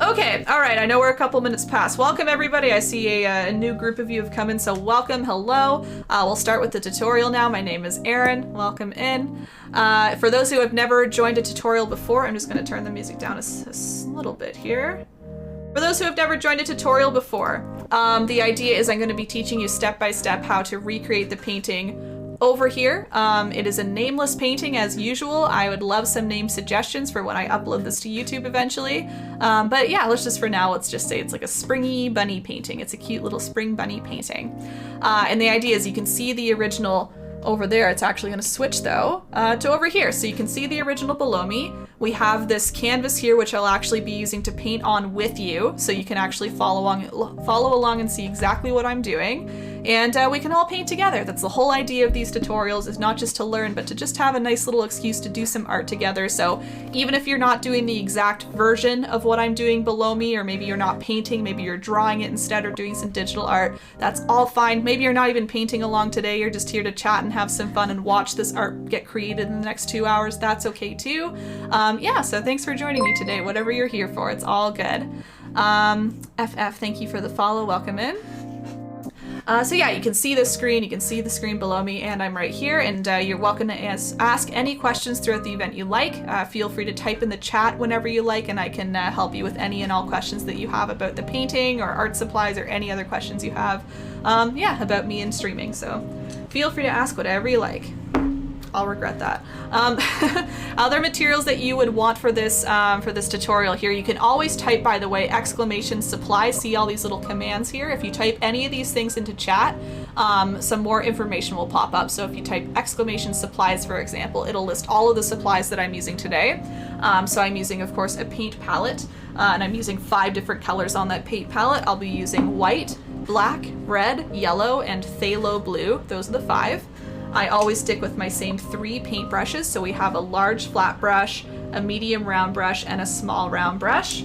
Okay, all right, I know we're a couple minutes past. Welcome everybody, I see a new group of you have come in, so welcome, hello. We'll start with the tutorial now. My name is Erin, welcome in. For those who have never joined a tutorial before, I'm just gonna turn the music down a little bit here. For those who have never joined a tutorial before, the idea is I'm gonna be teaching you step by step how to recreate the painting over here. It is a nameless painting as usual. I would love some name suggestions for when I upload this to YouTube eventually. But yeah, let's just say it's like a springy bunny painting. It's a cute little spring bunny painting. And the idea is you can see the original over there. It's actually going to switch though to over here. So you can see the original below me. We have this canvas here, which I'll actually be using to paint on with you. So you can actually follow along and see exactly what I'm doing. And we can all paint together. That's the whole idea of these tutorials, is not just to learn, but to just have a nice little excuse to do some art together. So even if you're not doing the exact version of what I'm doing below me, or maybe you're not painting, maybe you're drawing it instead or doing some digital art, that's all fine. Maybe you're not even painting along today, you're just here to chat and have some fun and watch this art get created in the next 2 hours. That's okay too. Yeah, so thanks for joining me today, whatever you're here for, it's all good. FF, thank you for the follow, welcome in. So yeah, you can see the screen, you can see the screen below me, and I'm right here, and you're welcome to ask any questions throughout the event you like. Feel free to type in the chat whenever you like, and I can help you with any and all questions that you have about the painting or art supplies or any other questions you have, yeah, about me and streaming. So feel free to ask whatever you like. I'll regret that. Other materials that you would want for this tutorial here, you can always type, by the way, exclamation supply. See all these little commands here? If you type any of these things into chat, some more information will pop up. So if you type exclamation supplies, for example, it'll list all of the supplies that I'm using today. So I'm using, of course, a paint palette, and I'm using 5 different colors on that paint palette. I'll be using white, black, red, yellow, and phthalo blue. Those are the 5. I always stick with my same 3 paint brushes. So we have a large flat brush, a medium round brush, and a small round brush.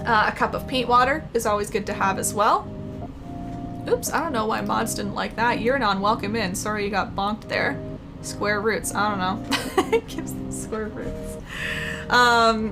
A cup of paint water is always good to have as well. Oops, I don't know why mods didn't like that. You're welcome in. Sorry you got bonked there. Square roots, I don't know. It gives them square roots.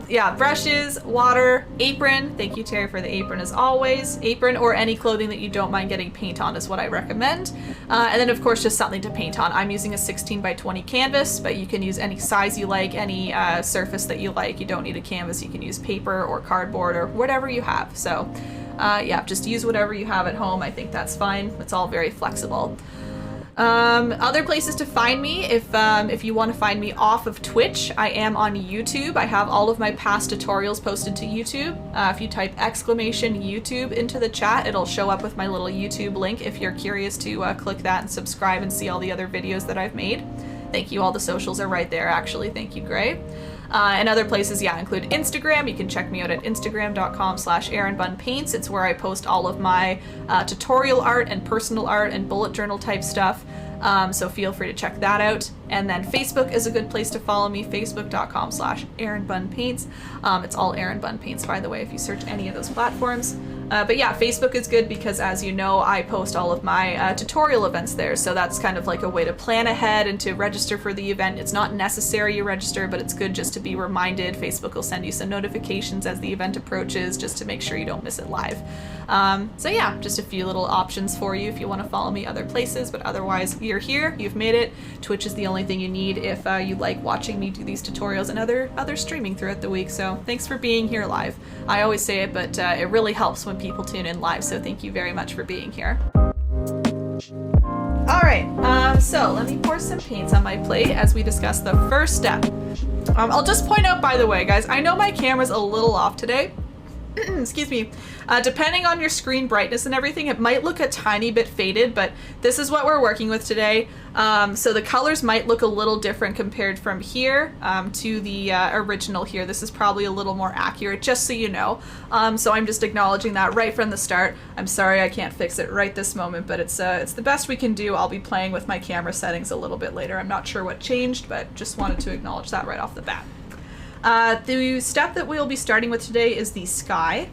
Yeah, brushes, water, apron. Thank you, Terry, for the apron as always. Apron or any clothing that you don't mind getting paint on is what I recommend. And then, of course, just something to paint on. I'm using a 16 by 20 canvas, but you can use any size you like, any surface that you like. You don't need a canvas. You can use paper or cardboard or whatever you have. So, yeah, just use whatever you have at home. I think that's fine. It's all very flexible. Other places to find me, if you want to find me off of Twitch, I am on YouTube. I have all of my past tutorials posted to YouTube. If you type exclamation YouTube into the chat, it'll show up with my little YouTube link if you're curious to click that and subscribe and see all the other videos that I've made. Thank you, all the socials are right there actually, thank you, Gray. And other places, yeah, include Instagram. You can check me out at instagram.com/erinbunpaints. It's where I post all of my tutorial art and personal art and bullet journal type stuff. So feel free to check that out. And then Facebook is a good place to follow me, facebook.com/erinbunpaints. It's all Erin Bun Paints, by the way, if you search any of those platforms. But yeah, Facebook is good because, as you know, I post all of my tutorial events there. So that's kind of like a way to plan ahead and to register for the event. It's not necessary you register, but it's good just to be reminded. Facebook will send you some notifications as the event approaches just to make sure you don't miss it live. So yeah, just a few little options for you if you want to follow me other places, but otherwise you're here, you've made it. Twitch is the only thing you need if you like watching me do these tutorials and other streaming throughout the week. So thanks for being here live. I always say it, but it really helps when people tune in live, so thank you very much for being here. Alright, so let me pour some paints on my plate as we discuss the first step. I'll just point out, by the way, guys, I know my camera's a little off today. Excuse me. Depending on your screen brightness and everything, it might look a tiny bit faded, but this is what we're working with today. So the colors might look a little different compared from here to the original here. This is probably a little more accurate, just so you know. So I'm just acknowledging that right from the start. I'm sorry I can't fix it right this moment, but it's the best we can do. I'll be playing with my camera settings a little bit later. I'm not sure what changed, but just wanted to acknowledge that right off the bat. The step that we'll be starting with today is the sky.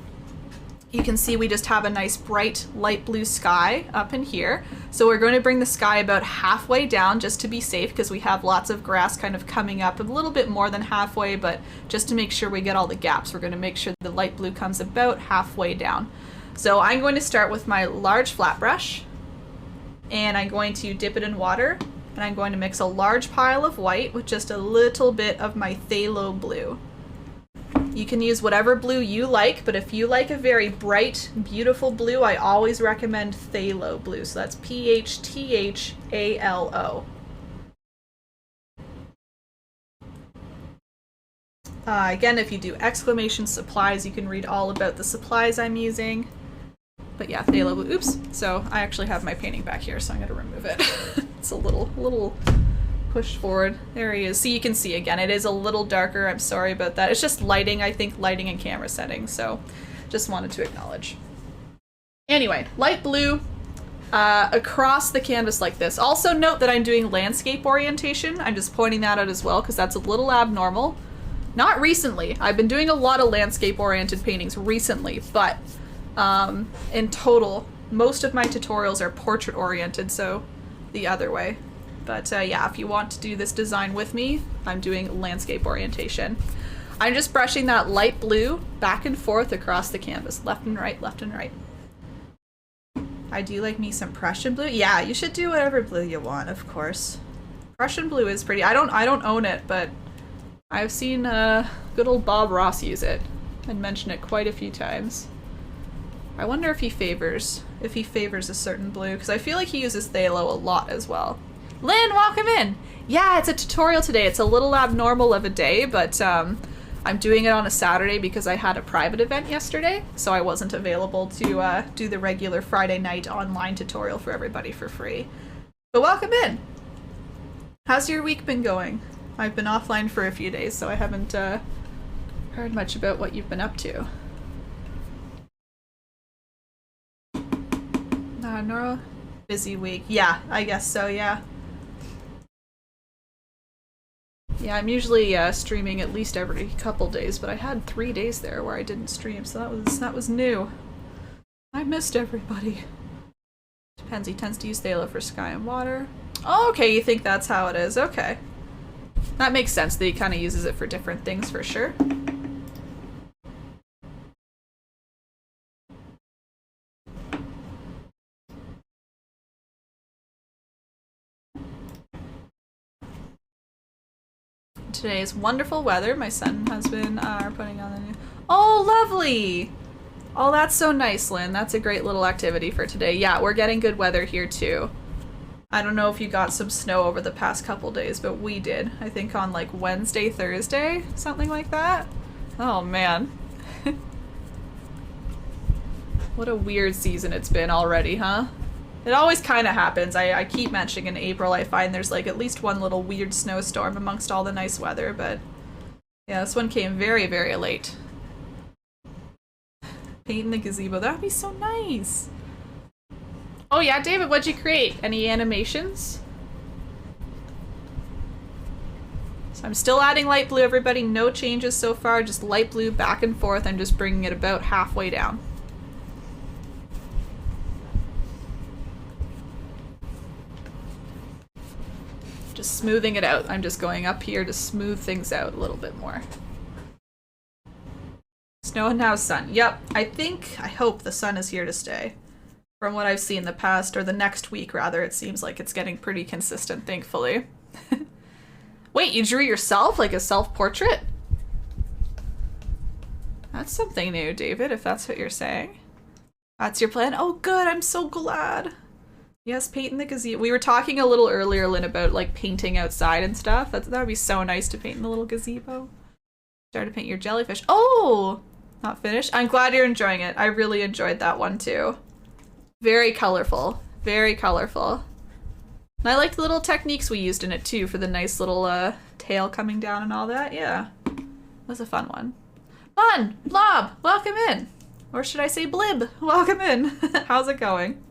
You can see we just have a nice bright light blue sky up in here. So we're going to bring the sky about halfway down just to be safe, because we have lots of grass kind of coming up a little bit more than halfway, but just to make sure we get all the gaps, we're going to make sure the light blue comes about halfway down. So I'm going to start with my large flat brush, and I'm going to dip it in water, and I'm going to mix a large pile of white with just a little bit of my phthalo blue. You can use whatever blue you like, but if you like a very bright, beautiful blue, I always recommend phthalo blue. So that's P-H-T-H-A-L-O. Again, if you do exclamation supplies, you can read all about the supplies I'm using. But yeah, phthalo blue. Oops. So I actually have my painting back here, so I'm going to remove it. It's a little pushed forward. There he is. So you can see again, it is a little darker. I'm sorry about that. It's just lighting, I think, lighting and camera settings. So just wanted to acknowledge. Anyway, light blue across the canvas like this. Also note that I'm doing landscape orientation. I'm just pointing that out as well, because that's a little abnormal. Not recently. I've been doing a lot of landscape oriented paintings recently, but in total, most of my tutorials are portrait oriented, so the other way. But yeah, if you want to do this design with me, I'm doing landscape orientation. I'm just brushing that light blue back and forth across the canvas, left and right, left and right. I do like me some Prussian blue. Yeah, you should do whatever blue you want, of course. Prussian blue is pretty. I don't own it, but I've seen good old Bob Ross use it and mention it quite a few times. I wonder if he favors a certain blue, because I feel like he uses phthalo a lot as well. Lynn, welcome in! Yeah, it's a tutorial today. It's a little abnormal of a day, but I'm doing it on a Saturday because I had a private event yesterday, so I wasn't available to do the regular Friday night online tutorial for everybody for free. But welcome in! How's your week been going? I've been offline for a few days, so I haven't heard much about what you've been up to. Nora? Busy week. Yeah, I guess so, yeah. Yeah, I'm usually streaming at least every couple days, but I had 3 days there where I didn't stream, so that was new. I missed everybody. Depends, he tends to use phthalo for sky and water. Oh, okay, you think that's how it is. Okay. That makes sense that he kind of uses it for different things for sure. Today is wonderful weather. My son has been putting on the new... Oh, lovely! Oh, that's so nice, Lynn. That's a great little activity for today. Yeah, we're getting good weather here too. I don't know if you got some snow over the past couple days, but we did. I think on like Wednesday, Thursday, something like that. Oh man. What a weird season it's been already, huh? It always kind of happens. I keep mentioning in April I find there's like at least one little weird snowstorm amongst all the nice weather, but yeah, this one came very, very late. Painting the gazebo. That would be so nice. Oh yeah, David, what'd you create? Any animations? So I'm still adding light blue, everybody. No changes so far, just light blue back and forth. I'm just bringing it about halfway down. Just smoothing it out. I'm just going up here to smooth things out a little bit more. Snow and now sun. Yep, I hope the sun is here to stay. From what I've seen the past, or the next week rather, it seems like it's getting pretty consistent, thankfully. Wait, you drew yourself? Like a self-portrait? That's something new, David, if that's what you're saying. That's your plan? Oh good, I'm so glad. Yes, painting the gazebo. We were talking a little earlier, Lynn, about like painting outside and stuff. That would be so nice to paint in the little gazebo. Start to paint your jellyfish. Oh, not finished. I'm glad you're enjoying it. I really enjoyed that one too. Very colorful. Very colorful. And I liked the little techniques we used in it too for the nice little tail coming down and all that. Yeah, it was a fun one. Fun! Blob, welcome in. Or should I say Blib, welcome in. How's it going?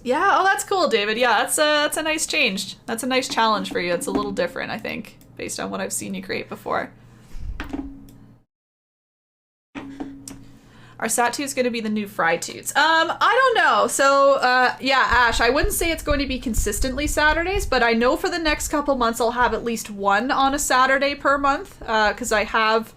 Yeah, oh that's cool, David. Yeah, that's a nice change. That's a nice challenge for you. It's a little different, I think, based on what I've seen you create before. Are Sat-Toots going to be the new Fry-Toots? I don't know. So, yeah, Ash, I wouldn't say it's going to be consistently Saturdays, but I know for the next couple months I'll have at least one on a Saturday per month, because I have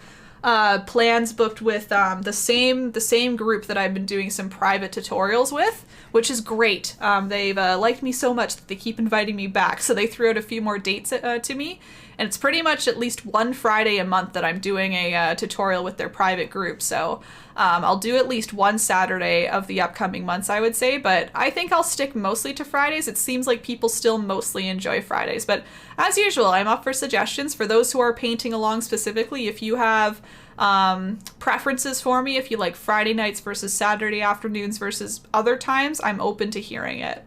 plans booked with the same group that I've been doing some private tutorials with, which is great. They've liked me so much that they keep inviting me back, so they threw out a few more dates to me. And it's pretty much at least one Friday a month that I'm doing a tutorial with their private group. So I'll do at least one Saturday of the upcoming months, I would say. But I think I'll stick mostly to Fridays. It seems like people still mostly enjoy Fridays. But as usual, I'm up for suggestions. For those who are painting along specifically, if you have preferences for me, if you like Friday nights versus Saturday afternoons versus other times, I'm open to hearing it.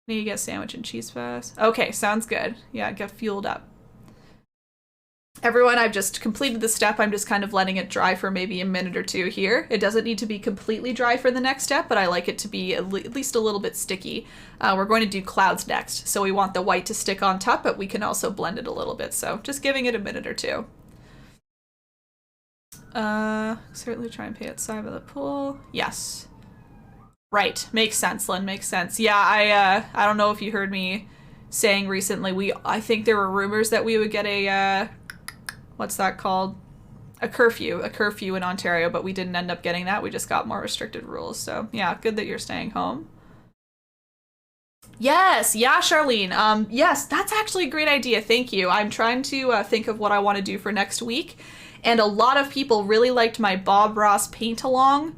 Need to get a sandwich and cheese fast. Okay, sounds good. Yeah, get fueled up. Everyone, I've just completed the step. I'm just kind of letting it dry for maybe a minute or two here. It doesn't need to be completely dry for the next step, but I like it to be at least a little bit sticky. We're going to do clouds next, so we want the white to stick on top, but we can also blend it a little bit, so just giving it a minute or two. Certainly try and paint outside of the pool. Yes. Right. Makes sense, Lynn. Makes sense. Yeah, I don't know if you heard me saying recently, I think there were rumors that we would get a, what's that called? A curfew in Ontario, but we didn't end up getting that. We just got more restricted rules. So yeah, good that you're staying home. Yes, yeah, Charlene. Yes, that's actually a great idea. Thank you. I'm trying to think of what I want to do for next week. And a lot of people really liked my Bob Ross paint along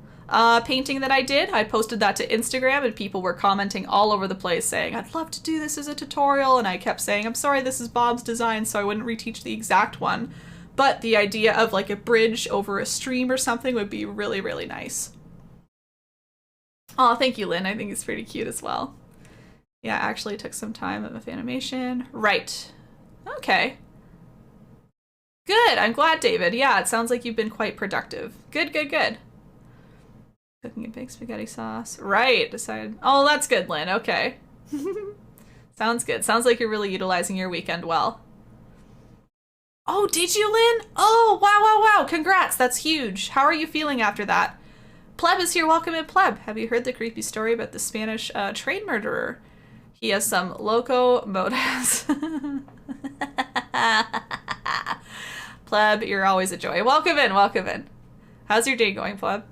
painting that I did. I posted that to Instagram and people were commenting all over the place saying, I'd love to do this as a tutorial. And I kept saying, I'm sorry, this is Bob's design, so I wouldn't reteach the exact one. But the idea of like a bridge over a stream or something would be really, really nice. Oh, thank you, Lynn. I think it's pretty cute as well. Yeah, actually took some time of animation. Right. Okay. Good. I'm glad, David. Yeah, it sounds like you've been quite productive. Good, good, good. Cooking a big spaghetti sauce. Right. Decided. Oh, that's good, Lynn. Okay. Sounds good. Sounds like you're really utilizing your weekend well. Oh, did you, Lynn? Oh, wow, wow, wow. Congrats. That's huge. How are you feeling after that? Pleb is here. Welcome in, Pleb. Have you heard the creepy story about the Spanish train murderer? He has some loco motives. Pleb, you're always a joy. Welcome in, welcome in. How's your day going, Pleb?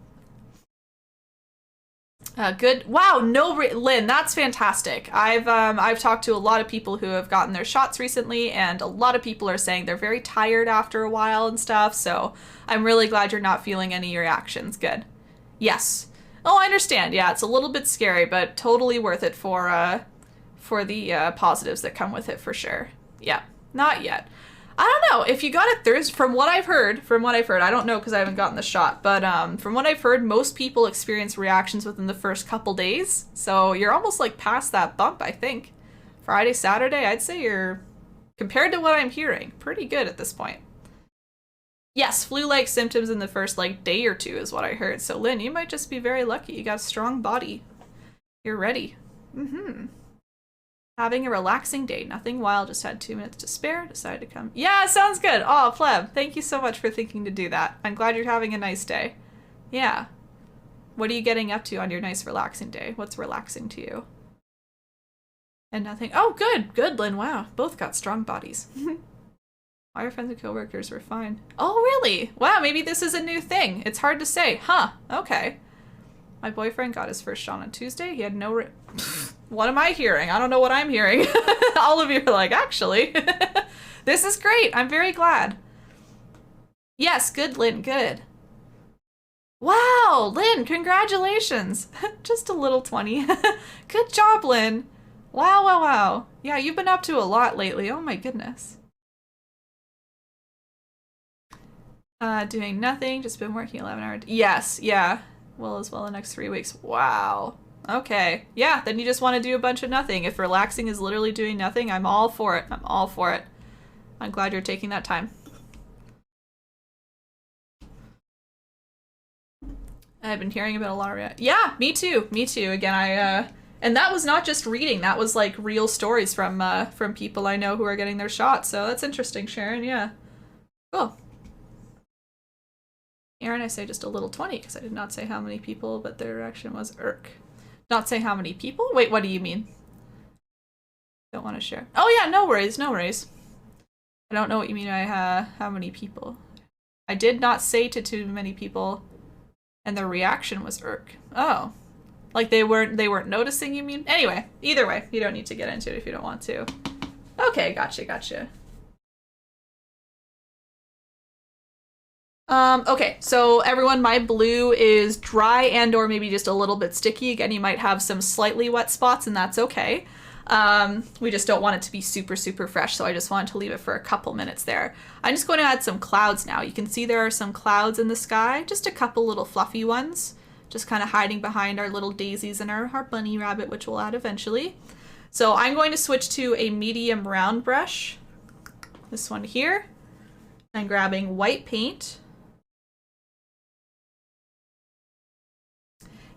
Good. Wow, Lynn, that's fantastic. I've talked to a lot of people who have gotten their shots recently, and a lot of people are saying they're very tired after a while and stuff, so I'm really glad you're not feeling any reactions. Good. Yes. Oh, I understand. Yeah, it's a little bit scary, but totally worth it for the positives that come with it for sure. Yeah, not yet. I don't know if you got it Thursday. From what I've heard, I don't know because I haven't gotten the shot, but from what I've heard, most people experience reactions within the first couple days. So you're almost like past that bump, I think. Friday, Saturday, I'd say you're, compared to what I'm hearing, pretty good at this point. Yes, flu-like symptoms in the first like day or two is what I heard. So Lynn, you might just be very lucky. You got a strong body. You're ready. Mm-hmm. Having a relaxing day. Nothing wild. Just had 2 minutes to spare. Decided to come. Yeah, sounds good. Oh, Pleb. Thank you so much for thinking to do that. I'm glad you're having a nice day. Yeah. What are you getting up to on your nice relaxing day? What's relaxing to you? And nothing. Oh, good. Good, Lynn. Wow. Both got strong bodies. All your friends and coworkers were fine. Oh, really? Wow, maybe this is a new thing. It's hard to say. Huh. Okay. My boyfriend got his first shot on Tuesday. He had no... What am I hearing? I don't know what I'm hearing. All of you are like, actually. This is great. I'm very glad. Yes, good, Lynn. Good. Wow, Lynn, congratulations. Just a little 20. Good job, Lynn. Wow, wow, wow. Yeah, you've been up to a lot lately. Oh my goodness. Doing nothing. Just been working 11 hours. Yes, yeah. Will as well the next 3 weeks. Wow. Okay. Yeah, then you just want to do a bunch of nothing. If relaxing is literally doing nothing, I'm all for it. I'm all for it. I'm glad you're taking that time. I've been hearing about a lot of... Yeah, me too. Me too. Again, and that was not just reading. That was like real stories from people I know who are getting their shots. So that's interesting, Sharon. Yeah. Cool. Aaron, I say just a little 20 because I did not say how many people, but the direction was irk. Not say how many people? Wait, what do you mean? Don't want to share. Oh yeah, no worries, no worries. I don't know what you mean by how many people. I did not say to too many people, and the reaction was irk. Oh. Like they weren't noticing, you mean? Anyway, either way, you don't need to get into it if you don't want to. Okay, gotcha. Okay, so everyone, my blue is dry and or maybe just a little bit sticky. Again, you might have some slightly wet spots, and that's okay. We just don't want it to be super, super fresh, so I just wanted to leave it for a couple minutes there. I'm just going to add some clouds now. You can see there are some clouds in the sky, just a couple little fluffy ones, just kind of hiding behind our little daisies and our bunny rabbit, which we'll add eventually. So I'm going to switch to a medium round brush, this one here. I'm grabbing white paint.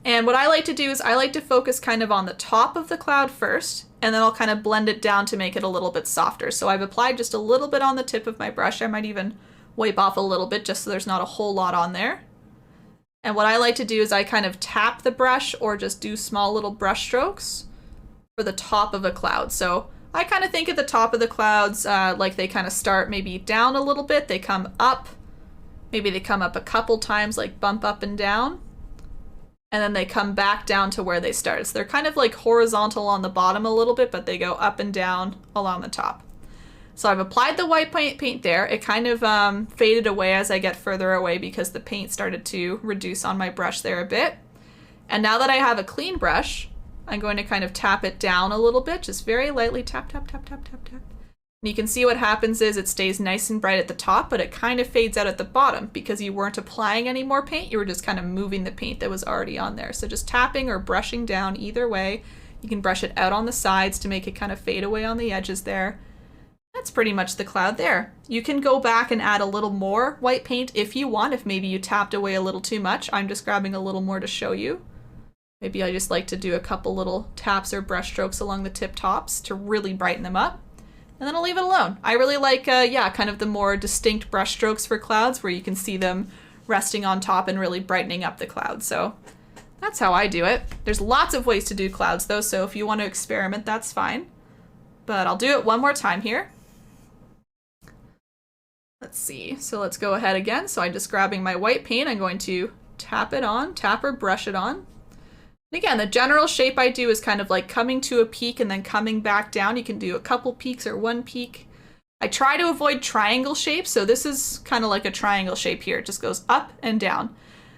And what I like to do is I like to focus kind of on the top of the cloud first, and then I'll kind of blend it down to make it a little bit softer. So I've applied just a little bit on the tip of my brush. I might even wipe off a little bit just so there's not a whole lot on there. And what I like to do is I kind of tap the brush or just do small little brush strokes for the top of a cloud. So I kind of think at the top of the clouds, like they kind of start maybe down a little bit, they come up, maybe they come up a couple times, like bump up and down. And then they come back down to where they started. So they're kind of like horizontal on the bottom a little bit, but they go up and down along the top. So I've applied the white paint there. It kind of faded away as I get further away because the paint started to reduce on my brush there a bit. And now that I have a clean brush, I'm going to kind of tap it down a little bit, just very lightly tap, tap, tap, tap, tap, tap. And you can see what happens is it stays nice and bright at the top, but it kind of fades out at the bottom because you weren't applying any more paint. You were just kind of moving the paint that was already on there. So just tapping or brushing down either way. You can brush it out on the sides to make it kind of fade away on the edges there. That's pretty much the cloud there. You can go back and add a little more white paint if you want, if maybe you tapped away a little too much. I'm just grabbing a little more to show you. Maybe I just like to do a couple little taps or brush strokes along the tip tops to really brighten them up. And then I'll leave it alone. I really like, yeah, kind of the more distinct brush strokes for clouds where you can see them resting on top and really brightening up the clouds. So that's how I do it. There's lots of ways to do clouds though, so if you want to experiment, that's fine. But I'll do it one more time here. Let's see. So let's go ahead again. So I'm just grabbing my white paint. I'm going to tap it on, tap or brush it on. And again, the general shape I do is kind of like coming to a peak and then coming back down. You can do a couple peaks or one peak. I try to avoid triangle shapes, so this is kind of like a triangle shape here. It just goes up and down.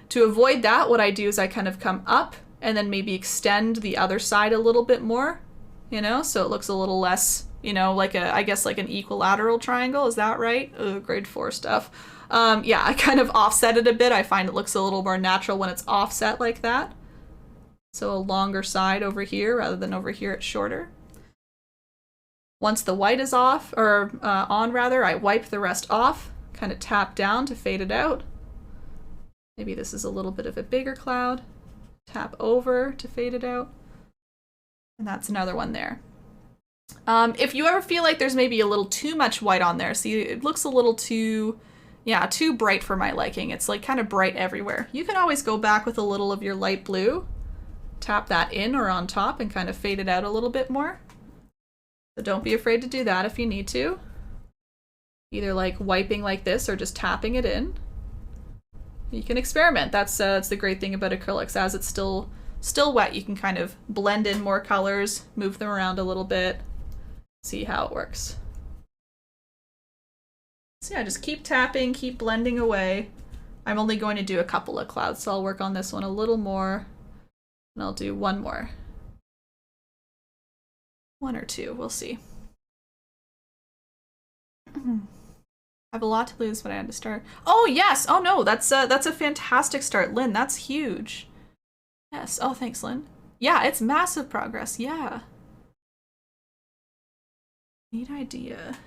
To avoid that, what I do is I kind of come up and then maybe extend the other side a little bit more, you know, so it looks a little less, you know, like a, I guess like an equilateral triangle. Is that right? Ugh, grade 4 stuff. Yeah, I kind of offset it a bit. I find it looks a little more natural when it's offset like that. So a longer side over here rather than over here it's shorter. Once the white is off, or on rather, I wipe the rest off, kind of tap down to fade it out. Maybe this is a little bit of a bigger cloud. Tap over to fade it out. And that's another one there. If you ever feel like there's maybe a little too much white on there, see it looks a little too, yeah, too bright for my liking. It's like kind of bright everywhere. You can always go back with a little of your light blue. Tap that in or on top and kind of fade it out a little bit more. So don't be afraid to do that if you need to. Either like wiping like this or just tapping it in. You can experiment. That's the great thing about acrylics. As it's still wet, you can kind of blend in more colors, move them around a little bit, see how it works. So yeah, just keep tapping, keep blending away. I'm only going to do a couple of clouds, so I'll work on this one a little more. And I'll do one more. One or two, we'll see. I have a lot to lose, but I had to start. Oh yes! Oh no, that's a fantastic start, Lynn. That's huge. Yes. Oh, thanks, Lynn. Yeah, it's massive progress. Yeah. Neat idea.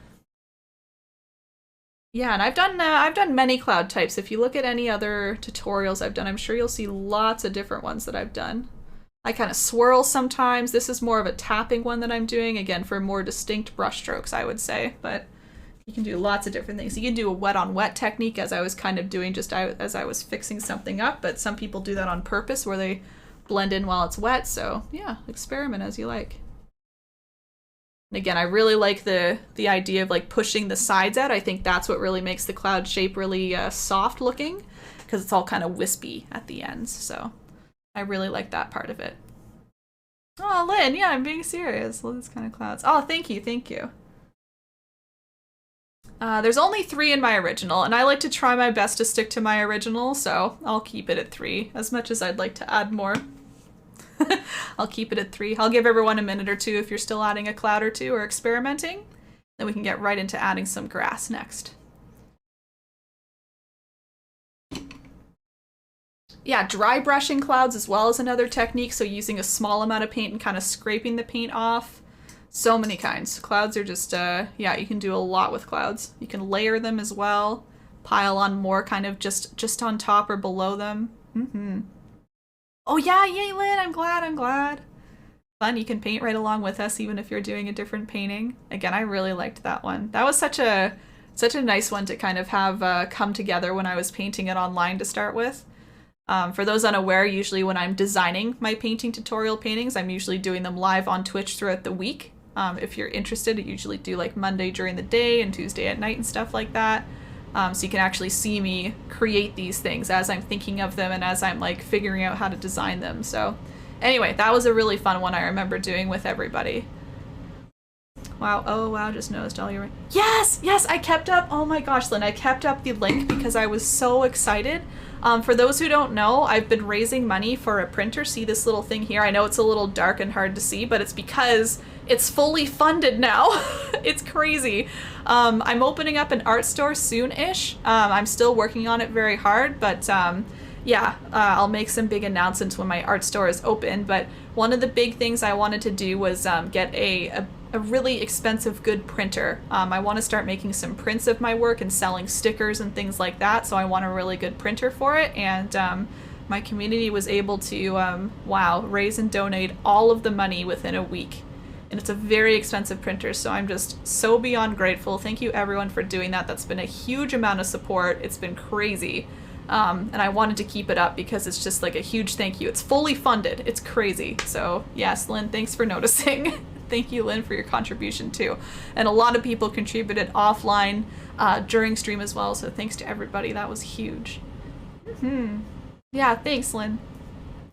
Yeah, and I've done many cloud types. If you look at any other tutorials I've done, I'm sure you'll see lots of different ones that I've done. I kind of swirl sometimes. This is more of a tapping one that I'm doing, again, for more distinct brush strokes, I would say. But if You can do lots of different things. You can do a wet on wet technique, as I was kind of doing just as I was fixing something up, but some people do that on purpose where they blend in while it's wet. So yeah, experiment as you like. And again, I really like the idea of like pushing the sides out. I think that's what really makes the cloud shape really soft looking, because it's all kind of wispy at the ends. So I really like that part of it. Oh, Lynn, yeah, I'm being serious. Well, these kind of clouds. Oh, thank you, thank you. There's only 3 in my original, and I like to try my best to stick to my original, so I'll keep it at 3, as much as I'd like to add more. I'll keep it at 3. I'll give everyone a minute or two if you're still adding a cloud or two or experimenting. Then we can get right into adding some grass next. Yeah, dry brushing clouds as well is another technique, so using a small amount of paint and kind of scraping the paint off. So many kinds. Clouds are just, yeah, you can do a lot with clouds. You can layer them as well, pile on more kind of just on top or below them. Oh yeah, yay Lynn, I'm glad. Fun, you can paint right along with us even if you're doing a different painting. Again, I really liked that one. That was such a nice one to kind of have come together when I was painting it online to start with. For those unaware, usually when I'm designing my painting tutorial paintings, I'm usually doing them live on Twitch throughout the week. If you're interested, I usually do like Monday during the day and Tuesday at night and stuff like that. So you can actually see me create these things as I'm thinking of them and as I'm like figuring out how to design them. So anyway, that was a really fun one I remember doing with everybody. Wow, oh wow, just noticed all your... Yes, I kept up, oh my gosh, Lynn, I kept up the link because I was so excited. For those who don't know, I've been raising money for a printer. See this little thing here? I know it's a little dark and hard to see, but it's because it's fully funded now. It's crazy. I'm opening up an art store soon-ish. I'm still working on it very hard, but yeah, I'll make some big announcements when my art store is open. But one of the big things I wanted to do was get a really expensive good printer. I want to start making some prints of my work and selling stickers and things like that, so I want a really good printer for it, and my community was able to, wow, raise and donate all of the money within a week. And it's a very expensive printer, so I'm just so beyond grateful. Thank you everyone for doing that. That's been a huge amount of support. It's been crazy. And I wanted to keep it up because it's just like a huge thank you. It's fully funded. It's crazy. So yes, Lynn, thanks for noticing. Thank you, Lynn, for your contribution too. And a lot of people contributed offline during stream as well, so thanks to everybody. That was huge. Yeah, thanks, Lynn.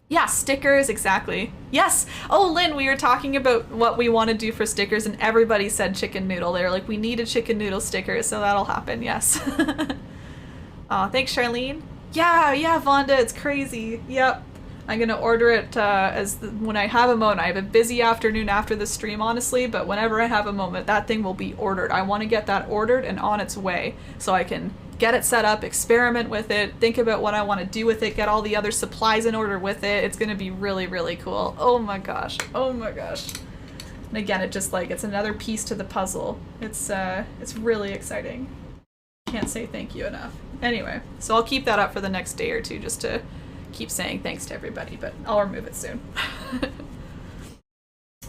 Yeah, stickers, exactly. Yes! Oh, Lynn, we were talking about what we want to do for stickers, and everybody said chicken noodle. They were like, we need a chicken noodle sticker, so that'll happen, yes. Aw, thanks, Charlene. Yeah, Vonda, it's crazy. Yep. I'm gonna order it when I have a moment. I have a busy afternoon after the stream, honestly, but whenever I have a moment, that thing will be ordered. I want to get that ordered and on its way so I can get it set up, experiment with it, think about what I want to do with it, get all the other supplies in order with it. It's gonna be really, really cool. Oh my gosh. And again, it's another piece to the puzzle. It's really exciting. Can't say thank you enough. Anyway, so I'll keep that up for the next day or two just to keep saying thanks to everybody, but I'll remove it soon.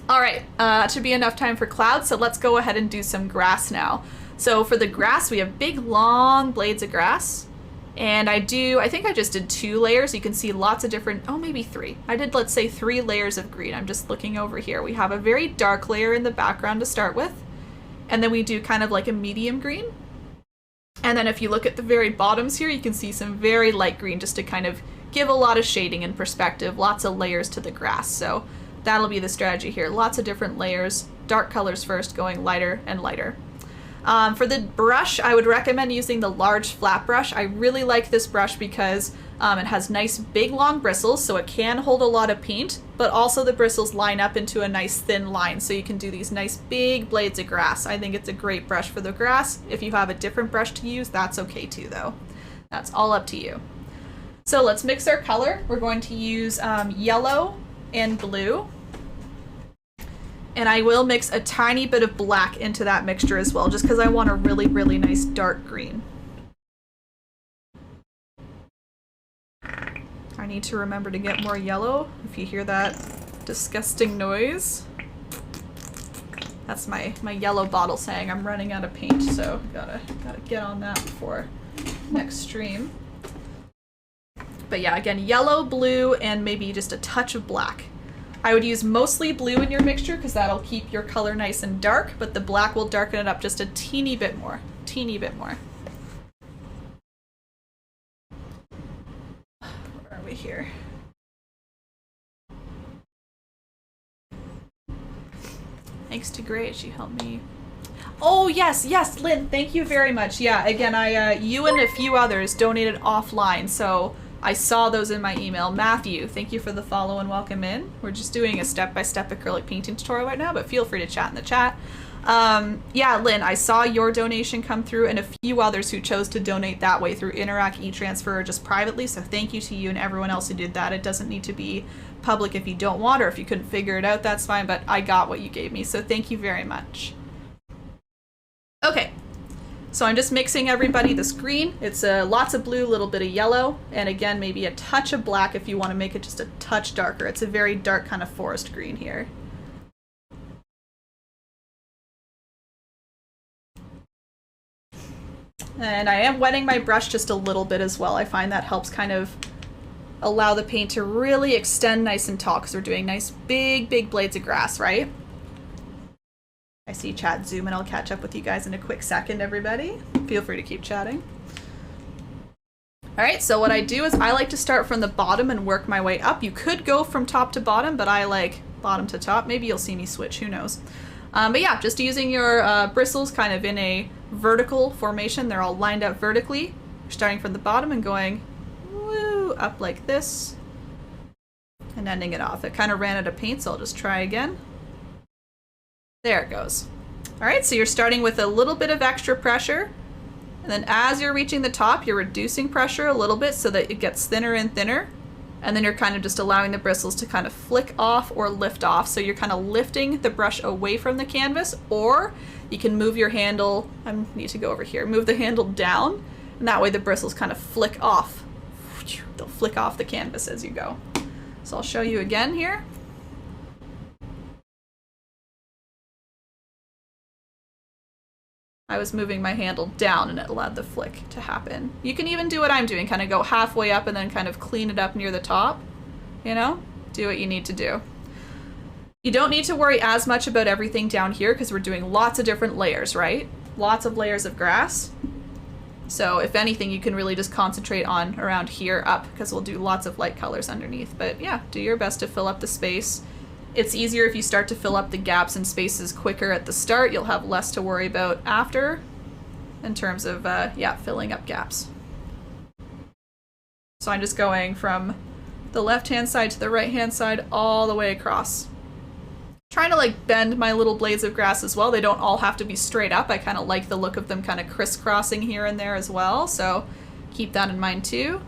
All right, that should be enough time for clouds, so let's go ahead and do some grass now. So for the grass, we have big, long blades of grass, and I think I just did 2 layers. You can see lots of different, oh, maybe 3. I did, let's say, 3 layers of green. I'm just looking over here. We have a very dark layer in the background to start with, and then we do kind of like a medium green. And then if you look at the very bottoms here, you can see some very light green just to kind of give a lot of shading and perspective, lots of layers to the grass. So that'll be the strategy here. Lots of different layers, dark colors first, going lighter and lighter. For the brush, I would recommend using the large flat brush. I really like this brush because it has nice big long bristles, so it can hold a lot of paint, but also the bristles line up into a nice thin line, so you can do these nice big blades of grass. I think it's a great brush for the grass. If you have a different brush to use, that's okay too though. That's all up to you. So let's mix our color. We're going to use yellow and blue. And I will mix a tiny bit of black into that mixture as well, just because I want a really, really nice dark green. I need to remember to get more yellow. If you hear that disgusting noise, That's my yellow bottle saying I'm running out of paint, so gotta get on that before next stream. But yeah, again, yellow, blue, and maybe just a touch of black. I would use mostly blue in your mixture because that'll keep your color nice and dark, but the black will darken it up just a teeny bit more. Teeny bit more. Where are we here? Thanks to Gray, she helped me. Oh, yes, yes, Lynn, thank you very much. Yeah, again, you and a few others donated offline, so I saw those in my email. Matthew, thank you for the follow and welcome in. We're just doing a step-by-step acrylic painting tutorial right now, but feel free to chat in the chat. Yeah, Lynn, I saw your donation come through and a few others who chose to donate that way through Interac e-transfer or just privately, so thank you to you and everyone else who did that. It doesn't need to be public if you don't want, or if you couldn't figure it out, that's fine, but I got what you gave me, so thank you very much. Okay, so I'm just mixing everybody this green. It's lots of blue, a little bit of yellow, and again, maybe a touch of black if you want to make it just a touch darker. It's a very dark kind of forest green here. And I am wetting my brush just a little bit as well. I find that helps kind of allow the paint to really extend nice and tall because we're doing nice big blades of grass, right? I see chat zoom and I'll catch up with you guys in a quick second, everybody. Feel free to keep chatting. All right, so what I do is I like to start from the bottom and work my way up. You could go from top to bottom, but I like bottom to top. Maybe you'll see me switch, who knows. But yeah, just using your bristles kind of in a vertical formation. They're all lined up vertically. You're starting from the bottom and going woo, up like this and ending it off. It kind of ran out of paint, so I'll just try again. There it goes. All right, so you're starting with a little bit of extra pressure, and then as you're reaching the top, you're reducing pressure a little bit so that it gets thinner and thinner, and then you're kind of just allowing the bristles to kind of flick off or lift off. So you're kind of lifting the brush away from the canvas, or you can move your handle, I need to go over here, move the handle down, and that way the bristles kind of flick off. They'll flick off the canvas as you go. So I'll show you again here. I was moving my handle down and it allowed the flick to happen. You can even do what I'm doing, kind of go halfway up and then kind of clean it up near the top, you know? Do what you need to do. You don't need to worry as much about everything down here because we're doing lots of different layers, right? Lots of layers of grass. So if anything, you can really just concentrate on around here up because we'll do lots of light colors underneath. But yeah, do your best to fill up the space. It's easier if you start to fill up the gaps and spaces quicker at the start. You'll have less to worry about after in terms of, yeah, filling up gaps. So I'm just going from the left-hand side to the right-hand side all the way across. Trying to like bend my little blades of grass as well. They don't all have to be straight up. I kind of like the look of them kind of crisscrossing here and there as well. So keep that in mind too.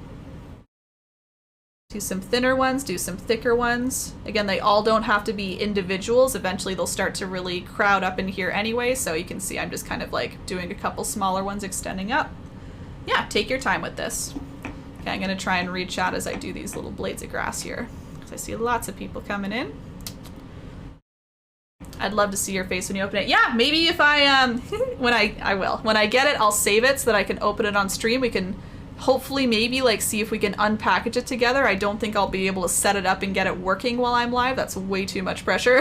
Do some thinner ones, do some thicker ones. Again, they all don't have to be individuals. Eventually they'll start to really crowd up in here anyway, so you can see I'm just kind of like doing a couple smaller ones extending up. Yeah, take your time with this. Okay, I'm gonna try and read chat as I do these little blades of grass here, because I see lots of people coming in. I'd love to see your face when you open it. Yeah, maybe if I, when I will. When I get it, I'll save it so that I can open it on stream. We can hopefully maybe like see if we can unpackage it together. I don't think I'll be able to set it up and get it working while I'm live. That's way too much pressure.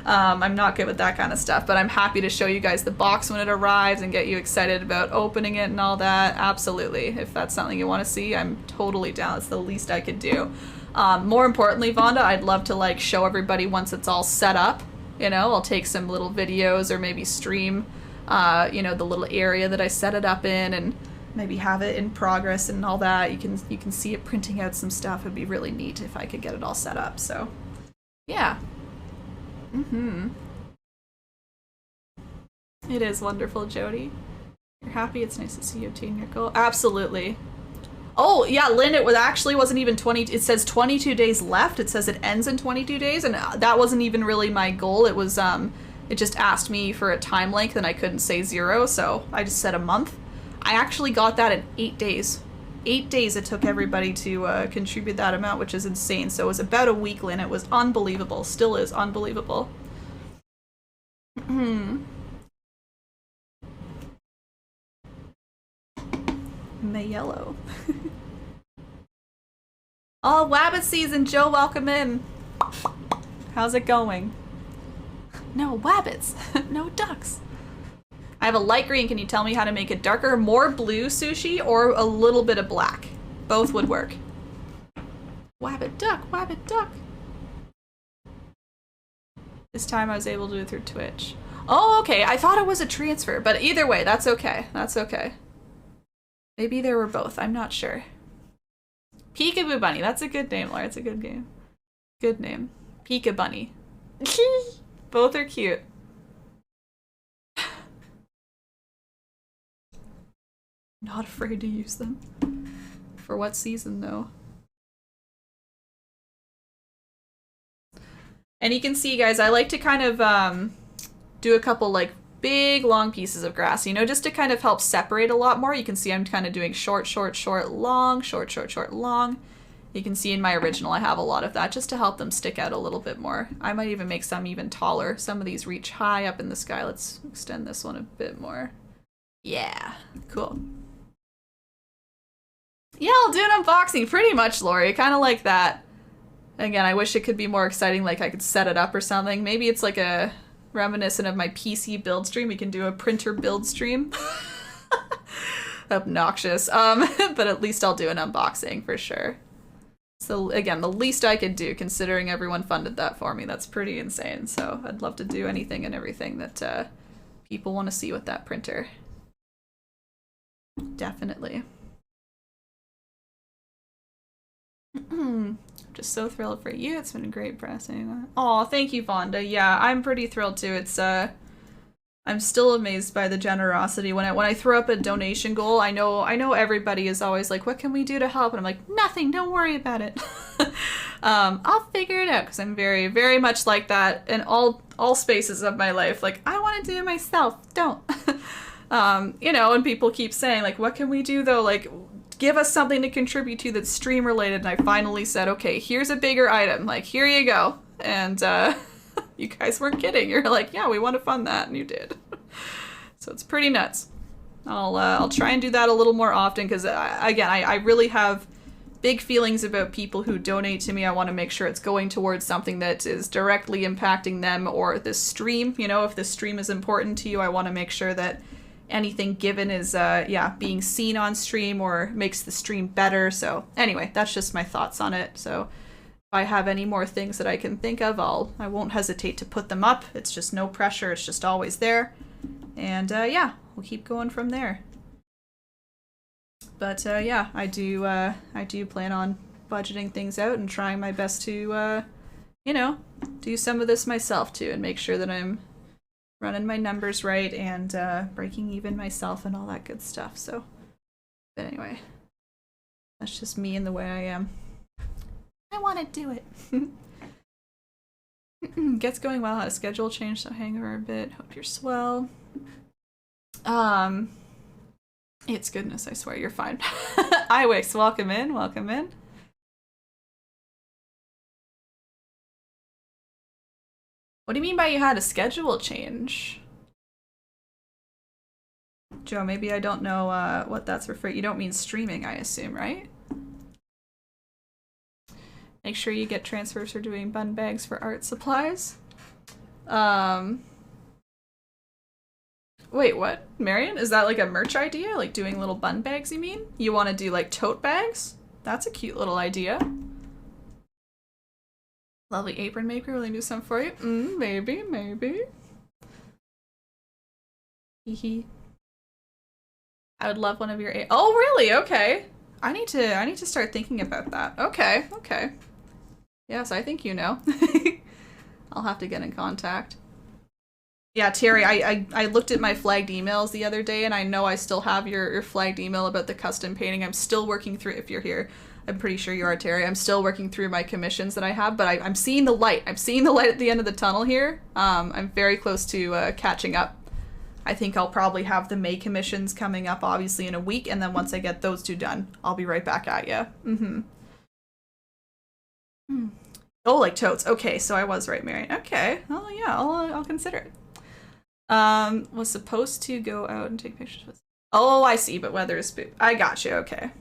I'm not good with that kind of stuff, but I'm happy to show you guys the box when it arrives and get you excited about opening it and all that. Absolutely. If that's something you want to see, I'm totally down. It's the least I could do. More importantly, Vonda, I'd love to like show everybody once it's all set up. You know, I'll take some little videos or maybe stream, you know, the little area that I set it up in and maybe have it in progress and all that. You can see it printing out some stuff. It'd be really neat if I could get it all set up. So, yeah. It is wonderful, Jody. You're happy. It's nice to see you obtain your goal. Absolutely. Oh, yeah, Lynn, it wasn't even 20. It says 22 days left. It says it ends in 22 days, and that wasn't even really my goal. It was, it just asked me for a time length, and I couldn't say 0, so I just said a month. I actually got that in 8 days. 8 days it took everybody to contribute that amount, which is insane. So it was about a week, Lynn. It was unbelievable. Still is unbelievable. May yellow. Oh, wabbit season, Joe, welcome in. How's it going? No wabbits, no ducks. I have a light green. Can you tell me how to make it darker? More blue sushi or a little bit of black? Both would work. Wabbit duck, wabbit duck. This time I was able to do it through Twitch. Oh, okay. I thought it was a transfer, but either way, that's okay. That's okay. Maybe there were both. I'm not sure. Peekaboo Bunny. That's a good name, Laura. It's a good game. Good name. Peeka Bunny. Both are cute. Not afraid to use them. For what season, though? And you can see, guys, I like to kind of do a couple, like, big, long pieces of grass, you know, just to kind of help separate a lot more. You can see I'm kind of doing short, short, short, long, short, short, short, long. You can see in my original I have a lot of that just to help them stick out a little bit more. I might even make some even taller. Some of these reach high up in the sky. Let's extend this one a bit more. Yeah, cool. Yeah, I'll do an unboxing pretty much, Lori. Kind of like that. Again, I wish it could be more exciting, like I could set it up or something. Maybe it's like a reminiscent of my PC build stream. We can do a printer build stream. Obnoxious. But at least I'll do an unboxing for sure. So again, the least I could do, considering everyone funded that for me, that's pretty insane. So I'd love to do anything and everything that people want to see with that printer. Definitely. Just so thrilled for you. It's been great pressing. Oh, thank you, Vonda. Yeah, I'm pretty thrilled too. It's I'm still amazed by the generosity. When I throw up a donation goal, I know everybody is always like, what can we do to help? And I'm like, nothing, don't worry about it. I'll figure it out, because I'm very, very much like that in all spaces of my life. Like, I want to do it myself. Don't. You know, and people keep saying, like, what can we do though? Like, give us something to contribute to that's stream related. And I finally said, okay, here's a bigger item. Like, here you go. And you guys weren't kidding. You're like, yeah, we want to fund that, and you did. So it's pretty nuts. I'll try and do that a little more often, because again, I really have big feelings about people who donate to me. I want to make sure it's going towards something that is directly impacting them or this stream. You know, if this stream is important to you, I want to make sure that anything given is, yeah, being seen on stream or makes the stream better. So anyway, that's just my thoughts on it. So if I have any more things that I can think of, I won't hesitate to put them up. It's just no pressure. It's just always there. And yeah, we'll keep going from there. But yeah, I do plan on budgeting things out and trying my best to, you know, do some of this myself too, and make sure that I'm running my numbers right and breaking even myself and all that good stuff. So, but anyway, that's just me and the way I am. I want to do it. Gets going well. Had a schedule change, so hangover a bit. Hope you're swell. It's goodness, I swear you're fine. Iwix, welcome in, welcome in. What do you mean by you had a schedule change? Joe, maybe I don't know what that's referring. You don't mean streaming, I assume, right? Make sure you get transfers for doing bun bags for art supplies. Wait, what? Marion? Is that like a merch idea? Like doing little bun bags, you mean? You want to do like tote bags? That's a cute little idea. Lovely apron maker, will they do some for you? Maybe, maybe. Hehe. I would love one of your oh, really? Okay. I need to start thinking about that. Okay, okay. Yes, I think you know. I'll have to get in contact. Yeah, Terry, I looked at my flagged emails the other day, and I know I still have your flagged email about the custom painting. I'm still working through, if you're here, I'm pretty sure you are, Terry. I'm still working through my commissions that I have, but I'm seeing the light. I'm seeing the light at the end of the tunnel here. I'm very close to catching up. I think I'll probably have the May commissions coming up, obviously, in a week, and then once I get those two done, I'll be right back at you. Oh, like totes. Okay, so I was right, Marion. Okay. Oh, yeah, I'll consider it. Was supposed to go out and take pictures with. Oh, I see, but weather is spook. I got you, okay.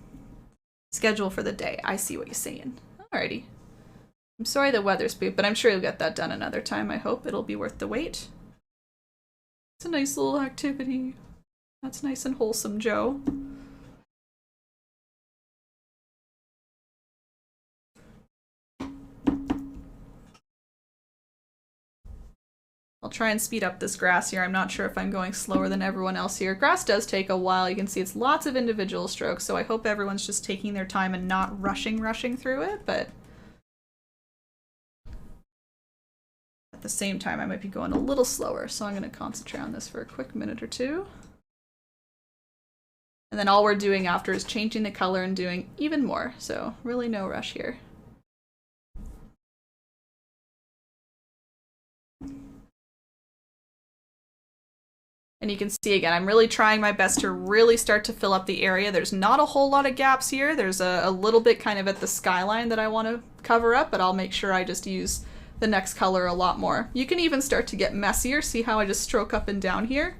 Schedule for the day. I see what you're saying. Alrighty. I'm sorry the weather's spook, but I'm sure you'll get that done another time, I hope. It'll be worth the wait. It's a nice little activity. That's nice and wholesome, Joe. I'll try and speed up this grass here. I'm not sure if I'm going slower than everyone else here. Grass does take a while. You can see it's lots of individual strokes, so I hope everyone's just taking their time and not rushing through it, but at the same time, I might be going a little slower, so I'm going to concentrate on this for a quick minute or two. And then all we're doing after is changing the color and doing even more, so really no rush here. And you can see again, I'm really trying my best to really start to fill up the area. There's not a whole lot of gaps here. There's a little bit kind of at the skyline that I want to cover up, but I'll make sure I just use the next color a lot more. You can even start to get messier. See how I just stroke up and down here?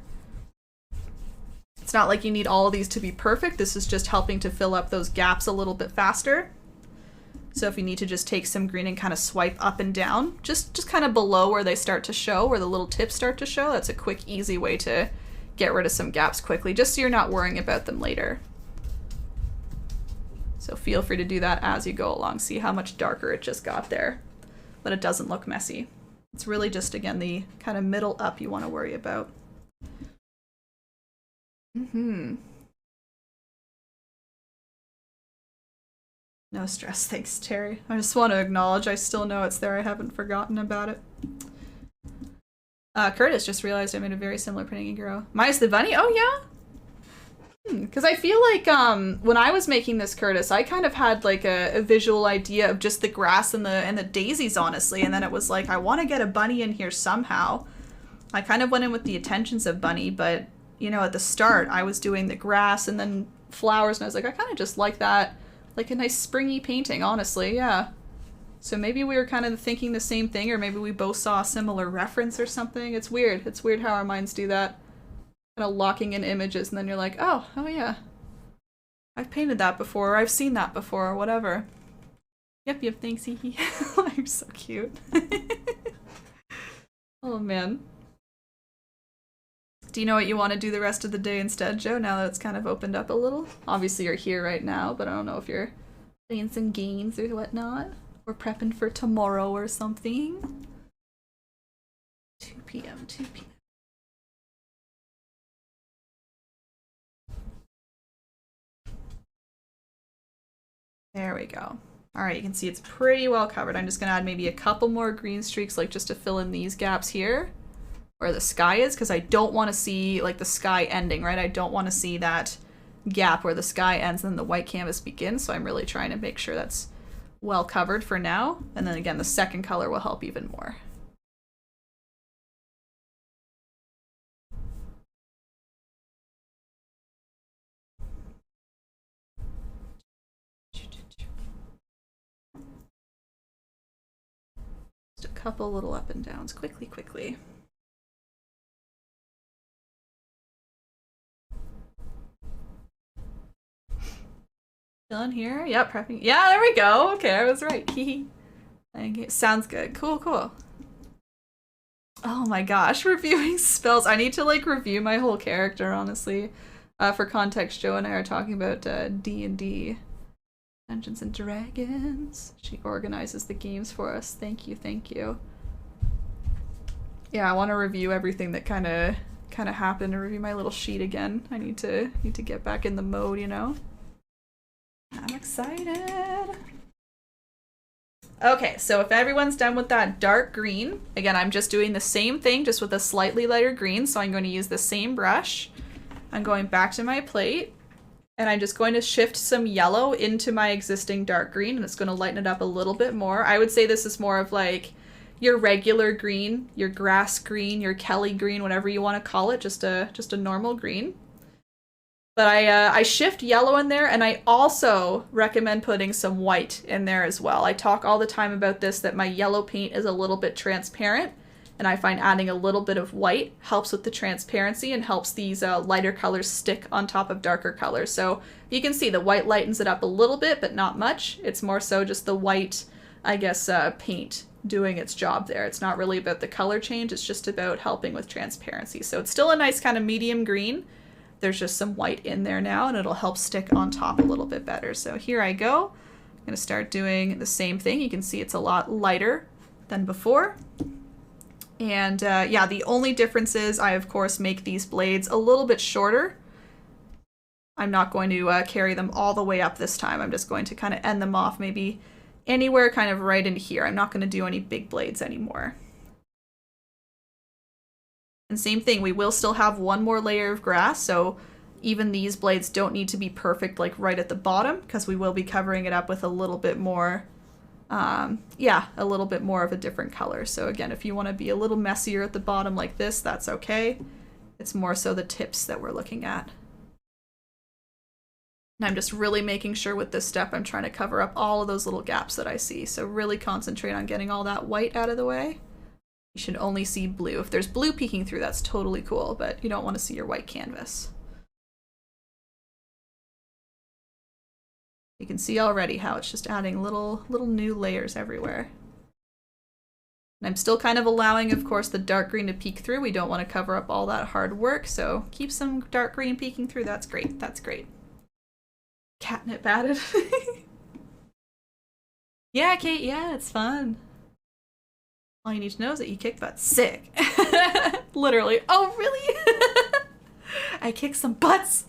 It's not like you need all of these to be perfect. This is just helping to fill up those gaps a little bit faster. So if you need to just take some green and kind of swipe up and down, just kind of below where they start to show, where the little tips start to show, that's a quick, easy way to get rid of some gaps quickly, just so you're not worrying about them later. So feel free to do that as you go along. See how much darker it just got there, but it doesn't look messy. It's really just, again, the kind of middle up you want to worry about. No stress, thanks, Terry. I just want to acknowledge I still know it's there. I haven't forgotten about it. Curtis just realized I made a very similar printing hero. Minus the bunny? Oh, yeah? Because I feel like when I was making this, Curtis, I kind of had like a visual idea of just the grass and the daisies, honestly. And then it was like, I want to get a bunny in here somehow. I kind of went in with the intentions of bunny, but, you know, at the start, I was doing the grass and then flowers. And I was like, I kind of just like that. Like a nice springy painting, honestly, yeah. So maybe we were kind of thinking the same thing, or maybe we both saw a similar reference or something. It's weird. It's weird how our minds do that. Kind of locking in images, and then you're like, oh yeah. I've painted that before, or I've seen that before, or whatever. Yep, thanks, hee. You're so cute. Oh, man. Do you know what you want to do the rest of the day instead, Joe, now that it's kind of opened up a little? Obviously you're here right now, but I don't know if you're playing some games or whatnot. Or prepping for tomorrow or something. 2 p.m., 2 p.m. There we go. Alright, you can see it's pretty well covered. I'm just going to add maybe a couple more green streaks, like just to fill in these gaps here. Where the sky is, because I don't want to see like the sky ending, right? I don't want to see that gap where the sky ends and then the white canvas begins, so I'm really trying to make sure that's well covered for now. And then again, the second color will help even more. Just a couple little up and downs, quickly. Still in here? Yep, prepping. Yeah, there we go. Okay, I was right. Okay, sounds good. Cool. Oh my gosh, reviewing spells. I need to like review my whole character, honestly. For context, Joe and I are talking about D&D. Dungeons and Dragons. She organizes the games for us. Thank you. Yeah, I want to review everything that kind of happened and review my little sheet again. I need to get back in the mode, you know? I'm excited. Okay, so if everyone's done with that dark green, again, I'm just doing the same thing, just with a slightly lighter green, so I'm going to use the same brush. I'm going back to my plate, and I'm just going to shift some yellow into my existing dark green, and it's going to lighten it up a little bit more. I would say this is more of like your regular green, your grass green, your Kelly green, whatever you want to call it, just a normal green. But I shift yellow in there, and I also recommend putting some white in there as well. I talk all the time about this, that my yellow paint is a little bit transparent, And I find adding a little bit of white helps with the transparency and helps these lighter colors stick on top of darker colors. So you can see the white lightens it up a little bit, but not much. It's more so just the white, I guess, paint doing its job there. It's not really about the color change, it's just about helping with transparency. So it's still a nice kind of medium green. There's just some white in there now, and it'll help stick on top a little bit better. So here I go. I'm gonna start doing the same thing. You can see it's a lot lighter than before. And yeah, the only difference is I, of course, make these blades a little bit shorter. I'm not going to carry them all the way up this time. I'm just going to kind of end them off maybe anywhere kind of right into here. I'm not going to do any big blades anymore. And same thing, we will still have one more layer of grass, so even these blades don't need to be perfect like right at the bottom, because we will be covering it up with a little bit more yeah, a little bit more of a different color. So again, if you want to be a little messier at the bottom like this, that's okay. It's more so the tips that we're looking at. And I'm just really making sure with this step I'm trying to cover up all of those little gaps that I see. So really concentrate on getting all that white out of the way. You should only see blue. If there's blue peeking through, that's totally cool, but you don't want to see your white canvas. You can see already how it's just adding little new layers everywhere. And I'm still kind of allowing, of course, the dark green to peek through. We don't want to cover up all that hard work, so keep some dark green peeking through. That's great. That's great. Catnip added. Yeah, Kate, yeah, it's fun. All you need to know is that you kick butt. Sick. Literally. Oh, really? I kicked some butts.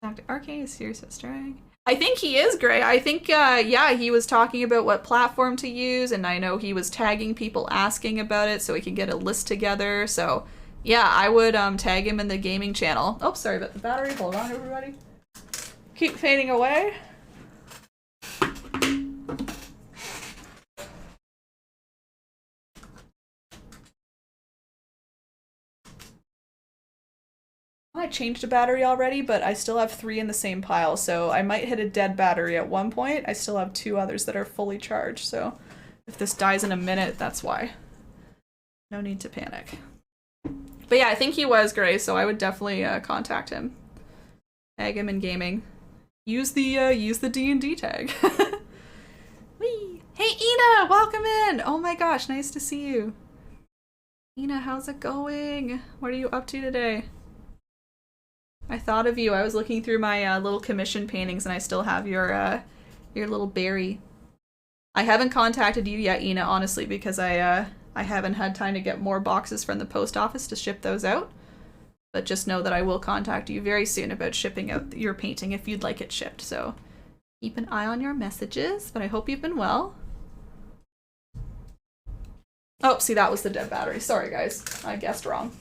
Dr. RK is serious at straying. I think he is, Gray. I think, yeah, he was talking about what platform to use, and I know he was tagging people asking about it so we could get a list together. So, yeah, I would tag him in the gaming channel. Oh, sorry about the battery. Hold on, everybody. Keep fading away. I changed a battery already, but I still have 3 in the same pile, so I might hit a dead battery at one point. I still have 2 others that are fully charged, so if this dies in a minute, that's why. No need to panic. But yeah, I think he was Gray, so I would definitely contact him. Tag him in gaming. Use the D&D tag. Whee! Hey Ina, welcome in! Oh my gosh, nice to see you. Ina, how's it going? What are you up to today? I thought of you. I was looking through my little commission paintings and I still have your little berry. I haven't contacted you yet, Ina, honestly, because I haven't had time to get more boxes from the post office to ship those out. But just know that I will contact you very soon about shipping out your painting if you'd like it shipped. So keep an eye on your messages, but I hope you've been well. Oh, see, that was the dead battery. Sorry, guys. I guessed wrong.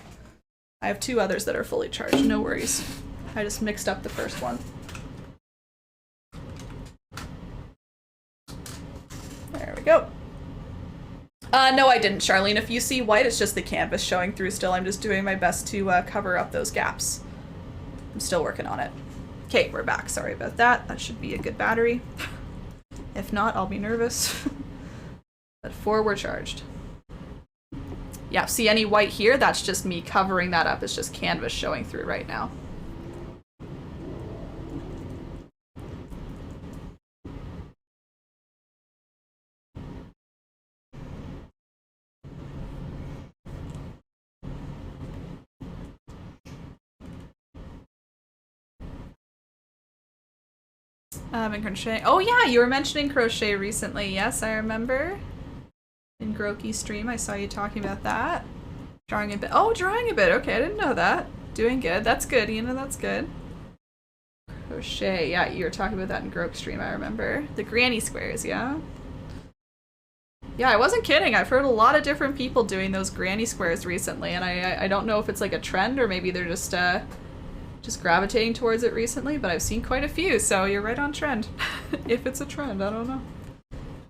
I have 2 others that are fully charged, no worries. I just mixed up the first one. There we go. No, I didn't, Charlene. If you see white, it's just the canvas showing through still. I'm just doing my best to cover up those gaps. I'm still working on it. Okay, we're back. Sorry about that. That should be a good battery. If not, I'll be nervous. But 4 were charged. Yeah, see any white here? That's just me covering that up. It's just canvas showing through right now. And crochet. Oh yeah, you were mentioning crochet recently. Yes, I remember. In Groki's stream, I saw you talking about that. Drawing a bit. Oh, drawing a bit. Okay, I didn't know that. Doing good. That's good, Ina. That's good. Crochet. Yeah, you were talking about that in Groki's stream, I remember. The granny squares, yeah? Yeah, I wasn't kidding. I've heard a lot of different people doing those granny squares recently, and I don't know if it's like a trend or maybe they're just gravitating towards it recently, but I've seen quite a few, so you're right on trend. If it's a trend, I don't know.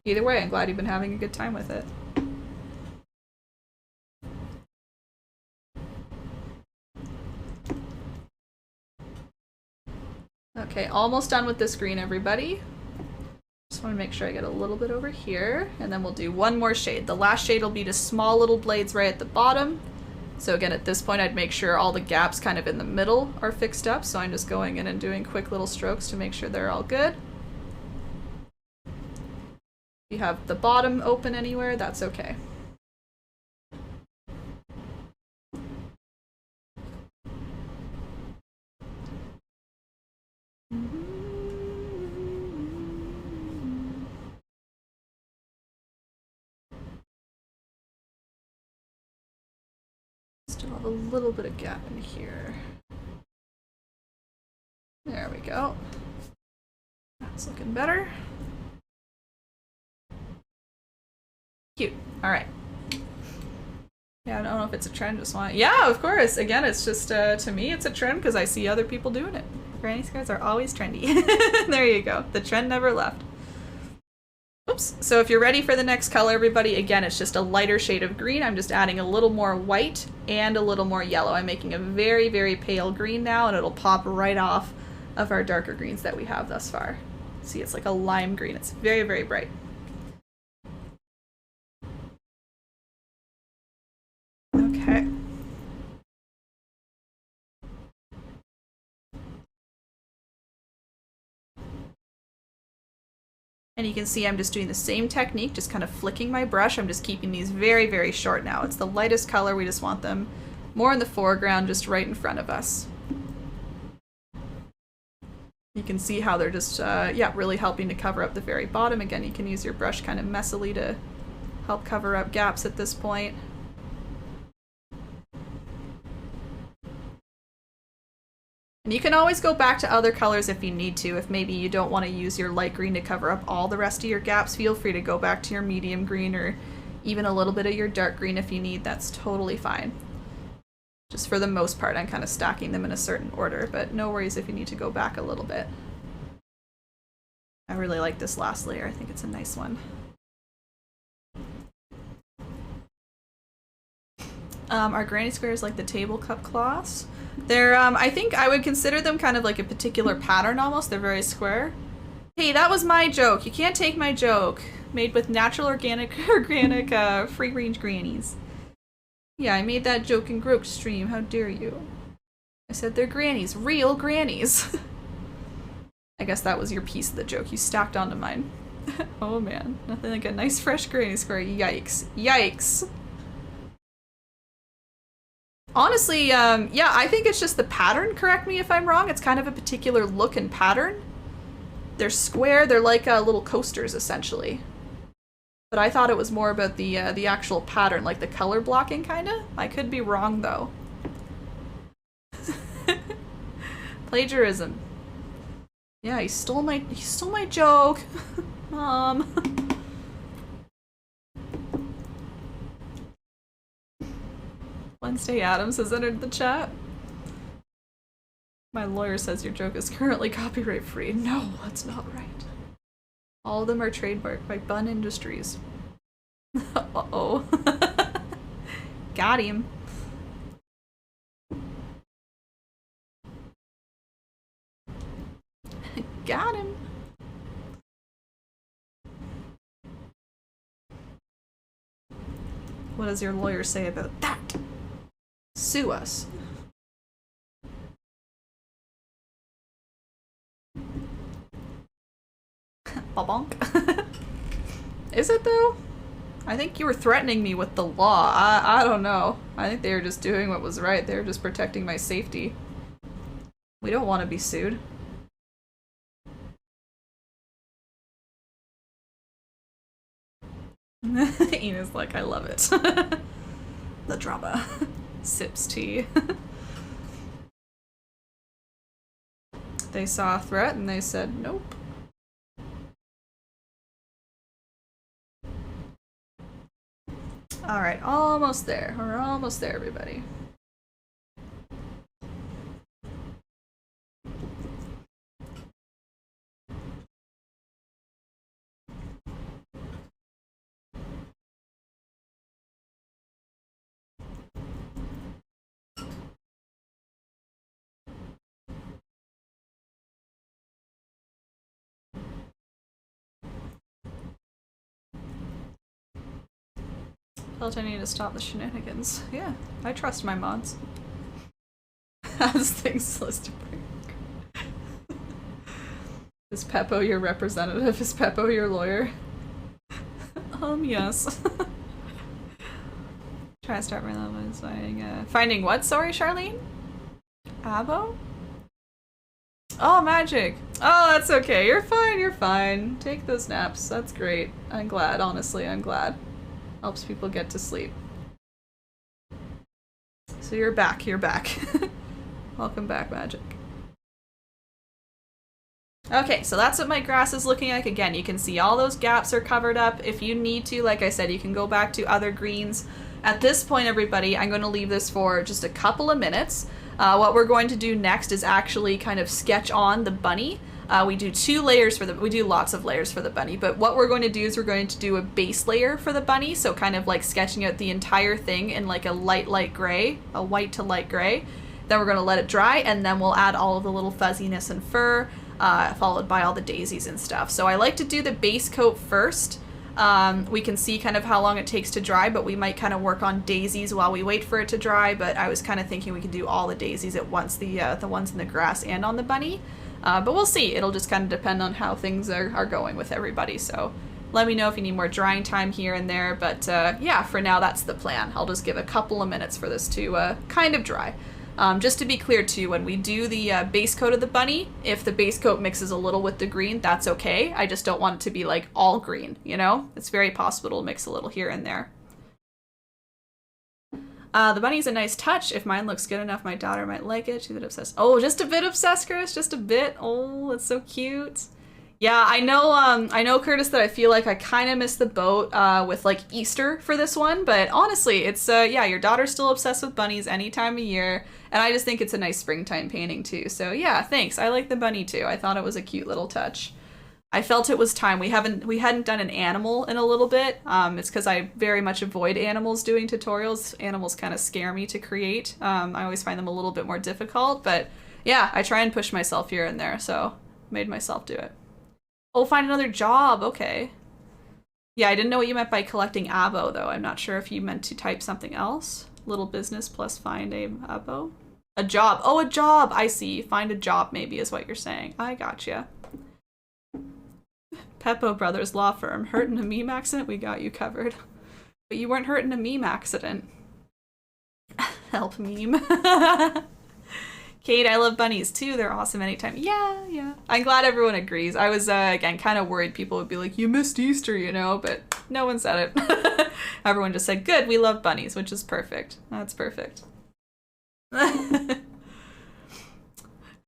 Either way, I'm glad you've been having a good time with it. Okay, almost done with this green, everybody. Just I want to make sure I get a little bit over here, and then we'll do one more shade. The last shade will be just small little blades right at the bottom. So again, at this point, I'd make sure all the gaps kind of in the middle are fixed up, so I'm just going in and doing quick little strokes to make sure they're all good. If you have the bottom open anywhere, that's okay. Still have a little bit of gap in here. There we go. That's looking better. Cute. All right. Yeah, I don't know if it's a trend. Just want. Yeah, of course. Again, it's just to me, it's a trend because I see other people doing it. Granny squares are always trendy. There you go. The trend never left. Oops. So if you're ready for the next color, everybody, again, it's just a lighter shade of green. I'm just adding a little more white and a little more yellow. I'm making a very, very pale green now, and it'll pop right off of our darker greens that we have thus far. See, it's like a lime green. It's very, very bright. Okay. And you can see I'm just doing the same technique, just kind of flicking my brush. I'm just keeping these very, very short now. It's the lightest color. We just want them more in the foreground, just right in front of us. You can see how they're just, yeah, really helping to cover up the very bottom. Again, you can use your brush kind of messily to help cover up gaps at this point. And you can always go back to other colors if you need to. If maybe you don't want to use your light green to cover up all the rest of your gaps, feel free to go back to your medium green or even a little bit of your dark green if you need. That's totally fine. Just for the most part, I'm kind of stacking them in a certain order, but no worries if you need to go back a little bit. I really like this last layer. I think it's a nice one. Our granny squares like the table cup cloths. They're, I think I would consider them kind of like a particular pattern almost. They're very square. Hey, that was my joke. You can't take my joke. Made with natural, organic, free-range grannies. Yeah, I made that joke in Groke stream. How dare you? I said they're grannies. Real grannies. I guess that was your piece of the joke. You stacked onto mine. Oh man. Nothing like a nice fresh granny square. Yikes. Yikes. Honestly, yeah, I think it's just the pattern. Correct me if I'm wrong. It's kind of a particular look and pattern. They're square. They're like little coasters, essentially. But I thought it was more about the actual pattern, like the color blocking, kind of. I could be wrong, though. Plagiarism. Yeah, he stole my joke, Mom. Wednesday Adams has entered the chat. My lawyer says your joke is currently copyright free. No, that's not right. All of them are trademarked by Bun Industries. Uh-oh. Got him. Got him. What does your lawyer say about that? Sue us. Bonk. Is it though? I think you were threatening me with the law. I don't know. I think they were just doing what was right. They were just protecting my safety. We don't want to be sued. Ina's like, I love it. The drama. Sips tea. They saw a threat and they said nope. Alright, almost there. We're almost there, everybody. Felt I need to stop the shenanigans. Yeah, I trust my mods. As things list to bring. Is Peppo your representative? Is Peppo your lawyer? Yes. Try to start my level by finding what? Sorry, Charlene? Abo? Oh, magic. Oh, that's okay. You're fine, you're fine. Take those naps. That's great. I'm glad, honestly, I'm glad. Helps people get to sleep. So you're back, you're back. Welcome back, Magic. Okay, so that's what my grass is looking like. Again, you can see all those gaps are covered up. If you need to, like I said, you can go back to other greens. At this point, everybody, I'm going to leave this for just a couple of minutes. What we're going to do next is actually kind of sketch on the bunny. We do 2 layers for we do lots of layers for the bunny, but what we're going to do is we're going to do a base layer for the bunny, so kind of like sketching out the entire thing in like a light gray, a white to light gray. Then we're going to let it dry, and then we'll add all of the little fuzziness and fur, followed by all the daisies and stuff. So I like to do the base coat first. We can see kind of how long it takes to dry, but we might kind of work on daisies while we wait for it to dry, but I was kind of thinking we could do all the daisies at once, the ones in the grass and on the bunny. But we'll see. It'll just kind of depend on how things are going with everybody, so let me know if you need more drying time here and there, but yeah, for now that's the plan. I'll just give a couple of minutes for this to kind of dry. Just to be clear too, when we do the base coat of the bunny, if the base coat mixes a little with the green, that's okay. I just don't want it to be like all green, you know? It's very possible to mix a little here and there. The bunny's a nice touch. If mine looks good enough, my daughter might like it. She's a bit obsessed. Oh, just a bit obsessed, Chris? Just a bit? Oh, that's so cute. Yeah, I know, Curtis, that I feel like I kind of missed the boat with like Easter for this one, but honestly, it's yeah, your daughter's still obsessed with bunnies any time of year, and I just think it's a nice springtime painting too. So yeah, thanks. I like the bunny too. I thought it was a cute little touch. I felt it was time. We hadn't done an animal in a little bit. It's because I very much avoid animals doing tutorials. Animals kind of scare me to create. I always find them a little bit more difficult, but yeah, I try and push myself here and there, so made myself do it. Oh, find another job. Okay. Yeah, I didn't know what you meant by collecting abo, though. I'm not sure if you meant to type something else. Little business plus find a abo. A job. Oh, a job. I see. Find a job, maybe, is what you're saying. I gotcha. Peppo Brothers Law Firm. Hurt in a meme accident? We got you covered. But you weren't hurt in a meme accident. Help meme. Kate, I love bunnies too. They're awesome anytime. Yeah, yeah. I'm glad everyone agrees. I was, again, kind of worried people would be like, you missed Easter, you know, but no one said it. Everyone just said, good, we love bunnies, which is perfect. That's perfect.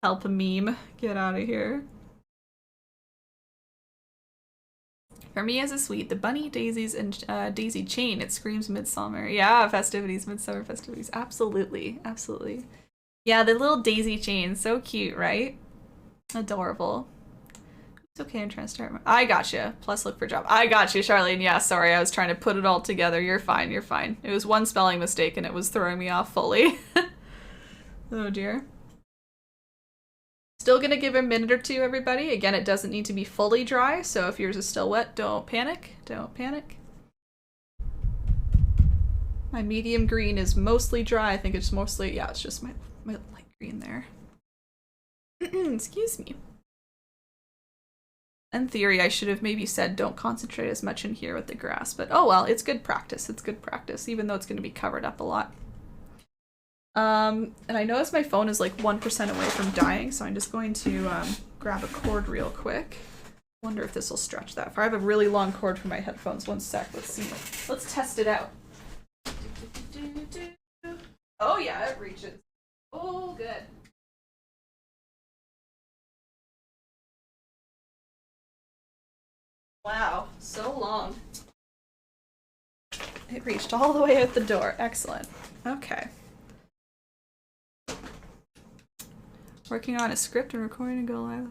Help a meme. Get out of here. For me as a sweet, the bunny, daisies, and daisy chain. It screams midsummer. Yeah, festivities, midsummer festivities. Absolutely, absolutely. Yeah, the little daisy chain, so cute, right? Adorable. It's okay, I'm trying to start. I gotcha. Plus look for job. I gotcha, Charlene. Yeah, sorry, I was trying to put it all together. You're fine, you're fine. It was one spelling mistake and it was throwing me off fully. Oh dear. Still gonna give a minute or two, everybody. Again, it doesn't need to be fully dry, so if yours is still wet, don't panic. Don't panic. My medium green is mostly dry. I think it's mostly, yeah, it's just my light green there. Excuse me. In theory, I should have maybe said don't concentrate as much in here with the grass, but oh well, it's good practice. It's good practice, even though it's going to be covered up a lot. And I notice my phone is like 1% away from dying, so I'm just going to grab a cord real quick. Wonder if this will stretch that far. I have a really long cord for my headphones. One sec. Let's see. Let's test it out. Oh yeah, it reaches. Oh, good. Wow, so long. It reached all the way out the door. Excellent. Okay. Working on a script and recording to go live.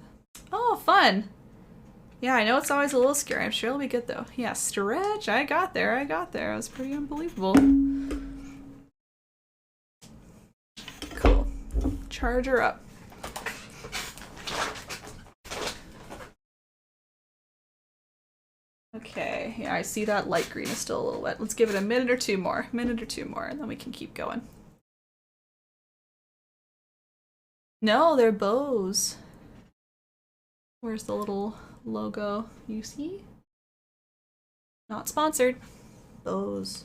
Oh, fun. Yeah, I know it's always a little scary. I'm sure it'll be good though. Yeah, stretch. I got there. I got there. It was pretty unbelievable. Cool. Charge her up. Okay, yeah, I see that light green is still a little wet. Let's give it a minute or two more, and then we can keep going. No, they're bows. Where's the little logo? You see? Not sponsored. Bows.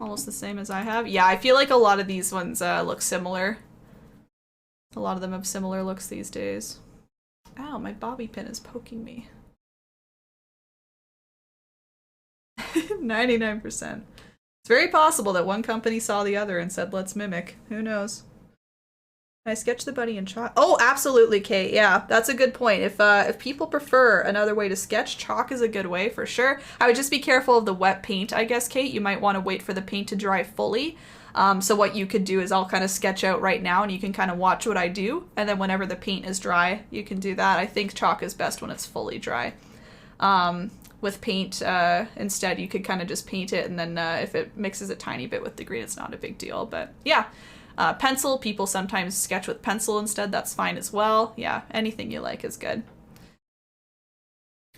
Almost the same as I have. Yeah, I feel like a lot of these ones look similar. A lot of them have similar looks these days. Ow, my bobby pin is poking me. 99%. It's very possible that one company saw the other and said, let's mimic. Who knows? Can I sketch the bunny in chalk? Oh, absolutely, Kate. Yeah, that's a good point. If people prefer another way to sketch, chalk is a good way for sure. I would just be careful of the wet paint, I guess, Kate. You might want to wait for the paint to dry fully. So what you could do is I'll kind of sketch out right now and you can kind of watch what I do. And then whenever the paint is dry, you can do that. I think chalk is best when it's fully dry. With paint, instead, you could kind of just paint it, and then if it mixes a tiny bit with the green, it's not a big deal. But yeah, pencil, people sometimes sketch with pencil instead. That's fine as well. Yeah, anything you like is good.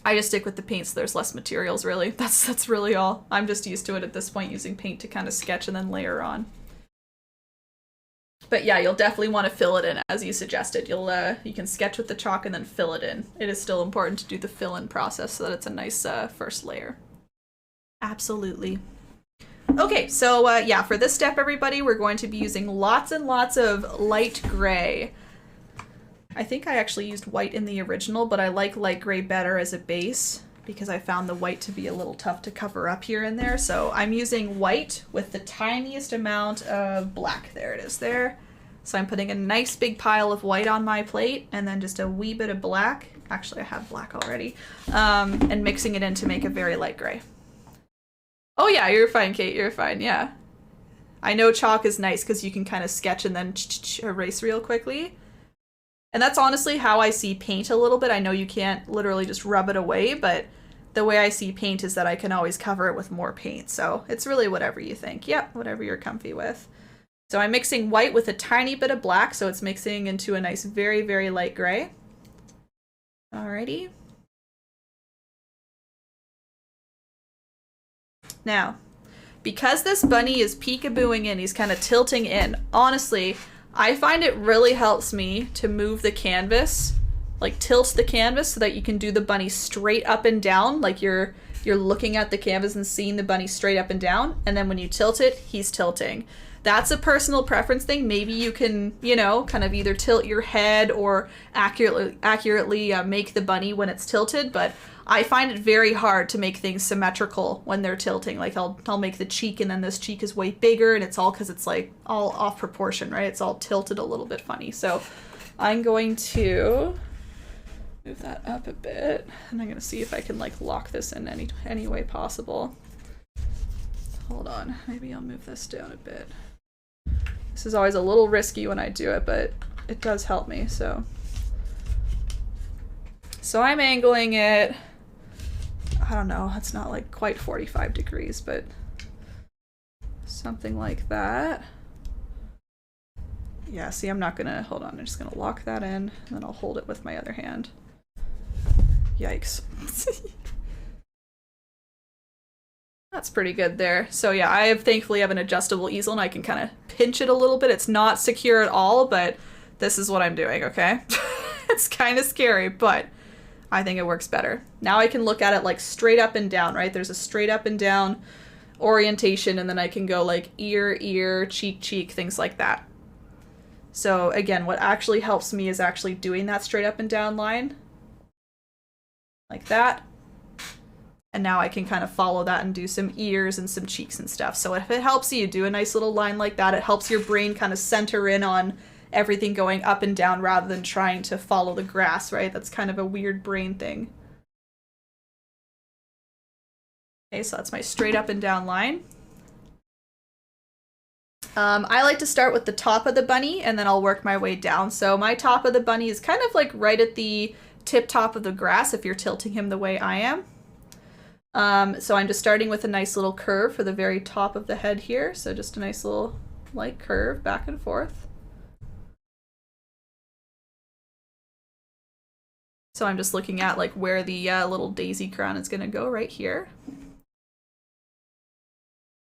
I just stick with the paint so there's less materials, really. That's really all. I'm just used to it at this point, using paint to kind of sketch and then layer on. But yeah, you'll definitely want to fill it in, as you suggested. You can sketch with the chalk and then fill it in. It is still important to do the fill-in process so that it's a nice first layer. Absolutely. Okay, so yeah, for this step, everybody, we're going to be using lots and lots of light gray. I think I actually used white in the original, but I like light gray better as a base because I found the white to be a little tough to cover up here and there. So I'm using white with the tiniest amount of black. There it is there. So I'm putting a nice big pile of white on my plate and then just a wee bit of black. Actually, I have black already. And mixing it in to make a very light gray. Oh yeah, you're fine, Kate, you're fine, yeah. I know chalk is nice because you can kind of sketch and then erase real quickly. And that's honestly how I see paint a little bit. I know you can't literally just rub it away, but the way I see paint is that I can always cover it with more paint. So it's really whatever you think. Yep, whatever you're comfy with. So I'm mixing white with a tiny bit of black, so it's mixing into a nice, very, very light gray. Alrighty. Now, because this bunny is peekabooing in, he's kind of tilting in, honestly, I find it really helps me to move the canvas, like tilt the canvas so that you can do the bunny straight up and down, like you're looking at the canvas and seeing the bunny straight up and down, and then when you tilt it, he's tilting. That's a personal preference thing. Maybe you can, you know, kind of either tilt your head or accurately make the bunny when it's tilted, but I find it very hard to make things symmetrical when they're tilting. Like I'll make the cheek and then this cheek is way bigger and it's all because it's like all off proportion, right? It's all tilted a little bit funny. So I'm going to move that up a bit and I'm going to see if I can like lock this in any way possible. Hold on, maybe I'll move this down a bit. This is always a little risky when I do it, but it does help me, so I'm angling it, I don't know, it's not like quite 45 degrees, but something like that. Yeah, see, I'm not gonna, hold on, I'm just gonna lock that in, and then I'll hold it with my other hand. Yikes. That's pretty good there. So yeah, I thankfully have an adjustable easel and I can kind of pinch it a little bit. It's not secure at all, but this is what I'm doing, okay? It's kind of scary, but I think it works better. Now I can look at it like straight up and down, right? There's a straight up and down orientation, and then I can go like ear, ear, cheek, cheek, things like that. So again, what actually helps me is actually doing that straight up and down line. Like that. And now I can kind of follow that and do some ears and some cheeks and stuff. So if it helps you do a nice little line like that, it helps your brain kind of center in on everything going up and down rather than trying to follow the grass, right? That's kind of a weird brain thing. Okay, so that's my straight up and down line. I like to start with the top of the bunny and then I'll work my way down. So my top of the bunny is kind of like right at the tip top of the grass if you're tilting him the way I am. So I'm just starting with a nice little curve for the very top of the head here. So just a nice little light curve back and forth. So I'm just looking at like where the little daisy crown is gonna go right here.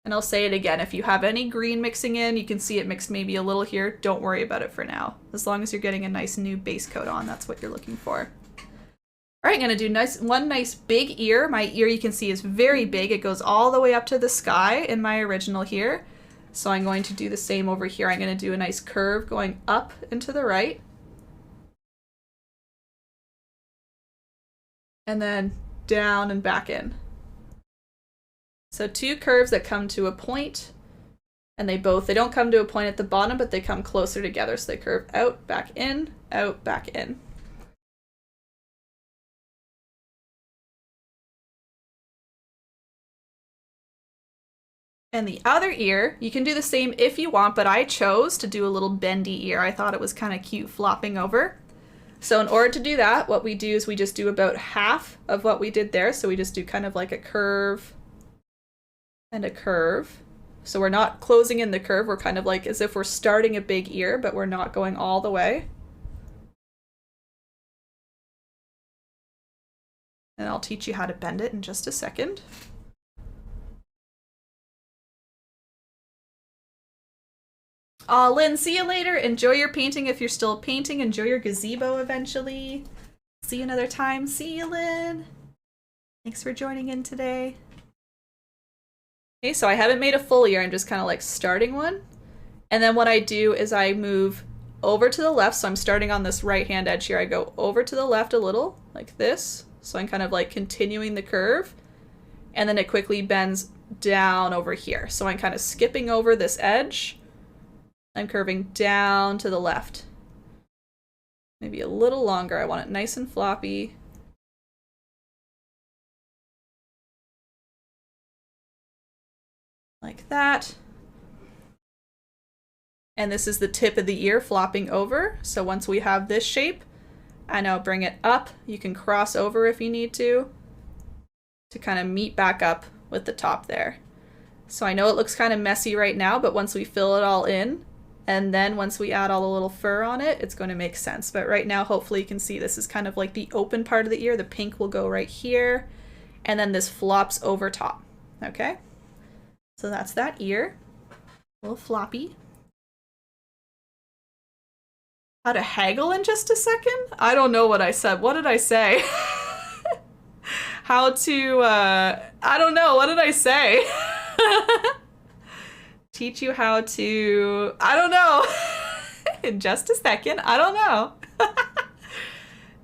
And I'll say it again, if you have any green mixing in, you can see it mixed maybe a little here, don't worry about it for now. As long as you're getting a nice new base coat on, that's what you're looking for. All right, I'm gonna do one nice big ear. My ear, you can see, is very big. It goes all the way up to the sky in my original here. So I'm going to do the same over here. I'm gonna do a nice curve going up and to the right. And then down and back in. So two curves that come to a point, and they don't come to a point at the bottom, but they come closer together. So they curve out, back in, out, back in. And the other ear, you can do the same if you want, but I chose to do a little bendy ear. I thought it was kind of cute flopping over. So in order to do that, what we do is we just do about half of what we did there. So we just do kind of like a curve and a curve. So we're not closing in the curve. We're kind of like as if we're starting a big ear, but we're not going all the way. And I'll teach you how to bend it in just a second. Lynn, see you later. Enjoy your painting if you're still painting. Enjoy your gazebo eventually. See you another time. See you, Lynn. Thanks for joining in today. Okay, so I haven't made a full ear. I'm just kind of like starting one. And then what I do is I move over to the left. So I'm starting on this right hand edge here. I go over to the left a little, like this. So I'm kind of like continuing the curve. And then it quickly bends down over here. So I'm kind of skipping over this edge. I'm curving down to the left. Maybe a little longer. I want it nice and floppy. Like that. And this is the tip of the ear flopping over. So once we have this shape, I now bring it up. You can cross over if you need to kind of meet back up with the top there. So I know it looks kind of messy right now, but once we fill it all in, and then once we add all the little fur on it, it's going to make sense. But right now, hopefully you can see this is kind of like the open part of the ear. The pink will go right here, and then this flops over top, okay? So that's that ear, a little floppy. How to haggle in just a second? I don't know what I said. What did I say? How to, I don't know, what did I say? Teach you how to, I don't know. In just a second, I don't know.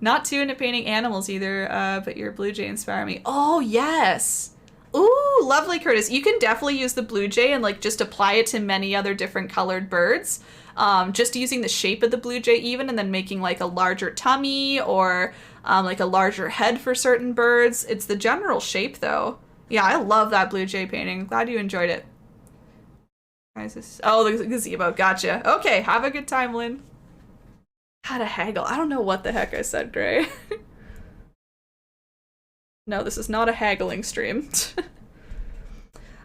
Not too into painting animals either, but your blue jay inspired me. Oh, yes. Ooh, lovely, Curtis. You can definitely use the blue jay and like just apply it to many other different colored birds. Just using the shape of the blue jay even, and then making like a larger tummy or like a larger head for certain birds. It's the general shape though. Yeah, I love that blue jay painting. Glad you enjoyed it. Oh, the gazebo. Gotcha. Okay, have a good time, Lynn. How to haggle. I don't know what the heck I said, Gray. No, this is not a haggling stream.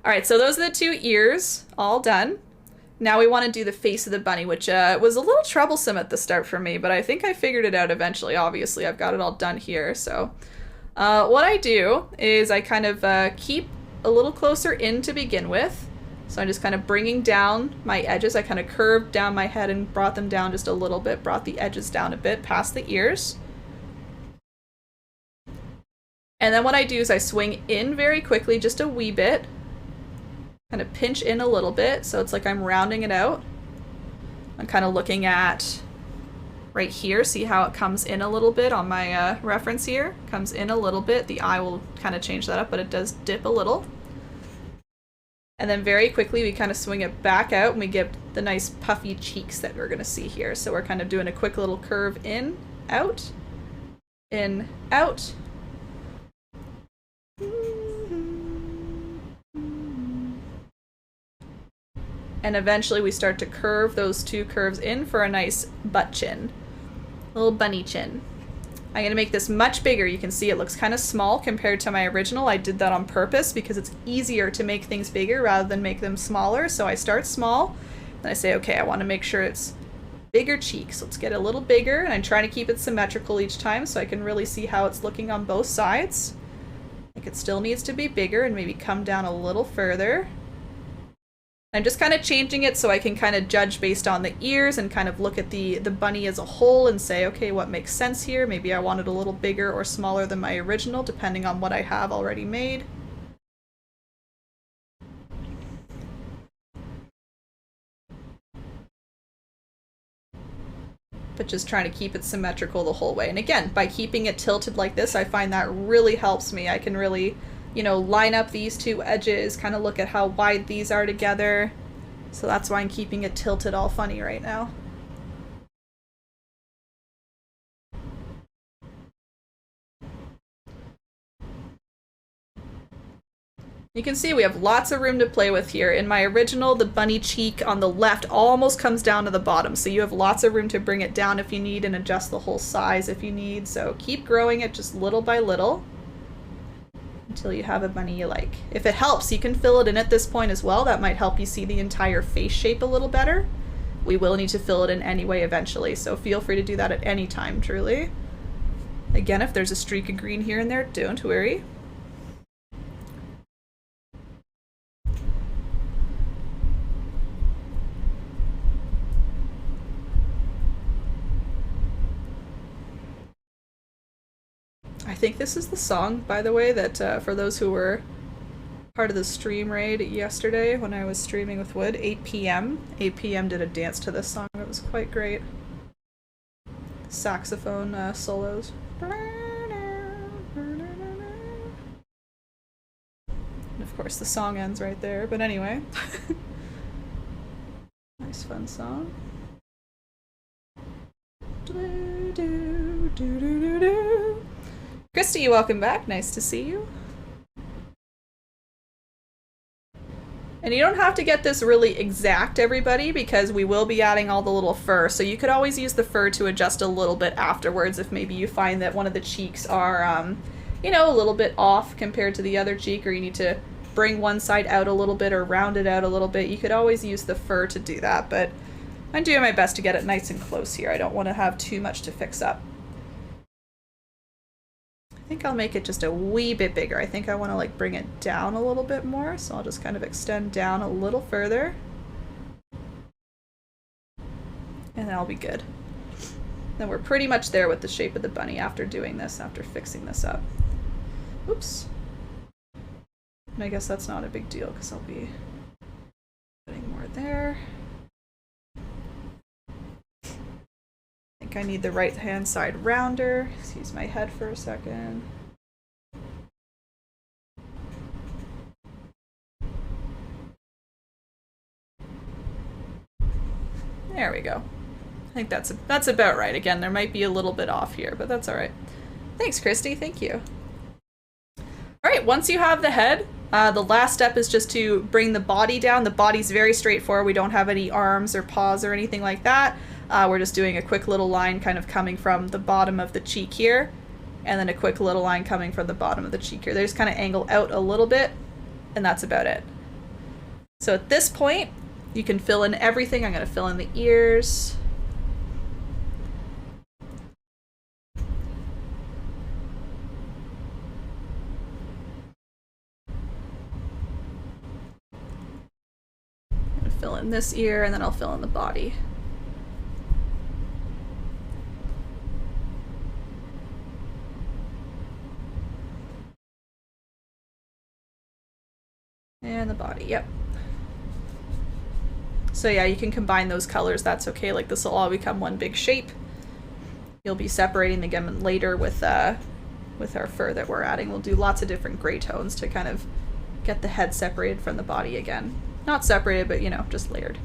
All right, so those are the two ears all done. Now we want to do the face of the bunny, which was a little troublesome at the start for me, but I think I figured it out eventually. Obviously, I've got it all done here. So what I do is I kind of keep a little closer in to begin with. So I'm just kind of bringing down my edges. I kind of curved down my head and brought them down just a little bit, brought the edges down a bit past the ears. And then what I do is I swing in very quickly, just a wee bit. Kind of pinch in a little bit, so it's like I'm rounding it out. I'm kind of looking at right here, see how it comes in a little bit on my reference here? Comes in a little bit. The eye will kind of change that up, but it does dip a little. And then very quickly we kind of swing it back out and we get the nice puffy cheeks that we're going to see here. So we're kind of doing a quick little curve in, out, and eventually we start to curve those two curves in for a nice butt chin. Little bunny chin. I'm going to make this much bigger. You can see it looks kind of small compared to my original. I did that on purpose because it's easier to make things bigger rather than make them smaller. So I start small, then I say, okay, I want to make sure it's bigger cheeks. Let's get a little bigger, and I'm trying to keep it symmetrical each time so I can really see how it's looking on both sides. Like it still needs to be bigger and maybe come down a little further. I'm just kind of changing it so I can kind of judge based on the ears and kind of look at the bunny as a whole and say, okay, what makes sense here? Maybe I want it a little bigger or smaller than my original, depending on what I have already made. But just trying to keep it symmetrical the whole way. And again, by keeping it tilted like this, I find that really helps me. I can really, you know, line up these two edges, kind of look at how wide these are together. So that's why I'm keeping it tilted all funny right now. You can see we have lots of room to play with here. In my original, the bunny cheek on the left almost comes down to the bottom, so you have lots of room to bring it down if you need and adjust the whole size if you need. So keep growing it just little by little until you have a bunny you like. If it helps, you can fill it in at this point as well. That might help you see the entire face shape a little better. We will need to fill it in anyway eventually, so feel free to do that at any time, truly. Again, if there's a streak of green here and there, don't worry. I think this is the song, by the way, that for those who were part of the stream raid yesterday when I was streaming with Wood, 8 p.m. 8 p.m. did a dance to this song. It was quite great. Saxophone solos. And of course the song ends right there, but anyway. Nice fun song. Christy, welcome back. Nice to see you. And you don't have to get this really exact, everybody, because we will be adding all the little fur. So you could always use the fur to adjust a little bit afterwards if maybe you find that one of the cheeks are, you know, a little bit off compared to the other cheek, or you need to bring one side out a little bit or round it out a little bit. You could always use the fur to do that, but I'm doing my best to get it nice and close here. I don't want to have too much to fix up. I think I'll make it just a wee bit bigger. I think I want to like bring it down a little bit more, so I'll just kind of extend down a little further. And then I'll be good. Then we're pretty much there with the shape of the bunny after doing this, after fixing this up. Oops. And I guess that's not a big deal because I'll be putting more there. I think I need the right hand side rounder. Let's use my head for a second. There we go. I think that's about right. Again, there might be a little bit off here, but that's all right. Thanks, Christy. Thank you. All right, once you have the head, the last step is just to bring the body down. The body's very straightforward. We don't have any arms or paws or anything like that. We're just doing a quick little line kind of coming from the bottom of the cheek here, and then a quick little line coming from the bottom of the cheek here. They just kind of angle out a little bit, and that's about it. So at this point, you can fill in everything. I'm going to fill in the ears. I'm going to fill in this ear, and then I'll fill in the body. And the body, yep. So yeah, you can combine those colors, that's okay. Like this will all become one big shape. You'll be separating them later with our fur that we're adding. We'll do lots of different gray tones to kind of get the head separated from the body again. Not separated, but you know, just layered.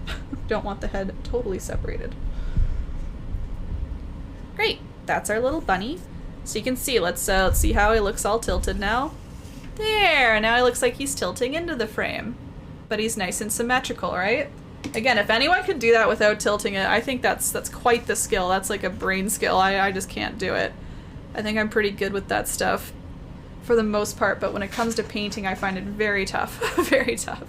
Don't want the head totally separated. Great, that's our little bunny. So you can see, let's see how he looks all tilted now. There, now he looks like he's tilting into the frame, but he's nice and symmetrical, right? Again, if anyone could do that without tilting it, I think that's quite the skill. That's like a brain skill. I just can't do it. I think I'm pretty good with that stuff for the most part, but when it comes to painting, I find it very tough. Very tough.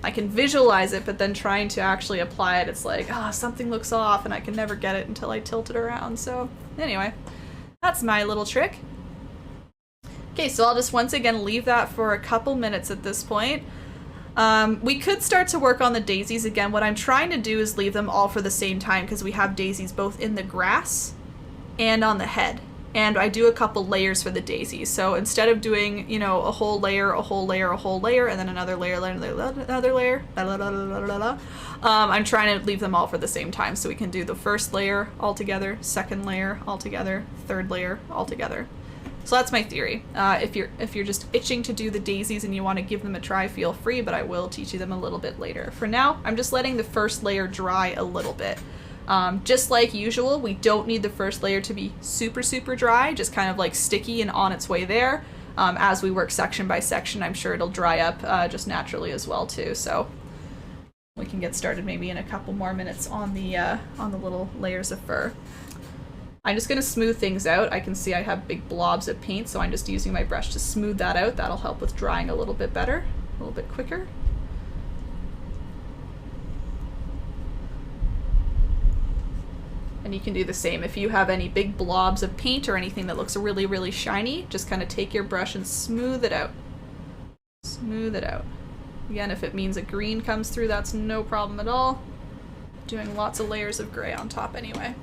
I can visualize it, but then trying to actually apply it, it's like, something looks off, and I can never get it until I tilt it around. So anyway, that's my little trick. Okay, so I'll just once again leave that for a couple minutes at this point. We could start to work on the daisies again. What I'm trying to do is leave them all for the same time because we have daisies both in the grass and on the head. And I do a couple layers for the daisies. So instead of doing, you know, a whole layer, a whole layer, a whole layer, and then another layer, another layer, I'm trying to leave them all for the same time. So we can do the first layer all together, second layer all together, third layer all together. So that's my theory. If you're just itching to do the daisies and you want to give them a try, feel free, but I will teach you them a little bit later. For now, I'm just letting the first layer dry a little bit. Just like usual, we don't need the first layer to be super, super dry, just kind of like sticky and on its way there. As we work section by section, I'm sure it'll dry up just naturally as well too. So we can get started maybe in a couple more minutes on the little layers of fur. I'm just going to smooth things out. I can see I have big blobs of paint, so I'm just using my brush to smooth that out. That'll help with drying a little bit better, a little bit quicker. And you can do the same. If you have any big blobs of paint or anything that looks really, really shiny, just kind of take your brush and smooth it out. Smooth it out. Again, if it means a green comes through, that's no problem at all. Doing lots of layers of gray on top anyway.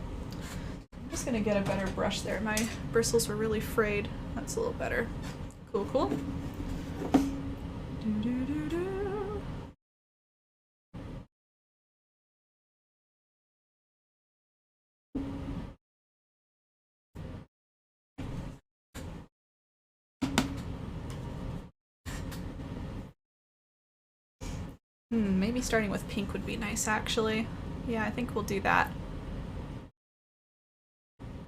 I'm just gonna get a better brush there. My bristles were really frayed. That's a little better. Cool, cool. Maybe starting with pink would be nice, actually. Yeah, I think we'll do that.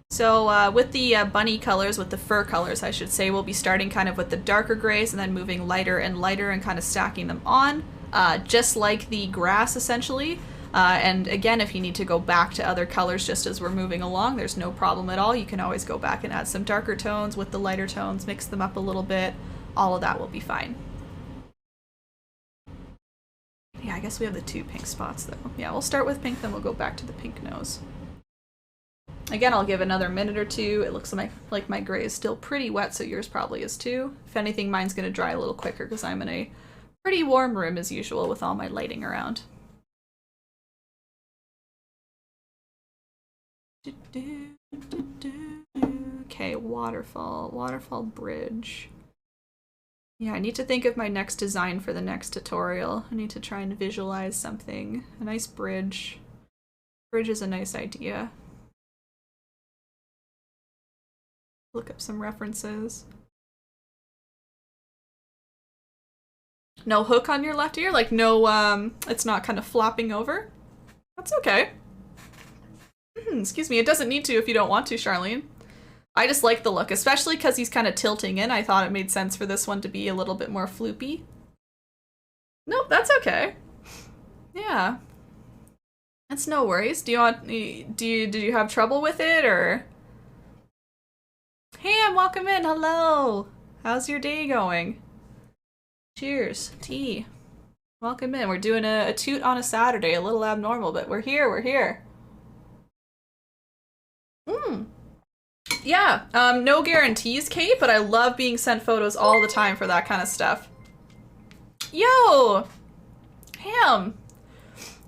So with the bunny colors, with the fur colors, I should say, we'll be starting kind of with the darker grays and then moving lighter and lighter and kind of stacking them on, just like the grass, essentially. And again, if you need to go back to other colors just as we're moving along, there's no problem at all. You can always go back and add some darker tones with the lighter tones, mix them up a little bit. All of that will be fine. Yeah, I guess we have the two pink spots though. Yeah, we'll start with pink, then we'll go back to the pink nose. Again, I'll give another minute or two. It looks like my gray is still pretty wet, so yours probably is too. If anything, mine's gonna dry a little quicker because I'm in a pretty warm room as usual with all my lighting around. Okay, waterfall bridge. Yeah, I need to think of my next design for the next tutorial. I need to try and visualize something. A nice bridge. Bridge is a nice idea. Look up some references. No hook on your left ear? Like no, it's not kind of flopping over? That's okay. Excuse me, it doesn't need to if you don't want to, Charlene. I just like the look, especially because he's kind of tilting in. I thought it made sense for this one to be a little bit more floopy. Nope, that's okay. Yeah. That's no worries. Do you have trouble with it, or? Ham, welcome in, hello! How's your day going? Cheers, tea. Welcome in. We're doing a toot on a Saturday, a little abnormal, but we're here, we're here. Yeah, no guarantees, Kate, but I love being sent photos all the time for that kind of stuff. Yo! Ham!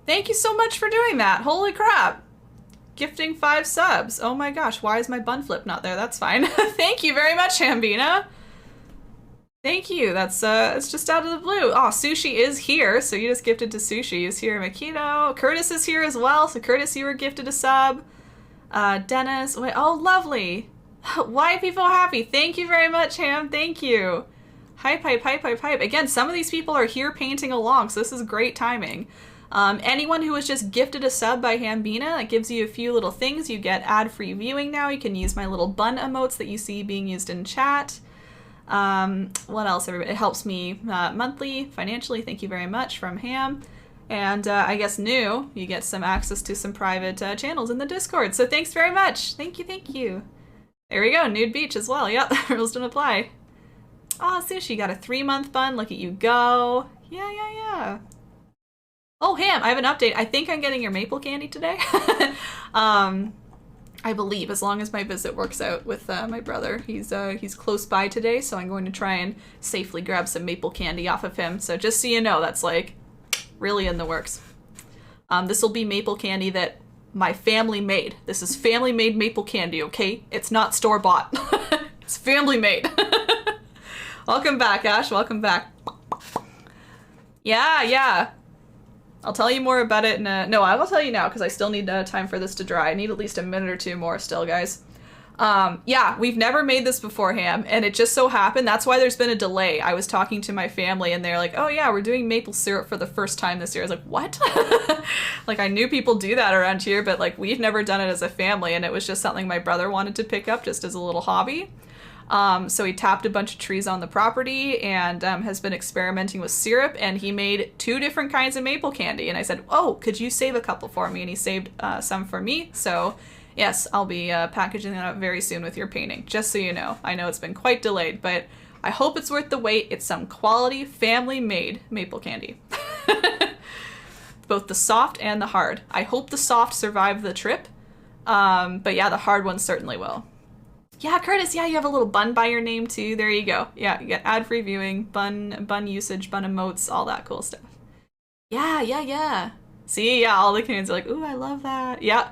Thank you so much for doing that. Holy crap. Gifting 5 subs. Oh my gosh, why is my bun flip not there? That's fine. Thank you very much, Hambina. Thank you. That's it's just out of the blue. Oh, Sushi is here, so you just gifted to Sushi. Is here, Makito. Curtis is here as well, so Curtis, you were gifted a sub. Dennis, wait, oh, lovely. Why people happy? Thank you very much, Ham. Thank you. Hype, hype, hype, hype, hype. Again, some of these people are here painting along, so this is great timing. Anyone who was just gifted a sub by Hambina, that gives you a few little things. You get ad-free viewing now. You can use my little bun emotes that you see being used in chat. What else? Everybody, it helps me monthly, financially. Thank you very much from Ham. And I guess new, you get some access to some private channels in the Discord. So thanks very much. Thank you, thank you. There we go, nude beach as well. Yep, rules don't apply. Oh, Sushi, got a 3-month bun. Look at you go. Yeah, yeah, yeah. Oh, Ham, I have an update. I think I'm getting your maple candy today. I believe, as long as my visit works out with my brother. He's close by today, so I'm going to try and safely grab some maple candy off of him. So just so you know, that's like really in the works. This will be maple candy that my family made. This is family made maple candy, okay? It's not store-bought. It's family made. Welcome back, Ash. Welcome back. Yeah, yeah. I'll tell you more about it in a... No, I will tell you now, because I still need time for this to dry. I need at least a minute or two more still, guys. Yeah, we've never made this before, Ham, and it just so happened, that's why there's been a delay. I was talking to my family, and they're like, oh yeah, we're doing maple syrup for the first time this year. I was like, what? Like, I knew people do that around here, but like, we've never done it as a family, and it was just something my brother wanted to pick up just as a little hobby. So he tapped a bunch of trees on the property and has been experimenting with syrup, and he made 2 different kinds of maple candy. And I said, oh, could you save a couple for me? And he saved some for me. So yes, I'll be packaging that up very soon with your painting, just so you know. I know it's been quite delayed, but I hope it's worth the wait. It's some quality family-made maple candy. Both the soft and the hard. I hope the soft survive the trip, but yeah, the hard ones certainly will. Yeah, Curtis, yeah, you have a little bun by your name too. There you go. Yeah, you get ad-free viewing, bun usage, bun emotes, all that cool stuff. Yeah, yeah, yeah. See, yeah, all the Canadians are like, ooh, I love that. Yeah.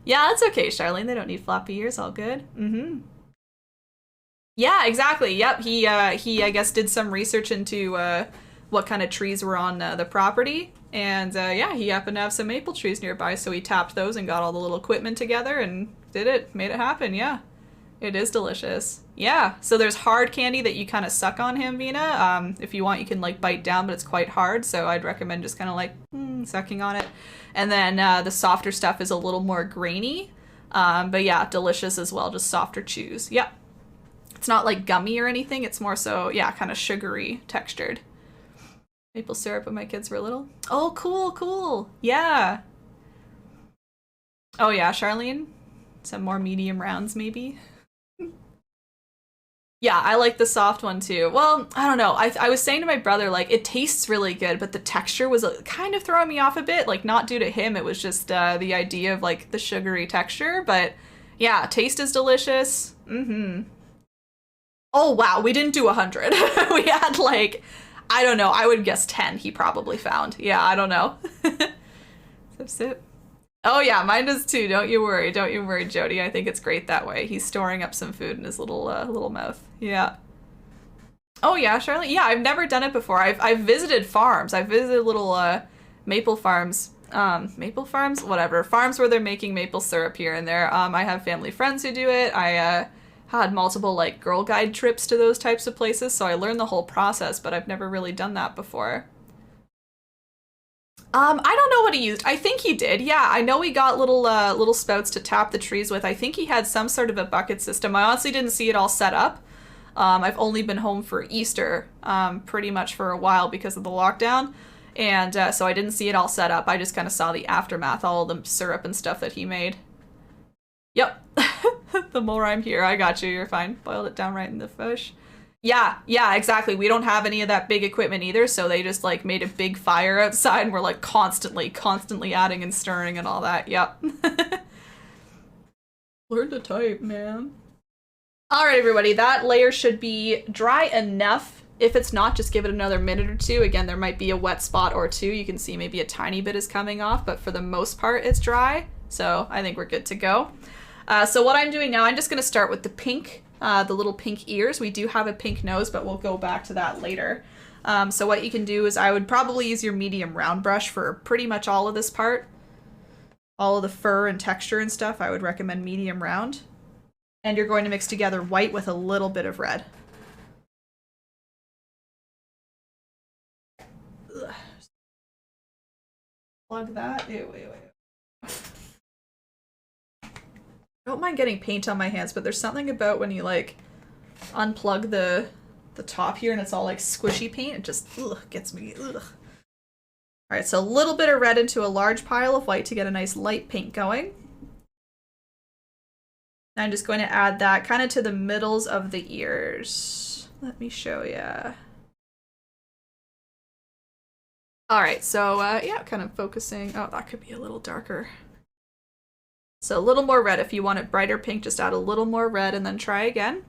Yeah, that's okay, Charlene. They don't need floppy ears. All good. Mm-hmm. Yeah, exactly. Yep. He I guess did some research into what kind of trees were on the property, and yeah, he happened to have some maple trees nearby, so he tapped those and got all the little equipment together and made it happen. Yeah, it is delicious. Yeah. So there's hard candy that you kind of suck on, him, Vina. If you want, you can like bite down, but it's quite hard. So I'd recommend just kind of like sucking on it. And then the softer stuff is a little more grainy, but yeah, delicious as well. Just softer chews. Yep. It's not like gummy or anything. It's more so, yeah, kind of sugary textured. Maple syrup when my kids were little. Oh, cool, cool. Yeah. Oh yeah, Charlene. Some more medium rounds, maybe. Yeah, I like the soft one too. Well, I don't know. I was saying to my brother, like, it tastes really good, but the texture was kind of throwing me off a bit. Like, not due to him. It was just the idea of, like, the sugary texture. But, yeah, taste is delicious. Mm-hmm. Oh, wow. We didn't do 100. We had, like, I don't know. I would guess 10 he probably found. Yeah, I don't know. Sip, sip. Oh yeah, mine does too. Don't you worry. Don't you worry, Jody. I think it's great that way. He's storing up some food in his little mouth. Yeah. Oh yeah, Charlotte. Yeah, I've never done it before. I've visited farms. I've visited little maple farms. Maple farms, whatever. Farms where they're making maple syrup here and there. I have family friends who do it. I had multiple like Girl Guide trips to those types of places, so I learned the whole process, but I've never really done that before. I don't know what he used. I think he did. Yeah, I know he got little spouts to tap the trees with. I think he had some sort of a bucket system. I honestly didn't see it all set up. I've only been home for Easter, pretty much for a while because of the lockdown. And so I didn't see it all set up. I just kind of saw the aftermath, all the syrup and stuff that he made. Yep. The more I'm here, I got you. You're fine. Boiled it down right in the fish. Yeah, exactly. We don't have any of that big equipment either, so they just like made a big fire outside and we're like constantly adding and stirring and all that. Yep. Learn to type, man. Alright, everybody, that layer should be dry enough. If it's not, just give it another minute or two. Again, there might be a wet spot or two. You can see maybe a tiny bit is coming off, but for the most part, it's dry. So I think we're good to go. So what I'm doing now, I'm just going to start with the pink. The little pink ears. We do have a pink nose, but we'll go back to that later. So what you can do is I would probably use your medium round brush for pretty much all of this part. All of the fur and texture and stuff, I would recommend medium round. And you're going to mix together white with a little bit of red. Ugh. Plug that. Ew. I don't mind getting paint on my hands, but there's something about when you like unplug the top here and it's all like squishy paint. It just gets me. Ugh. All right, so a little bit of red into a large pile of white to get a nice light pink going. I'm just going to add that kind of to the middles of the ears. Let me show you. All right, so yeah, kind of focusing. Oh, that could be a little darker. So a little more red. If you want it brighter pink, just add a little more red and then try again.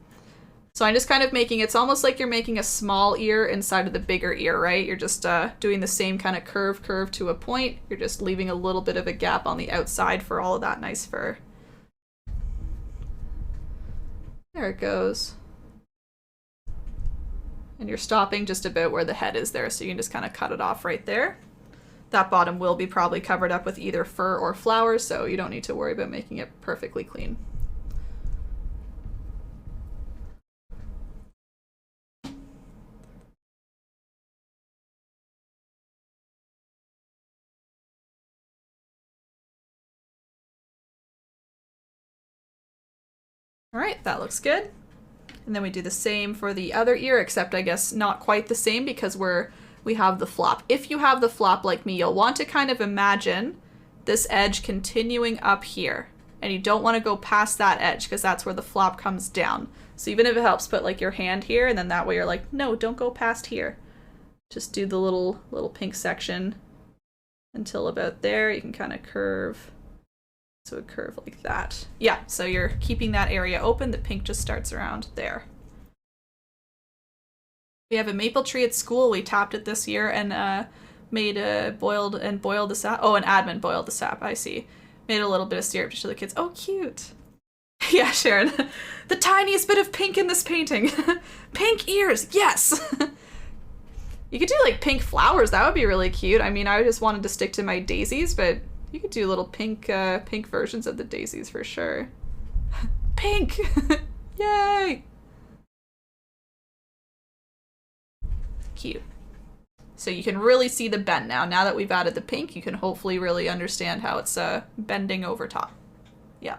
So I'm just kind of making, it's almost like you're making a small ear inside of the bigger ear, right? You're just doing the same kind of curve to a point. You're just leaving a little bit of a gap on the outside for all of that nice fur. There it goes. And you're stopping just about where the head is there, so you can just kind of cut it off right there. That bottom will be probably covered up with either fur or flowers, so you don't need to worry about making it perfectly clean. All right, that looks good. And then we do the same for the other ear, except I guess not quite the same because we have the flop. If you have the flop like me, you'll want to kind of imagine this edge continuing up here. And you don't want to go past that edge because that's where the flop comes down. So even if it helps, put like your hand here, and then that way you're like, no, don't go past here. Just do the little pink section until about there. You can kind of curve. So a curve like that. Yeah, so you're keeping that area open. The pink just starts around there. We have a maple tree at school. We tapped it this year and made a boiled the sap. Oh, an admin boiled the sap. I see. Made a little bit of syrup to show the kids. Oh, cute. Yeah, Sharon. The tiniest bit of pink in this painting. Pink ears. Yes. You could do like pink flowers. That would be really cute. I mean, I just wanted to stick to my daisies, but you could do little pink versions of the daisies for sure. Pink! Yay! Cute. So you can really see the bend now. Now that we've added the pink, you can hopefully really understand how it's bending over top. Yeah.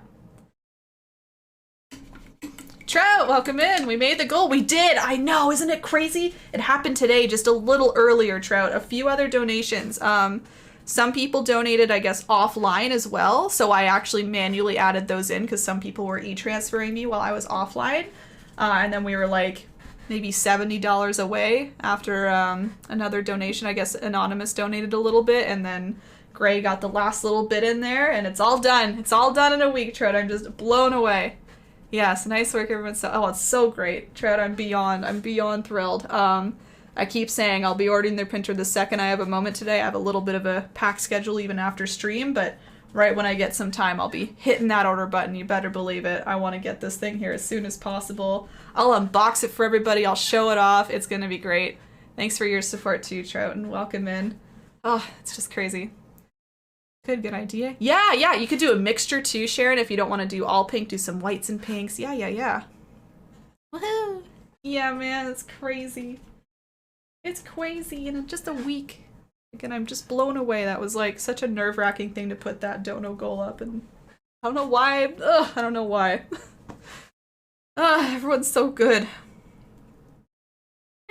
Trout, welcome in. We made the goal. We did. I know. Isn't it crazy? It happened today, just a little earlier, Trout. A few other donations. Some people donated, I guess, offline as well, so I actually manually added those in because some people were e-transferring me while I was offline, and then we were like maybe $70 away after another donation. I guess Anonymous donated a little bit, and then Gray got the last little bit in there, and it's all done. It's all done in a week, Trout. I'm just blown away. Yes, nice work, everyone. Oh, it's so great, Trout. I'm beyond thrilled. I keep saying I'll be ordering their printer the second I have a moment today. I have a little bit of a packed schedule even after stream, but right when I get some time, I'll be hitting that order button. You better believe it. I want to get this thing here as soon as possible. I'll unbox it for everybody. I'll show it off. It's going to be great. Thanks for your support too, Trout, and welcome in. Oh, it's just crazy. Good idea. Yeah, you could do a mixture too, Sharon, if you don't want to do all pink, do some whites and pinks. Yeah. Woohoo! Yeah, man, it's crazy. It's crazy in just a week. Again, I'm just blown away. That was like such a nerve-wracking thing to put that dono goal up, and I don't know why. I don't know why. Everyone's so good.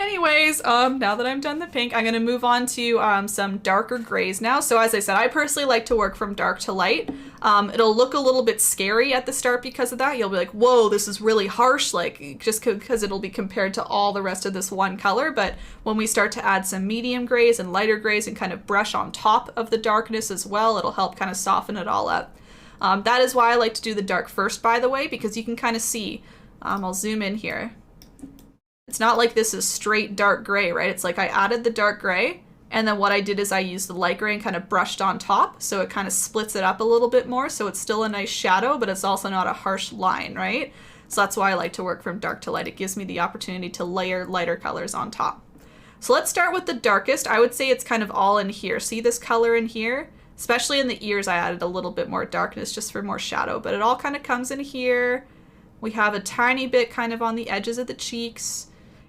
Anyways, now that I'm done the pink, I'm gonna move on to some darker grays now. So as I said, I personally like to work from dark to light. It'll look a little bit scary at the start because of that. You'll be like, whoa, this is really harsh, like just because it'll be compared to all the rest of this one color. But when we start to add some medium grays and lighter grays and kind of brush on top of the darkness as well, it'll help kind of soften it all up. That is why I like to do the dark first, by the way, because you can kind of see. I'll zoom in here. It's not like this is straight dark gray, right? It's like I added the dark gray, and then what I did is I used the light gray and kind of brushed on top, so it kind of splits it up a little bit more, so it's still a nice shadow, but it's also not a harsh line, right? So that's why I like to work from dark to light. It gives me the opportunity to layer lighter colors on top. So let's start with the darkest. I would say it's kind of all in here. See this color in here? Especially in the ears, I added a little bit more darkness just for more shadow, but it all kind of comes in here. We have a tiny bit kind of on the edges of the cheeks.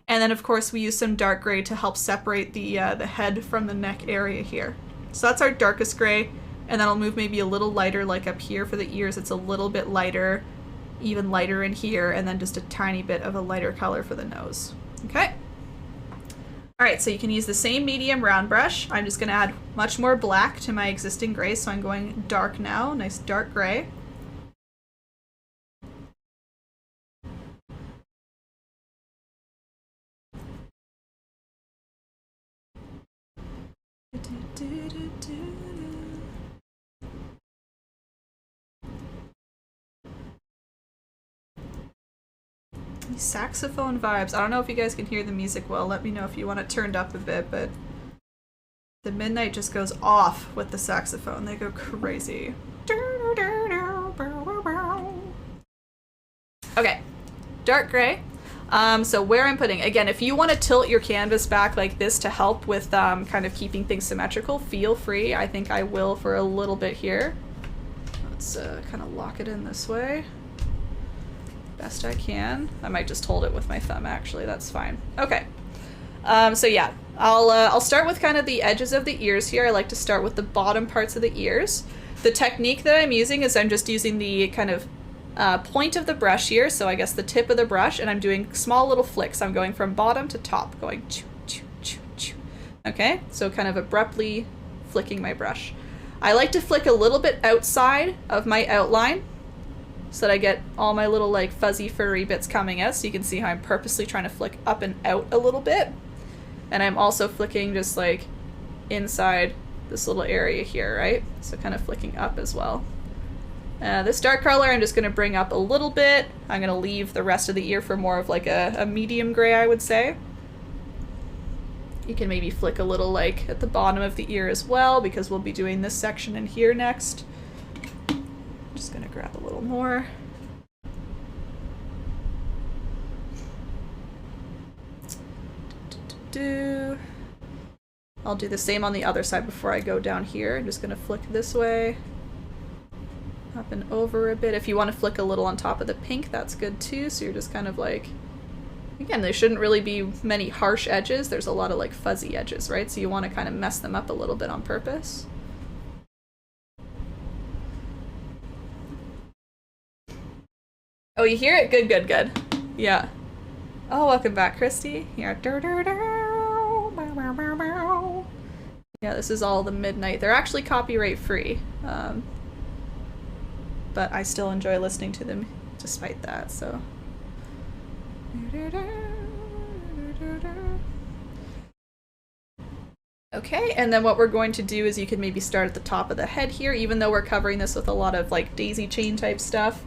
And then, of course, we use some dark gray to help separate the head from the neck area here. So that's our darkest gray. And then I'll move maybe a little lighter, like up here for the ears. It's a little bit lighter, even lighter in here, and then just a tiny bit of a lighter color for the nose. Okay? All right, so you can use the same medium round brush. I'm just going to add much more black to my existing gray, so I'm going dark now, nice dark gray. These saxophone vibes. I don't know if you guys can hear the music well. Let me know if you want it turned up a bit, but the midnight just goes off with the saxophone. They go crazy. Okay, dark gray. So where I'm putting, again, if you want to tilt your canvas back like this to help with kind of keeping things symmetrical, feel free. I think I will for a little bit here. Let's kind of lock it in this way. Best I can. I might just hold it with my thumb, actually. That's fine. Okay. So yeah, I'll start with kind of the edges of the ears here. I like to start with the bottom parts of the ears. The technique that I'm using is I'm just using the kind of point of the brush here, so I guess the tip of the brush, and I'm doing small little flicks. I'm going from bottom to top, going choo, choo, choo, choo. Okay, so kind of abruptly flicking my brush. I like to flick a little bit outside of my outline so that I get all my little like fuzzy furry bits coming out, so you can see how I'm purposely trying to flick up and out a little bit. And I'm also flicking just like inside this little area here, right? So kind of flicking up as well. This dark color I'm just going to bring up a little bit. I'm going to leave the rest of the ear for more of like a medium gray, I would say. You can maybe flick a little like at the bottom of the ear as well, because we'll be doing this section in here next. I'm just going to grab a little more. I'll do the same on the other side before I go down here. I'm just going to flick this way. Up and over a bit. If you want to flick a little on top of the pink, that's good too. So you're just kind of like, again, there shouldn't really be many harsh edges. There's a lot of like fuzzy edges, right? So you want to kind of mess them up a little bit on purpose. Oh, you hear it? Good, good, good. Yeah. Oh, welcome back, Christy. Yeah. Yeah, this is all the midnight. They're actually copyright free. But I still enjoy listening to them despite that, so. Okay, and then what we're going to do is you can maybe start at the top of the head here, even though we're covering this with a lot of like daisy chain type stuff.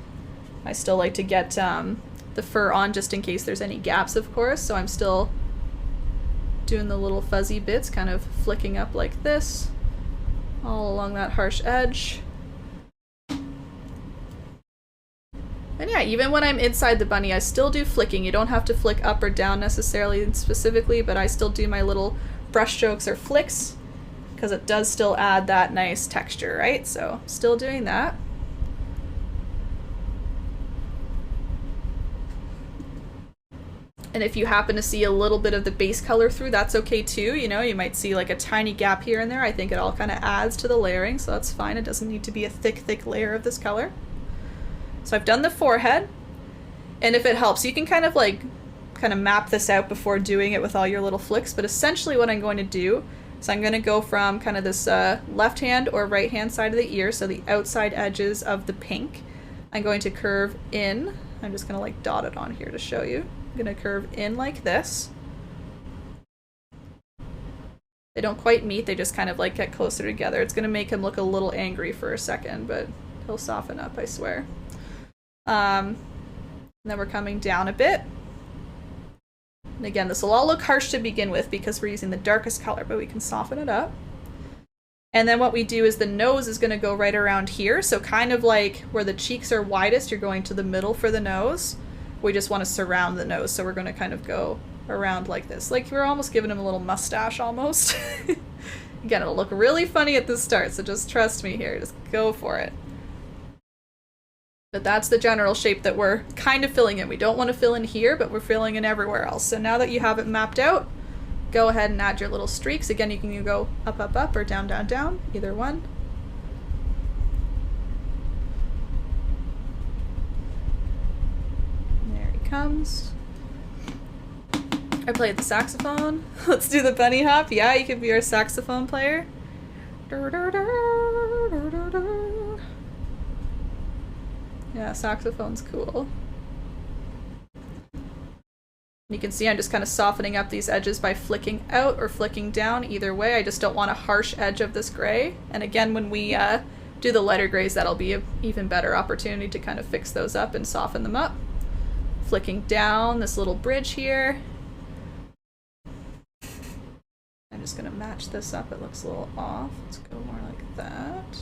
I still like to get the fur on just in case there's any gaps, of course, so I'm still doing the little fuzzy bits, kind of flicking up like this, all along that harsh edge. And yeah, even when I'm inside the bunny, I still do flicking. You don't have to flick up or down necessarily specifically, but I still do my little brush strokes or flicks because it does still add that nice texture, right? So still doing that. And if you happen to see a little bit of the base color through, that's okay too. You know, you might see like a tiny gap here and there. I think it all kind of adds to the layering, so that's fine. It doesn't need to be a thick, thick layer of this color. So I've done the forehead, and if it helps, you can kind of map this out before doing it with all your little flicks, but essentially what I'm going to do is I'm going to go from kind of this left hand or right hand side of the ear, so the outside edges of the pink. I'm going to curve in. I'm just going to like dot it on here to show you. I'm going to curve in like this. They don't quite meet, they just kind of like get closer together. It's going to make him look a little angry for a second, but he'll soften up, I swear. And then we're coming down a bit. And again, this will all look harsh to begin with because we're using the darkest color, but we can soften it up. And then what we do is the nose is going to go right around here. So kind of like where the cheeks are widest, you're going to the middle for the nose. We just want to surround the nose, so we're going to kind of go around like this. Like we're almost giving him a little mustache almost. Again, it'll look really funny at the start, so just trust me here. Just go for it. But that's the general shape that we're kind of filling in. We don't want to fill in here, but we're filling in everywhere else. So now that you have it mapped out, go ahead and add your little streaks. Again, you can go up, up, up, or down, down, down, either one. There he comes. I played the saxophone. Let's do the bunny hop. Yeah, you could be our saxophone player. Yeah, saxophone's cool. You can see I'm just kind of softening up these edges by flicking out or flicking down. Either way, I just don't want a harsh edge of this gray. And again, when we do the lighter grays, that'll be an even better opportunity to kind of fix those up and soften them up. flicking down this little bridge here. I'm just gonna match this up. It looks a little off. Let's go more like that.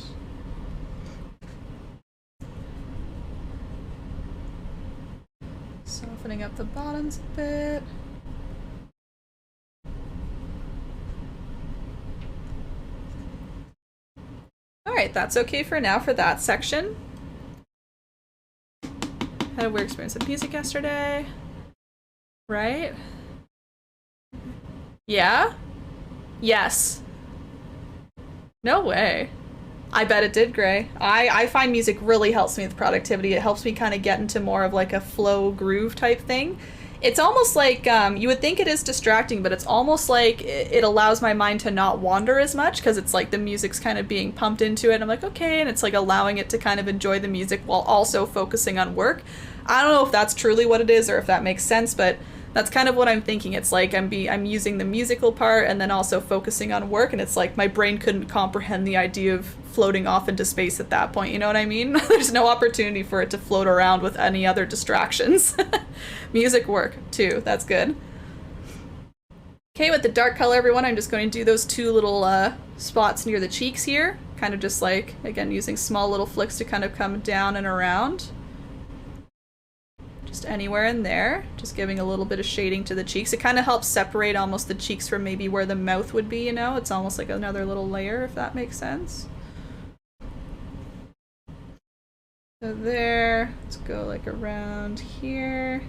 Softening up the bottoms a bit. Alright, that's okay for now for that section. Had a weird experience with music yesterday. Right? Yeah? Yes. No way. I bet it did, Gray. I find music really helps me with productivity. It helps me kind of get into more of like a flow groove type thing. It's almost like, you would think it is distracting, but it's almost like it allows my mind to not wander as much because it's like the music's kind of being pumped into it. And I'm like, okay, and it's like allowing it to kind of enjoy the music while also focusing on work. I don't know if that's truly what it is or if that makes sense, but that's kind of what I'm thinking. It's like I'm using the musical part and then also focusing on work, and it's like my brain couldn't comprehend the idea of floating off into space at that point, you know what I mean? There's no opportunity for it to float around with any other distractions. Music work, too. That's good. Okay, with the dark color, everyone, I'm just going to do those two little spots near the cheeks here. Kind of just like, again, using small little flicks to kind of come down and around. Just anywhere in there, just giving a little bit of shading to the cheeks. It kind of helps separate almost the cheeks from maybe where the mouth would be, you know? It's almost like another little layer, if that makes sense. So there, let's go like around here.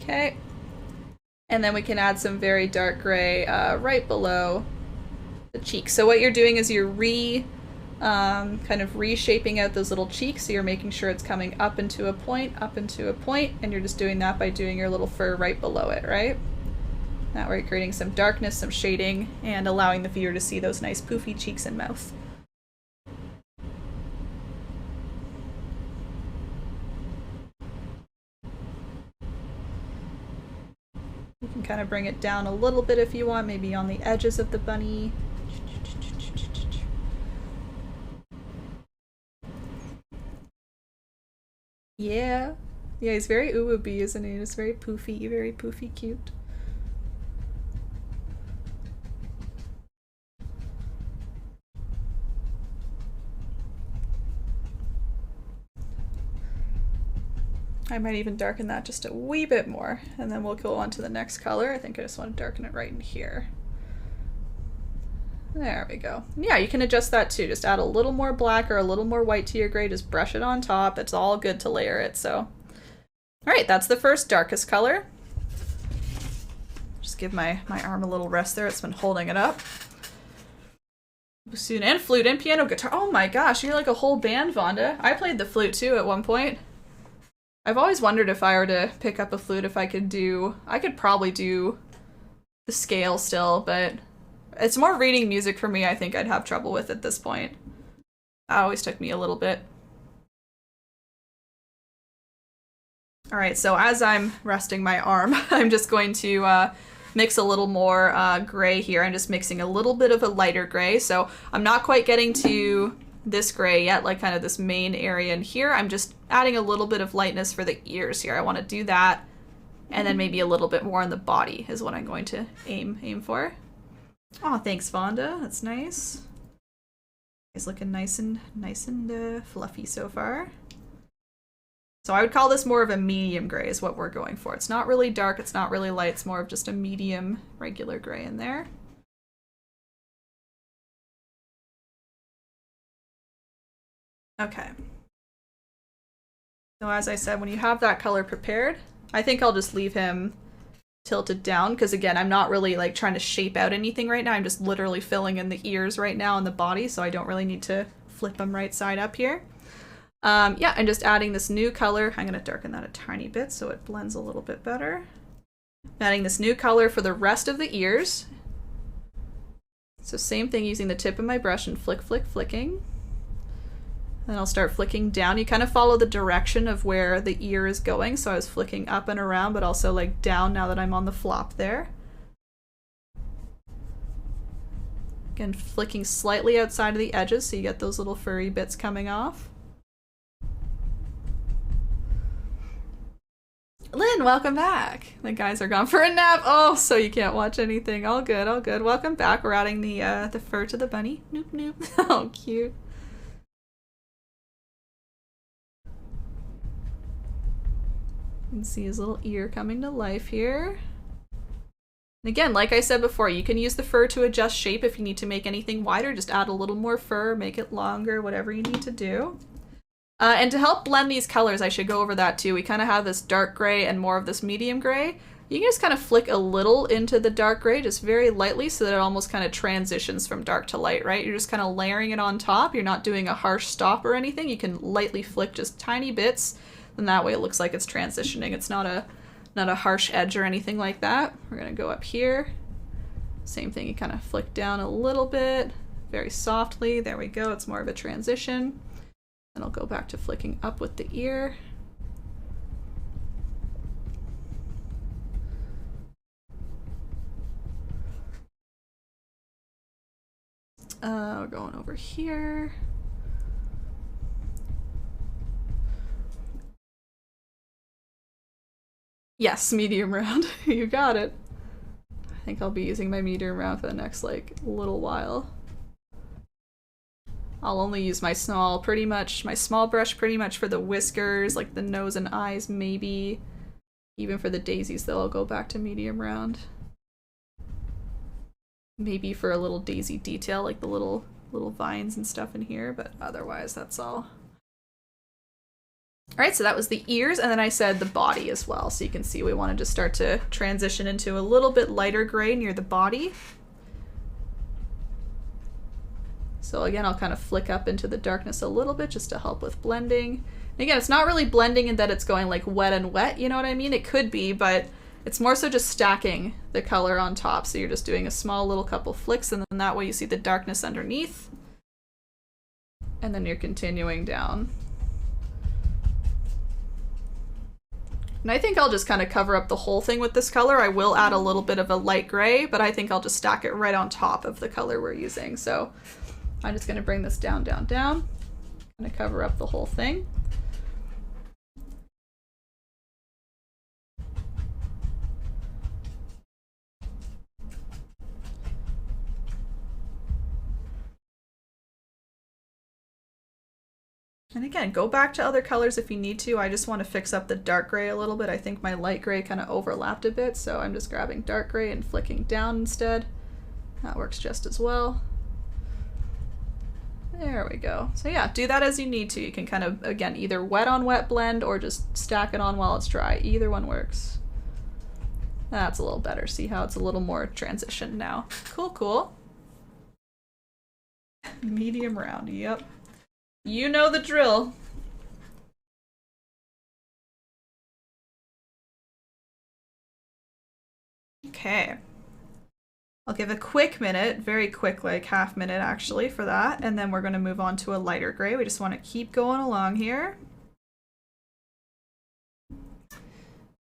Okay, and then we can add some very dark gray right below the cheek. So what you're doing is you're kind of reshaping out those little cheeks, so you're making sure it's coming up into a point, and you're just doing that by doing your little fur right below it, right? That way you're creating some darkness, some shading, and allowing the viewer to see those nice poofy cheeks and mouth. You can kind of bring it down a little bit if you want, maybe on the edges of the bunny. Yeah. Yeah, he's very ooh-woo-bee, isn't he? He's very poofy cute. I might even darken that just a wee bit more, and then we'll go on to the next color. I think I just want to darken it right in here. There we go. Yeah, you can adjust that too. Just add a little more black or a little more white to your gray. Just brush it on top. It's all good to layer it, so. All right, that's the first darkest color. Just give my arm a little rest there. It's been holding it up. Bassoon and flute and piano guitar. Oh my gosh, you're like a whole band, Vonda. I played the flute too at one point. I've always wondered if I were to pick up a flute if I could probably do the scale still, but it's more reading music for me I think I'd have trouble with at this point. That always took me a little bit. Alright, so as I'm resting my arm, I'm just going to mix a little more gray here. I'm just mixing a little bit of a lighter gray, so I'm not quite getting to this gray yet, like kind of this main area in here. I'm just adding a little bit of lightness for the ears here. I want to do that, and then maybe a little bit more on the body is what I'm going to aim for. Oh, thanks, Vonda. That's nice. It's looking nice and fluffy so far. So I would call this more of a medium gray is what we're going for. It's not really dark, it's not really light, it's more of just a medium regular gray in there. Okay. So as I said, when you have that color prepared, I think I'll just leave him tilted down because again, I'm not really like trying to shape out anything right now. I'm just literally filling in the ears right now and the body, so I don't really need to flip them right side up here. Yeah, I'm just adding this new color. I'm going to darken that a tiny bit so it blends a little bit better. Adding this new color for the rest of the ears. So same thing, using the tip of my brush and flicking. Then I'll start flicking down. You kind of follow the direction of where the ear is going. So I was flicking up and around, but also like down now that I'm on the flop there. Again, flicking slightly outside of the edges so you get those little furry bits coming off. Lynn, welcome back. The guys are gone for a nap. Oh, so you can't watch anything. All good, all good. Welcome back. We're adding the fur to the bunny. Noop, noop. Oh, cute. You can see his little ear coming to life here. And again, like I said before, you can use the fur to adjust shape if you need to make anything wider. Just add a little more fur, make it longer, whatever you need to do. And to help blend these colors, I should go over that too. We kind of have this dark gray and more of this medium gray. You can just kind of flick a little into the dark gray, just very lightly, so that it almost kind of transitions from dark to light, right? You're just kind of layering it on top. You're not doing a harsh stop or anything. You can lightly flick just tiny bits, and that way it looks like it's transitioning. It's not a harsh edge or anything like that. We're gonna go up here. Same thing, you kind of flick down a little bit, very softly. There we go, it's more of a transition. And I'll go back to flicking up with the ear. We're going over here. Yes, medium round. You got it. I think I'll be using my medium round for the next like little while. I'll only use my small brush pretty much for the whiskers, like the nose and eyes maybe. Even for the daisies though, I'll go back to medium round. Maybe for a little daisy detail, like the little vines and stuff in here, but otherwise that's all. Alright, so that was the ears, and then I said the body as well, so you can see we wanted to start to transition into a little bit lighter gray near the body. So again, I'll kind of flick up into the darkness a little bit just to help with blending. And again, it's not really blending in that it's going like wet and wet, you know what I mean? It could be, but it's more so just stacking the color on top. So you're just doing a small little couple flicks, and then that way you see the darkness underneath. And then you're continuing down. And I think I'll just kind of cover up the whole thing with this color. I will add a little bit of a light gray, but I think I'll just stack it right on top of the color we're using. So I'm just going to bring this down, down, down. I'm going to cover up the whole thing. And again, go back to other colors if you need to. I just want to fix up the dark gray a little bit. I think my light gray kind of overlapped a bit, so I'm just grabbing dark gray and flicking down instead. That works just as well. There we go. So yeah, do that as you need to. You can kind of, again, either wet on wet blend or just stack it on while it's dry. Either one works. That's a little better. See how it's a little more transitioned now. Cool, cool. Medium round, yep. You know the drill. Okay. I'll give a quick minute, very quick, like half minute actually for that, and then we're going to move on to a lighter gray. We just want to keep going along here.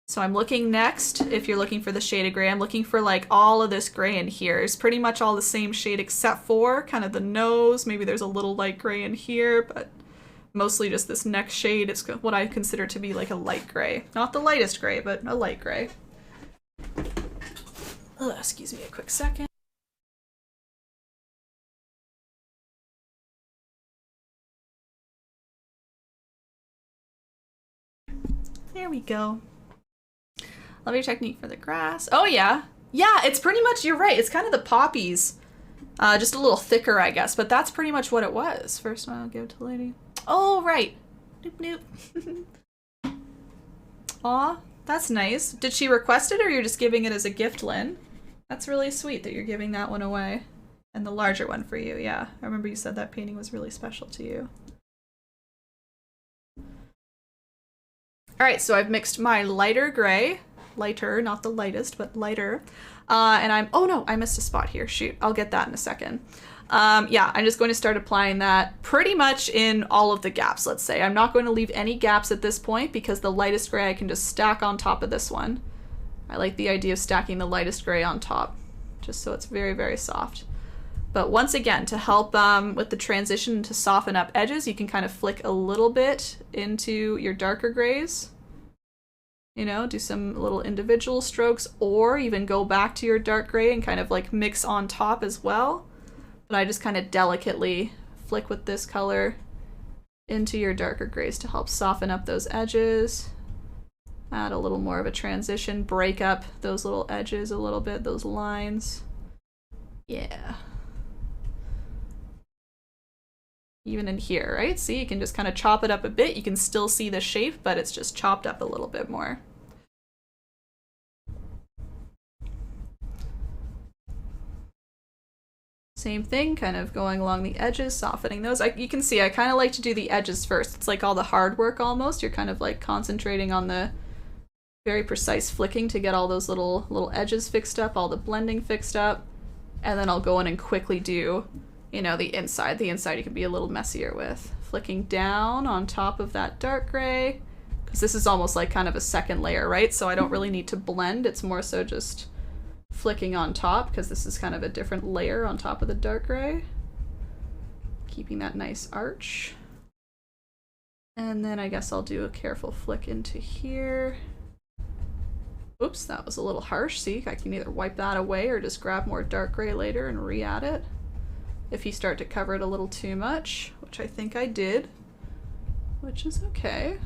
So I'm looking next, if you're looking for the shade of gray, I'm looking for like all of this gray in here. It's pretty much all the same shade except for kind of the nose. Maybe there's a little light gray in here, but mostly just this next shade. It's what I consider to be like a light gray. Not the lightest gray, but a light gray. Oh, excuse me a quick second. There we go. Love your technique for the grass. Oh yeah. Yeah, it's pretty much, you're right. It's kind of the poppies. Just a little thicker, I guess, but that's pretty much what it was. First one I'll give it to the lady. Oh, right. Noop, noop. Aw, that's nice. Did she request it or you're just giving it as a gift, Lynn? That's really sweet that you're giving that one away. And the larger one for you, yeah. I remember you said that painting was really special to you. Alright, so I've mixed my lighter gray. Lighter, not the lightest, but lighter. And I'm, oh no, I missed a spot here. Shoot, I'll get that in a second. Yeah, I'm just going to start applying that pretty much in all of the gaps, let's say. I'm not going to leave any gaps at this point because the lightest gray I can just stack on top of this one. I like the idea of stacking the lightest gray on top, just so it's very, very soft. But once again, to help with the transition to soften up edges, you can kind of flick a little bit into your darker grays. You know, do some little individual strokes, or even go back to your dark gray and kind of like mix on top as well. But I just kind of delicately flick with this color into your darker grays to help soften up those edges. Add a little more of a transition, break up those little edges a little bit, those lines. Yeah. Even in here, right? See, you can just kind of chop it up a bit. You can still see the shape, but it's just chopped up a little bit more. Same thing, kind of going along the edges, softening those. You can see I kind of like to do the edges first. It's like all the hard work almost. You're kind of like concentrating on the very precise flicking to get all those little edges fixed up, all the blending fixed up. And then I'll go in and quickly do, you know, the inside. The inside you can be a little messier with. Flicking down on top of that dark gray, because this is almost like kind of a second layer, right? So I don't really need to blend. It's more so just flicking on top, because this is kind of a different layer on top of the dark gray. Keeping that nice arch. And then I guess I'll do a careful flick into here. Oops, that was a little harsh. See, I can either wipe that away or just grab more dark gray later and re-add it. If you start to cover it a little too much, which I think I did, which is okay.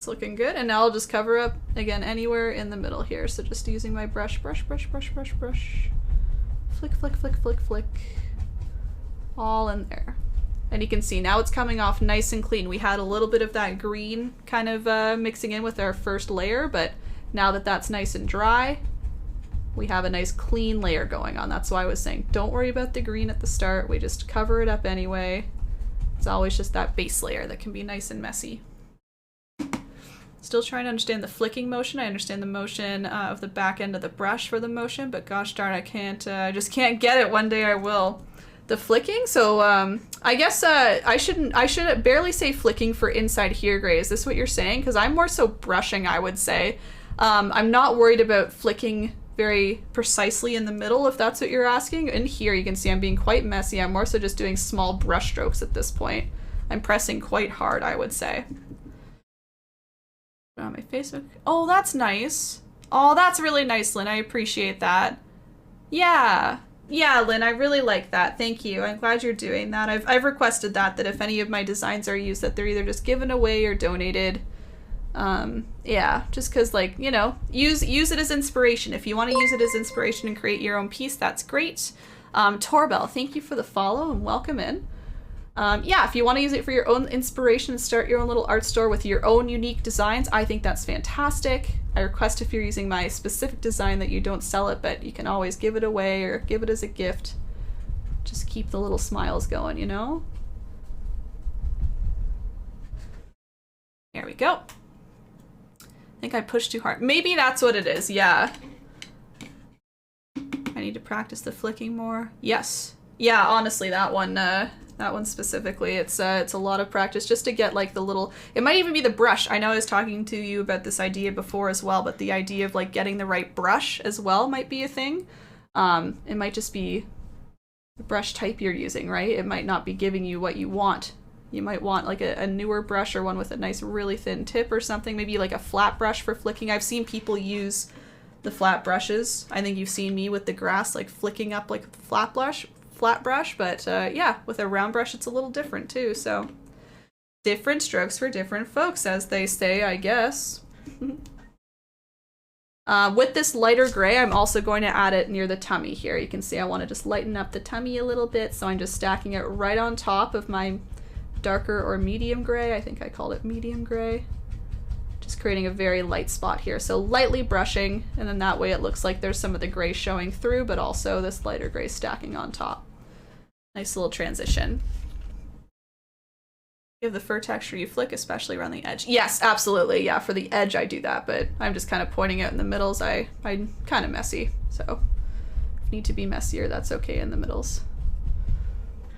It's looking good, and now I'll just cover up, again, anywhere in the middle here. So just using my brush, flick, flick, flick, flick, flick, all in there. And you can see now it's coming off nice and clean. We had a little bit of that green kind of mixing in with our first layer, but now that that's nice and dry, we have a nice clean layer going on. That's why I was saying don't worry about the green at the start. We just cover it up anyway. It's always just that base layer that can be nice and messy. Still trying to understand the flicking motion. I understand the motion of the back end of the brush for the motion, but gosh darn, I just can't get it. One day I will. The flicking, so I guess I should barely say flicking for inside here gray. Is this what you're saying? Because I'm more so brushing, I would say. I'm not worried about flicking very precisely in the middle, if that's what you're asking. In here you can see I'm being quite messy. I'm more so just doing small brush strokes at this point. I'm pressing quite hard, I would say. On my Facebook. Oh, that's nice. Oh, that's really nice, Lynn. I appreciate that. Yeah. Yeah, Lynn, I really like that. Thank you. I'm glad you're doing that. I've requested that if any of my designs are used, that they're either just given away or donated. Yeah, just because, like, you know, use it as inspiration. If you want to use it as inspiration and create your own piece, that's great. Torbell, thank you for the follow and welcome in. Yeah, if you want to use it for your own inspiration and start your own little art store with your own unique designs, I think that's fantastic. I request if you're using my specific design that you don't sell it, but you can always give it away or give it as a gift. Just keep the little smiles going, you know? There we go. I think I pushed too hard. Maybe that's what it is, yeah. I need to practice the flicking more. Yes. Yeah, honestly, that one specifically, it's a lot of practice just to get like the little, it might even be the brush. I know I was talking to you about this idea before as well, but the idea of like getting the right brush as well might be a thing. It might just be the brush type you're using, right? It might not be giving you what you want. You might want like a newer brush or one with a nice really thin tip or something, maybe like a flat brush for flicking. I've seen people use the flat brushes. I think you've seen me with the grass like flicking up like a flat brush, but yeah, with a round brush it's a little different too, so different strokes for different folks, as they say, I guess. With this lighter gray, I'm also going to add it near the tummy here. You can see I want to just lighten up the tummy a little bit, so I'm just stacking it right on top of my darker or medium gray. I think I called it medium gray. Just creating a very light spot here, so lightly brushing, and then that way it looks like there's some of the gray showing through, but also this lighter gray stacking on top. Nice little transition. You have the fur texture you flick, especially around the edge. Yes, absolutely. Yeah, for the edge I do that, but I'm just kind of pointing out in the middle. I'm kind of messy, so need to be messier, that's okay in the middles.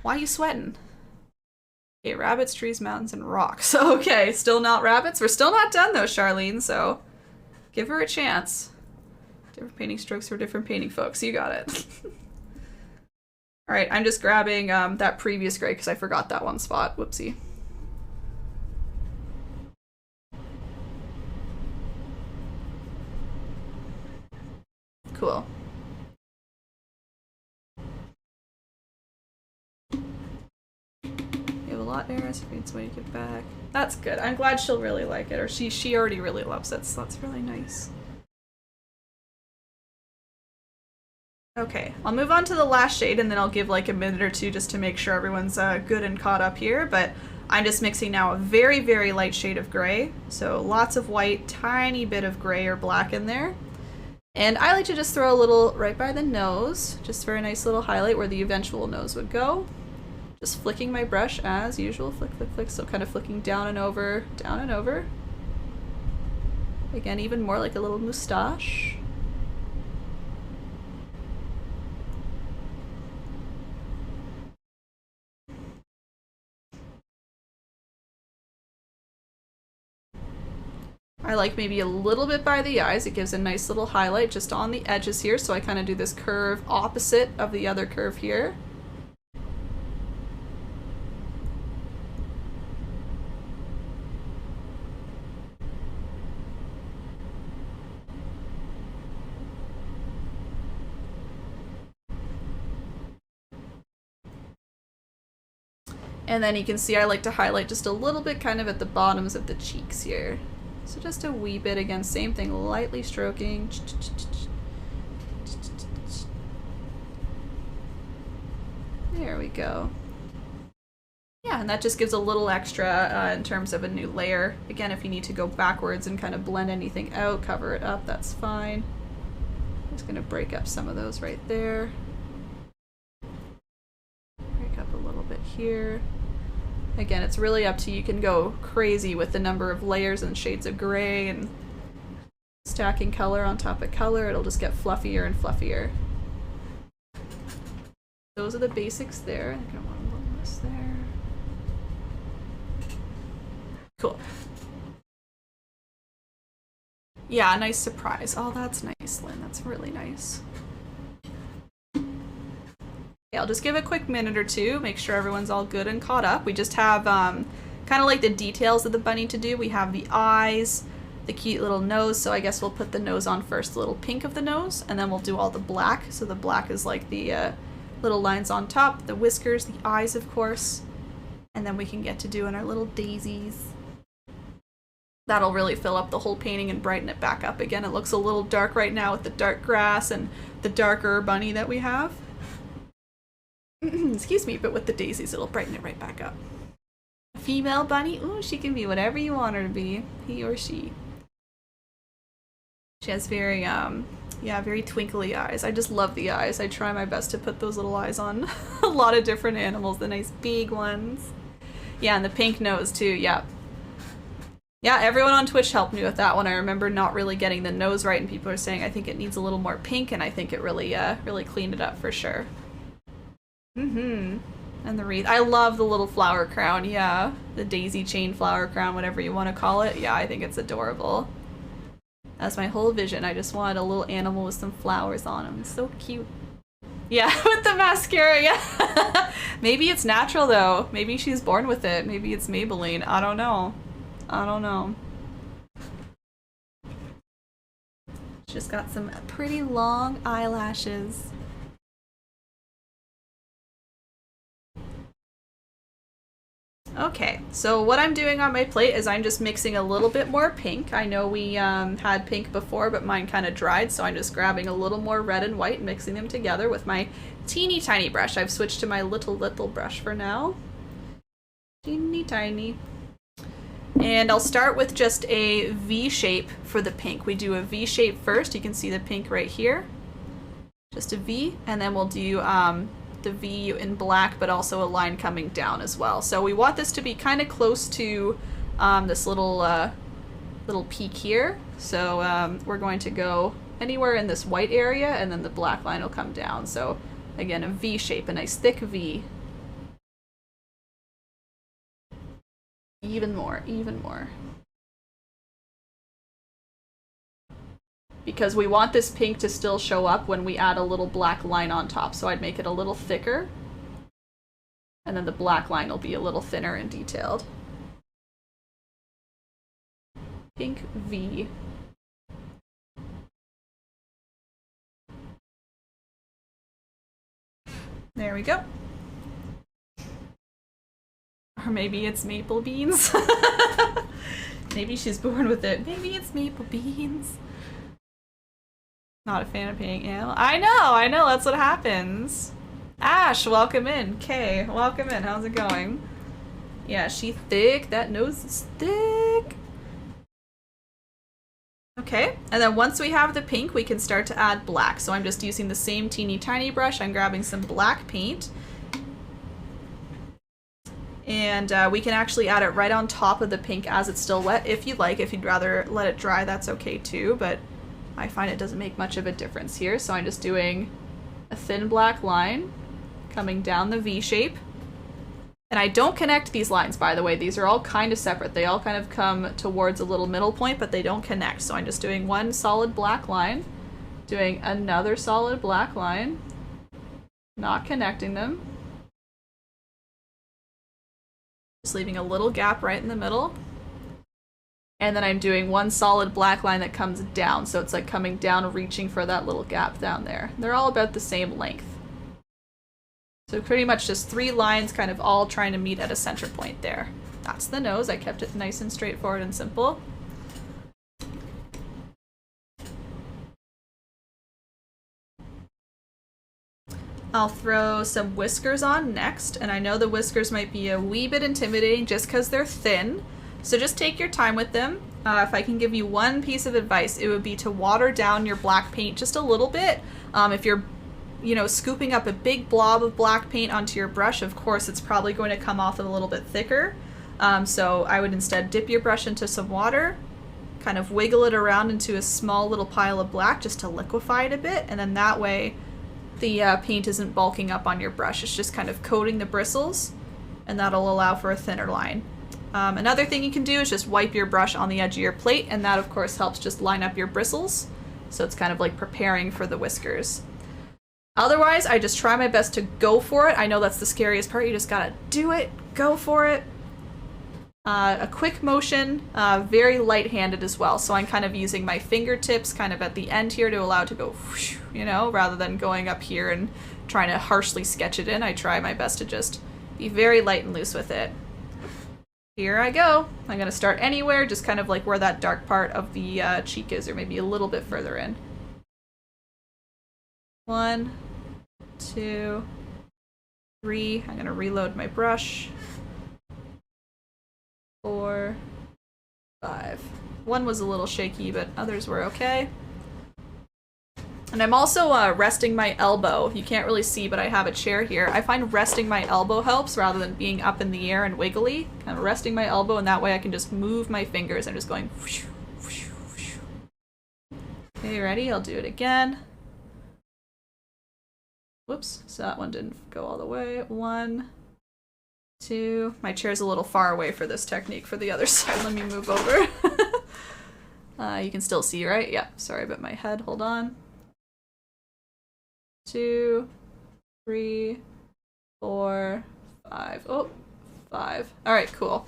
Why are you sweating? Okay, rabbits, trees, mountains, and rocks. Okay, still not rabbits. We're still not done though, Charlene, so give her a chance. Different painting strokes for different painting folks. You got it. Alright, I'm just grabbing that previous gray because I forgot that one spot. Whoopsie. Cool. A lot there, so it's when you get back. That's good. I'm glad she'll really like it, or she already really loves it, so that's really nice. Okay, I'll move on to the last shade, and then I'll give like a minute or two just to make sure everyone's good and caught up here, but I'm just mixing now a very, very light shade of gray, so lots of white, tiny bit of gray or black in there. And I like to just throw a little right by the nose, just for a nice little highlight where the eventual nose would go. Just flicking my brush as usual, flick, flick, flick, so kind of flicking down and over, down and over. Again, even more like a little moustache. I like maybe a little bit by the eyes. It gives a nice little highlight just on the edges here, so I kind of do this curve opposite of the other curve here. And then you can see I like to highlight just a little bit kind of at the bottoms of the cheeks here. So just a wee bit, again, same thing, lightly stroking. There we go. Yeah, and that just gives a little extra in terms of a new layer. Again, if you need to go backwards and kind of blend anything out, cover it up, that's fine. I'm just gonna break up some of those right there. Break up a little bit here. Again, it's really up to you. You can go crazy with the number of layers and shades of gray and stacking color on top of color. It'll just get fluffier and fluffier. Those are the basics there. I think I want a little less there. Cool. Yeah, nice surprise. Oh, that's nice, Lynn. That's really nice. I'll just give a quick minute or two, make sure everyone's all good and caught up. We just have kind of like the details of the bunny to do. We have the eyes, the cute little nose, so I guess we'll put the nose on first, the little pink of the nose, and then we'll do all the black. So the black is like the little lines on top, the whiskers, the eyes, of course, and then we can get to doing our little daisies. That'll really fill up the whole painting and brighten it back up again. It looks a little dark right now with the dark grass and the darker bunny that we have. Excuse me, but with the daisies, it'll brighten it right back up. A female bunny, ooh, she can be whatever you want her to be, he or she. She has very, yeah, very twinkly eyes. I just love the eyes. I try my best to put those little eyes on a lot of different animals, the nice big ones. Yeah, and the pink nose too, yeah. Yeah, everyone on Twitch helped me with that one. I remember not really getting the nose right, and people are saying I think it needs a little more pink, and I think it really, really cleaned it up for sure. And the wreath. I love the little flower crown, yeah. The daisy chain flower crown, whatever you want to call it. Yeah, I think it's adorable. That's my whole vision. I just wanted a little animal with some flowers on him. So cute. Yeah, with the mascara, yeah. Maybe it's natural though. Maybe she's born with it. Maybe it's Maybelline. I don't know. I don't know. She's got some pretty long eyelashes. Okay, so what I'm doing on my plate is I'm just mixing a little bit more pink. I know we had pink before, but mine kind of dried, so I'm just grabbing a little more red and white and mixing them together with my teeny tiny brush. I've switched to my little brush for now. Teeny tiny. And I'll start with just a V shape for the pink. We do a V shape first. You can see the pink right here. Just a V, and then we'll do the V in black, but also a line coming down as well. So we want this to be kind of close to this little peak here. So we're going to go anywhere in this white area, and then the black line will come down. So again, a V shape, a nice thick V. Even more, even more. Because we want this pink to still show up when we add a little black line on top. So I'd make it a little thicker. And then the black line will be a little thinner and detailed. Pink V. There we go. Or maybe it's maple beans. Maybe she's born with it. Maybe it's maple beans. Not a fan of painting animal. I know, that's what happens. Ash, welcome in. Kay, welcome in. How's it going? Yeah, she thick. That nose is thick. Okay, and then once we have the pink, we can start to add black. So I'm just using the same teeny tiny brush. I'm grabbing some black paint. And we can actually add it right on top of the pink as it's still wet, if you'd like. If you'd rather let it dry, that's okay too, but I find it doesn't make much of a difference here. So I'm just doing a thin black line coming down the V shape. And I don't connect these lines, by the way. These are all kind of separate. They all kind of come towards a little middle point, but they don't connect. So I'm just doing one solid black line, doing another solid black line, not connecting them. Just leaving a little gap right in the middle. And then I'm doing one solid black line that comes down. So it's like coming down, reaching for that little gap down there. They're all about the same length. So pretty much just 3 lines kind of all trying to meet at a center point there. That's the nose. I kept it nice and straightforward and simple. I'll throw some whiskers on next, and I know the whiskers might be a wee bit intimidating just because they're thin. So just take your time with them. If I can give you one piece of advice, it would be to water down your black paint just a little bit. If you're scooping up a big blob of black paint onto your brush, of course, it's probably going to come off a little bit thicker. So I would instead dip your brush into some water, kind of wiggle it around into a small little pile of black just to liquefy it a bit, and then that way the paint isn't bulking up on your brush. It's just kind of coating the bristles, and that'll allow for a thinner line. Another thing you can do is just wipe your brush on the edge of your plate, and that of course helps just line up your bristles. So it's kind of like preparing for the whiskers. Otherwise, I just try my best to go for it. I know that's the scariest part. You just gotta do it, go for it. A quick motion, very light-handed as well. So I'm kind of using my fingertips kind of at the end here to allow it to go, whoosh, rather than going up here and trying to harshly sketch it in. I try my best to just be very light and loose with it. Here I go. I'm gonna start anywhere, just kind of like where that dark part of the cheek is, or maybe a little bit further in. 1, 2, 3. I'm gonna reload my brush. 4, 5. One was a little shaky, but others were okay. And I'm also resting my elbow. You can't really see, but I have a chair here. I find resting my elbow helps rather than being up in the air and wiggly. I'm resting my elbow, and that way I can just move my fingers. I'm just going whoosh, whoosh, whoosh. Okay, ready? I'll do it again. Whoops, so that one didn't go all the way. 1, 2. My chair's a little far away for this technique for the other side. Let me move over. You can still see, right? Yeah, sorry about my head. Hold on. 2, 3, 4, 5. Oh, 5. All right, cool.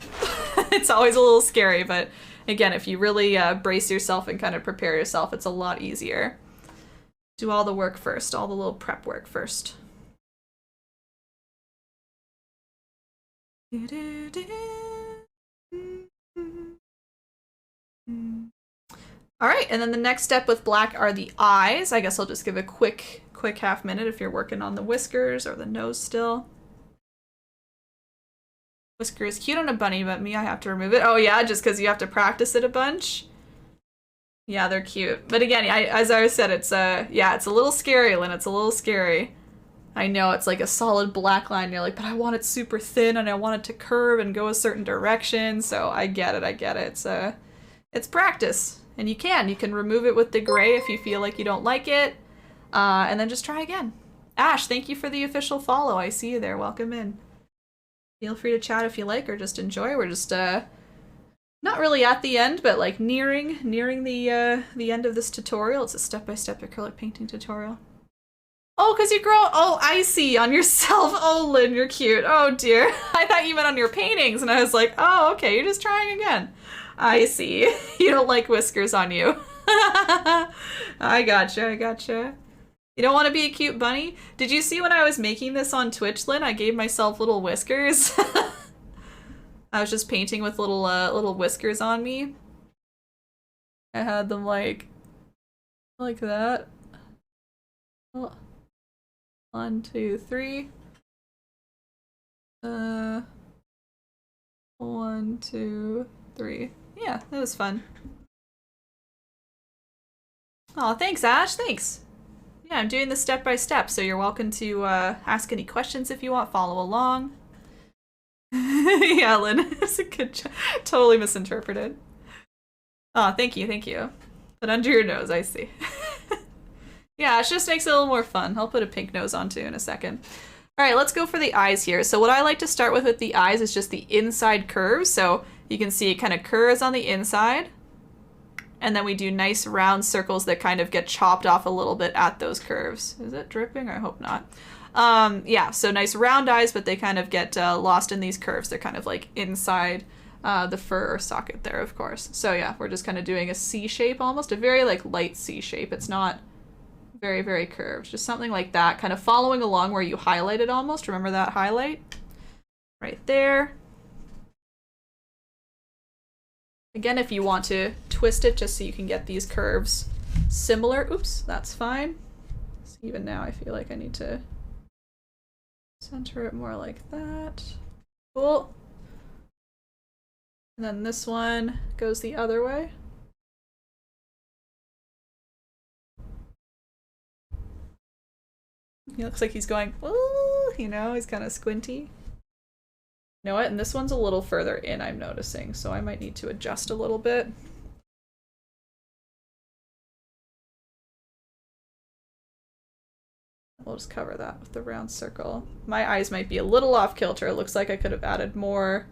It's always a little scary, but again, if you really brace yourself and kind of prepare yourself, it's a lot easier. Do all the work first, all the little prep work first. All right, and then the next step with black are the eyes. I guess I'll just give a quick half minute if you're working on the whiskers or the nose still. Whisker is cute on a bunny, but me, I have to remove it. Oh yeah, just because you have to practice it a bunch. Yeah, they're cute. But again, as I said, it's it's a little scary, Lynn. It's a little scary. I know it's like a solid black line. You're like, but I want it super thin and I want it to curve and go a certain direction. So I get it. It's practice. And you can remove it with the gray if you feel like you don't like it, and then just try again. Ash, thank you for the official follow. I see you there. Welcome in. Feel free to chat if you like, or just enjoy. We're just not really at the end, but like nearing the end of this tutorial. It's a step-by-step acrylic painting tutorial. Oh, because you grow, oh, I see, on yourself. Oh, Lynn, you're cute. Oh, dear. I thought you meant on your paintings, and I was like, oh, okay, you're just trying again. I see. You don't like whiskers on you. I gotcha. You don't want to be a cute bunny? Did you see when I was making this on Twitch, Lynn? I gave myself little whiskers. I was just painting with little whiskers on me. I had them like that. Oh. 1, 2, 3. 1, 2, 3. Yeah, that was fun. Oh, thanks, Ash. Thanks. Yeah, I'm doing this step by step, so you're welcome to ask any questions if you want. Follow along. Yeah, Lynn, it's a good job. Totally misinterpreted. Oh, thank you. But under your nose, I see. Yeah, it just makes it a little more fun. I'll put a pink nose on too in a second. All right, let's go for the eyes here. So what I like to start with the eyes is just the inside curves. So you can see it kind of curves on the inside. And then we do nice round circles that kind of get chopped off a little bit at those curves. Is it dripping? I hope not. Yeah, so nice round eyes, but they kind of get lost in these curves. They're kind of like inside the fur or socket there, of course. So yeah, we're just kind of doing a C shape almost, a very like light C shape. It's not very, very curved. Just something like that, kind of following along where you highlighted almost. Remember that highlight? Right there. Again, if you want to twist it just so you can get these curves similar. Oops, that's fine. So even now I feel like I need to center it more like that. Cool. And then this one goes the other way. He looks like he's going, ooh, you know, he's kind of squinty. You know what? And this one's a little further in, I'm noticing, so I might need to adjust a little bit. We'll just cover that with the round circle. My eyes might be a little off kilter. It looks like I could have added more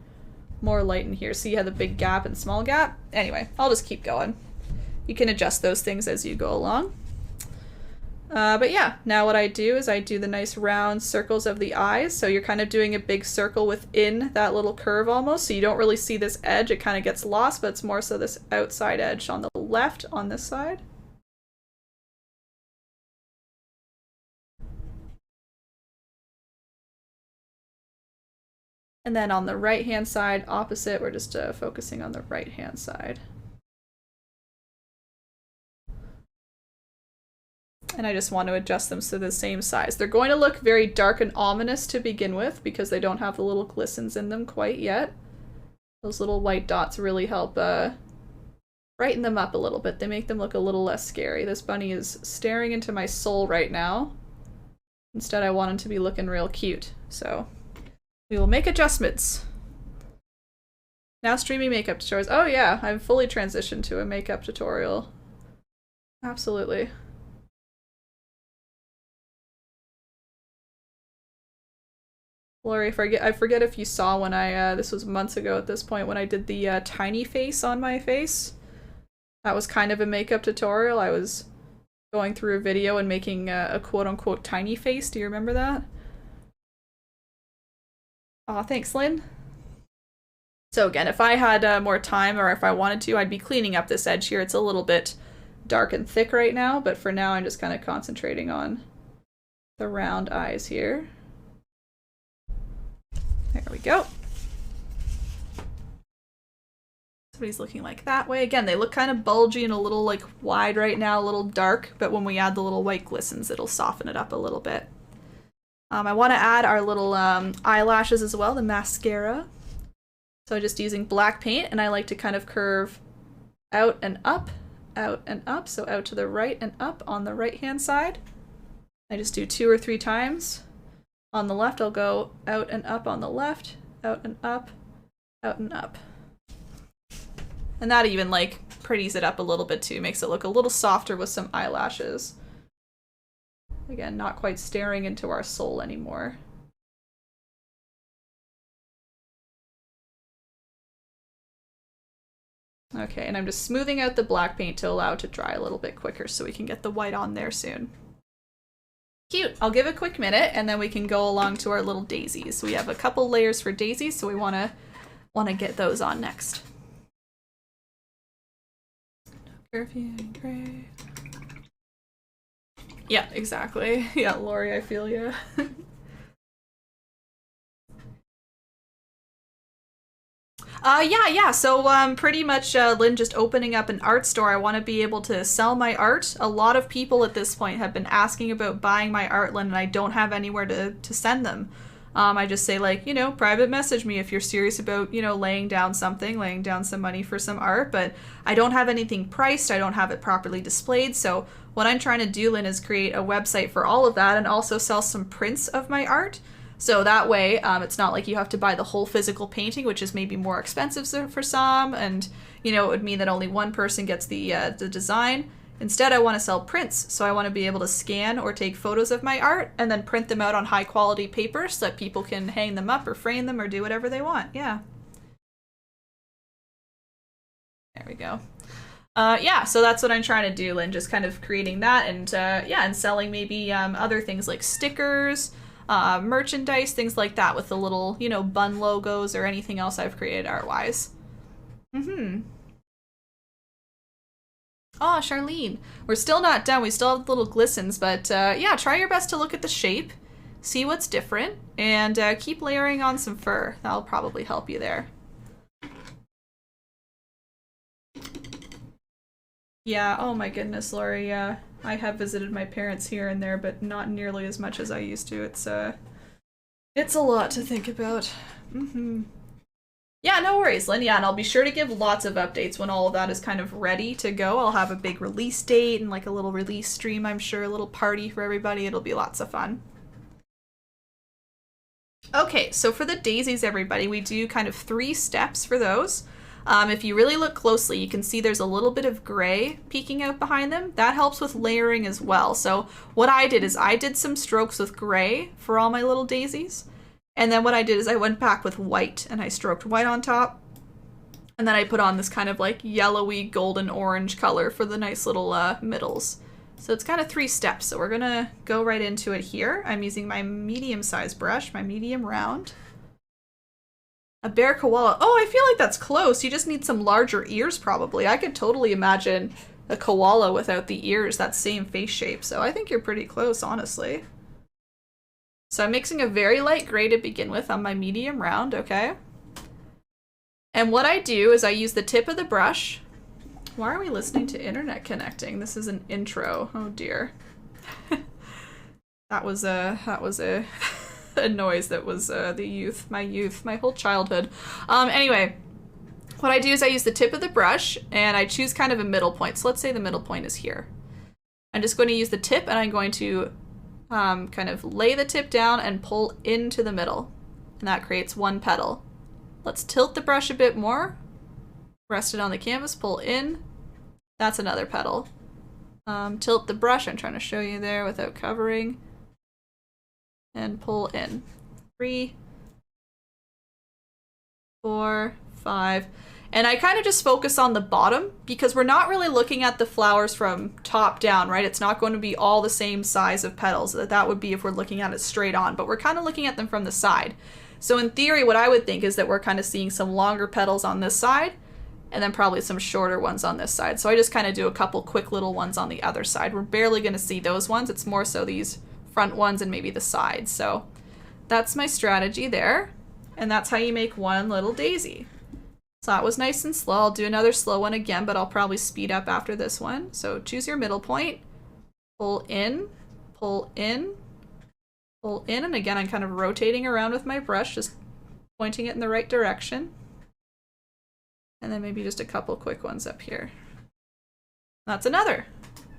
light in here. See how the big gap and small gap? Anyway, I'll just keep going. You can adjust those things as you go along. But yeah, now what I do is I do the nice round circles of the eyes. So you're kind of doing a big circle within that little curve almost. So you don't really see this edge. It kind of gets lost, but it's more so this outside edge on the left on this side. And then on the right-hand side, opposite, we're just focusing on the right-hand side. And I just want to adjust them so they're the same size. They're going to look very dark and ominous to begin with because they don't have the little glistens in them quite yet. Those little white dots really help brighten them up a little bit. They make them look a little less scary. This bunny is staring into my soul right now. Instead, I want him to be looking real cute. So we will make adjustments. Now streaming makeup tutorials. Oh yeah, I've fully transitioned to a makeup tutorial. Absolutely. Lori, I forget if you saw when this was months ago at this point, when I did the tiny face on my face. That was kind of a makeup tutorial. I was going through a video and making a quote-unquote tiny face. Do you remember that? Aw, thanks, Lynn. So again, if I had more time or if I wanted to, I'd be cleaning up this edge here. It's a little bit dark and thick right now, but for now I'm just kind of concentrating on the round eyes here. There we go. Somebody's looking like that way. Again, they look kind of bulgy and a little like wide right now, a little dark, but when we add the little white glistens, it'll soften it up a little bit. I want to add our little eyelashes as well, the mascara. So I'm just using black paint, and I like to kind of curve out and up, so out to the right and up on the right-hand side. I just do 2 or 3 times. On the left, I'll go out and up on the left, out and up, out and up. And that even like pretties it up a little bit too, makes it look a little softer with some eyelashes. Again, not quite staring into our soul anymore. Okay, and I'm just smoothing out the black paint to allow it to dry a little bit quicker so we can get the white on there soon. Cute. I'll give a quick minute and then we can go along to our little daisies. We have a couple layers for daisies, so we want to get those on next. Gray. Yeah, exactly. Yeah, Lori, I feel you. Yeah. So, pretty much, Lynn, just opening up an art store. I want to be able to sell my art. A lot of people at this point have been asking about buying my art, Lynn, and I don't have anywhere to send them. I just say, like, you know, private message me if you're serious about, you know, laying down some money for some art, but I don't have anything priced. I don't have it properly displayed. So what I'm trying to do, Lynn, is create a website for all of that and also sell some prints of my art. So that way, it's not like you have to buy the whole physical painting, which is maybe more expensive for some, and, you know, it would mean that only one person gets the design. Instead, I want to sell prints, so I want to be able to scan or take photos of my art and then print them out on high-quality paper so that people can hang them up or frame them or do whatever they want. Yeah. There we go. Yeah, so that's what I'm trying to do, Lynn, just kind of creating that and, yeah, and selling maybe other things like stickers, merchandise, things like that with the little, you know, bun logos or anything else I've created art-wise. Oh, Charlene. We're still not done. We still have little glistens, but yeah, try your best to look at the shape, see what's different, and keep layering on some fur. That'll probably help you there. Yeah, oh my goodness, Lori, yeah. I have visited my parents here and there, but not nearly as much as I used to. It's a lot to think about. Yeah, no worries, Lynn. Yeah, and I'll be sure to give lots of updates when all of that is kind of ready to go. I'll have a big release date and like a little release stream, I'm sure, a little party for everybody. It'll be lots of fun. Okay, so for the daisies, everybody, we do kind of 3 steps for those. If you really look closely, you can see there's a little bit of gray peeking out behind them. That helps with layering as well. So what I did is I did some strokes with gray for all my little daisies. And then what I did is I went back with white and I stroked white on top. And then I put on this kind of like yellowy golden orange color for the nice little middles. So it's kind of 3 steps. So we're gonna go right into it here. I'm using my medium-sized brush, my medium round. A bear koala. Oh, I feel like that's close. You just need some larger ears probably. I could totally imagine a koala without the ears, that same face shape. So I think you're pretty close, honestly. So I'm mixing a very light gray to begin with on my medium round, okay? And what I do is I use the tip of the brush. Why are we listening to internet connecting? This is an intro. Oh dear. that was a noise that was my whole childhood. Anyway, what I do is I use the tip of the brush and I choose kind of a middle point. So let's say the middle point is here. I'm just going to use the tip and I'm going to kind of lay the tip down and pull into the middle. And that creates 1 petal. Let's tilt the brush a bit more. Rest it on the canvas, pull in. That's another petal. Tilt the brush, I'm trying to show you there without covering. And pull in. 3, 4, 5. And I kind of just focus on the bottom because we're not really looking at the flowers from top down, right? It's not going to be all the same size of petals. That would be if we're looking at it straight on, but we're kind of looking at them from the side. So in theory, what I would think is that we're kind of seeing some longer petals on this side and then probably some shorter ones on this side. So I just kind of do a couple quick little ones on the other side. We're barely going to see those ones. It's more so these front ones and maybe the sides. So that's my strategy there. And that's how you make 1 little daisy. So that was nice and slow. I'll do another slow one again, but I'll probably speed up after this one. So choose your middle point, pull in, pull in, pull in. And again, I'm kind of rotating around with my brush, just pointing it in the right direction. And then maybe just a couple quick ones up here. That's another.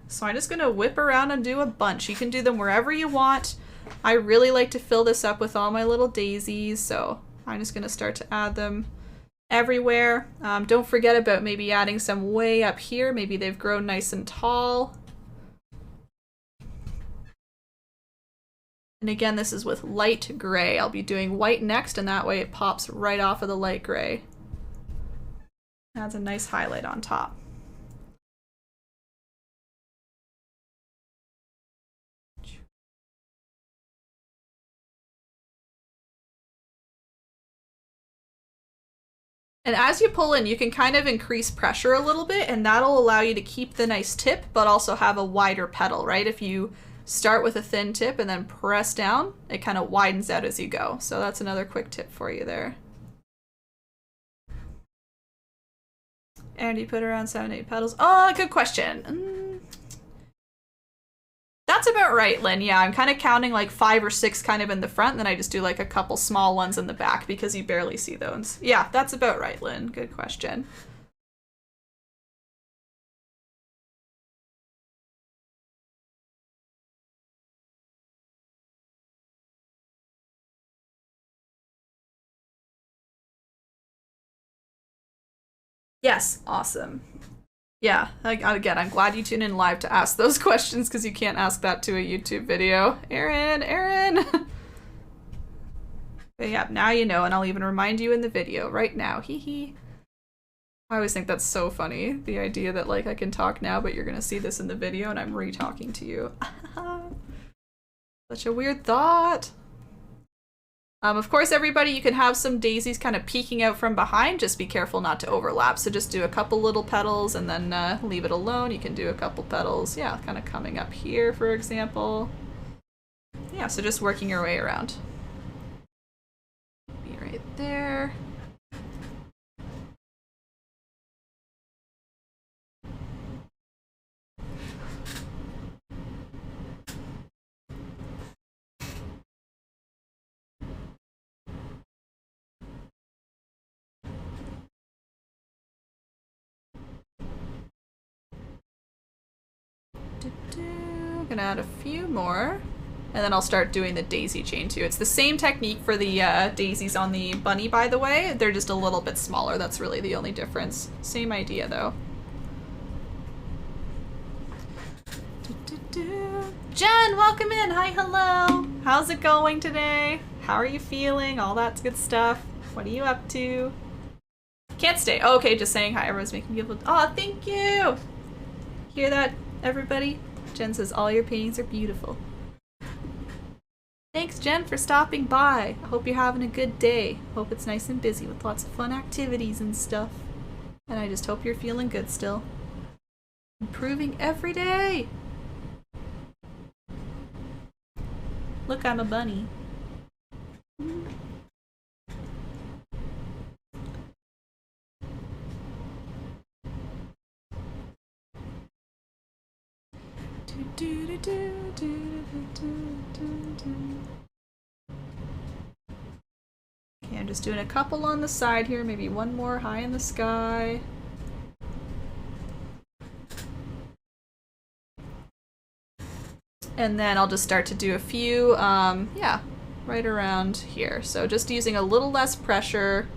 So I'm just gonna whip around and do a bunch. You can do them wherever you want. I really like to fill this up with all my little daisies, so I'm just gonna start to add them everywhere. Don't forget about maybe adding some way up here. Maybe they've grown nice and tall. And again, this is with light gray. I'll be doing white next, and that way it pops right off of the light gray. Adds a nice highlight on top. And as you pull in, you can kind of increase pressure a little bit, and that'll allow you to keep the nice tip, but also have a wider petal, right? If you start with a thin tip and then press down, it kind of widens out as you go. So that's another quick tip for you there. And you put around 7-8 petals. Oh, good question. That's about right, Lynn. Yeah, I'm kind of counting like 5 or 6 kind of in the front, and then I just do like a couple small ones in the back because you barely see those. Yeah, that's about right, Lynn. Good question. Yes, awesome. Yeah, again, I'm glad you tuned in live to ask those questions because you can't ask that to a YouTube video. Erin! But yeah, now you know, and I'll even remind you in the video right now. Hee hee. I always think that's so funny, the idea that like I can talk now, but you're gonna see this in the video and I'm re-talking to you. Such a weird thought. Of course, everybody, you can have some daisies kind of peeking out from behind. Just be careful not to overlap. So just do a couple little petals and then leave it alone. You can do a couple petals, yeah, kind of coming up here, for example. Yeah, so just working your way around. Be right there. Gonna add a few more, and then I'll start doing the daisy chain too. It's the same technique for the daisies on the bunny, by the way. They're just a little bit smaller. That's really the only difference. Same idea though. Jen, welcome in. Hi, hello. How's it going today? How are you feeling? All that good stuff. What are you up to? Can't stay. Oh, okay, just saying hi. Everyone's making me feel. Oh, thank you. Hear that, everybody? Jen says all your paintings are beautiful. Thanks, Jen, for stopping by. I hope you're having a good day. Hope it's nice and busy with lots of fun activities and stuff. And I just hope you're feeling good still. Improving every day. Look, I'm a bunny. Okay, I'm just doing a couple on the side here, maybe one more high in the sky. And then I'll just start to do a few, yeah, right around here. So just using a little less pressure,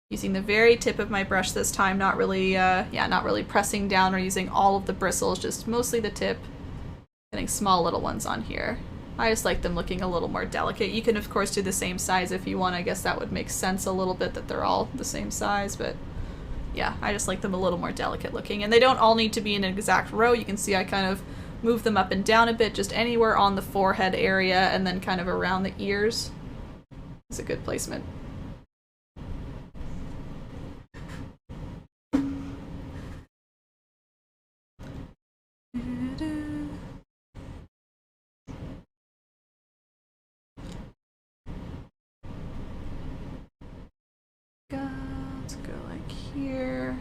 using the very tip of my brush this time, not really, not really pressing down or using all of the bristles, just mostly the tip. Getting small little ones on here. I just like them looking a little more delicate. You can of course do the same size if you want. I guess that would make sense a little bit that they're all the same size, but yeah, I just like them a little more delicate looking. And they don't all need to be in an exact row. You can see I kind of move them up and down a bit, just anywhere on the forehead area and then kind of around the ears. It's a good placement. Let's go like here.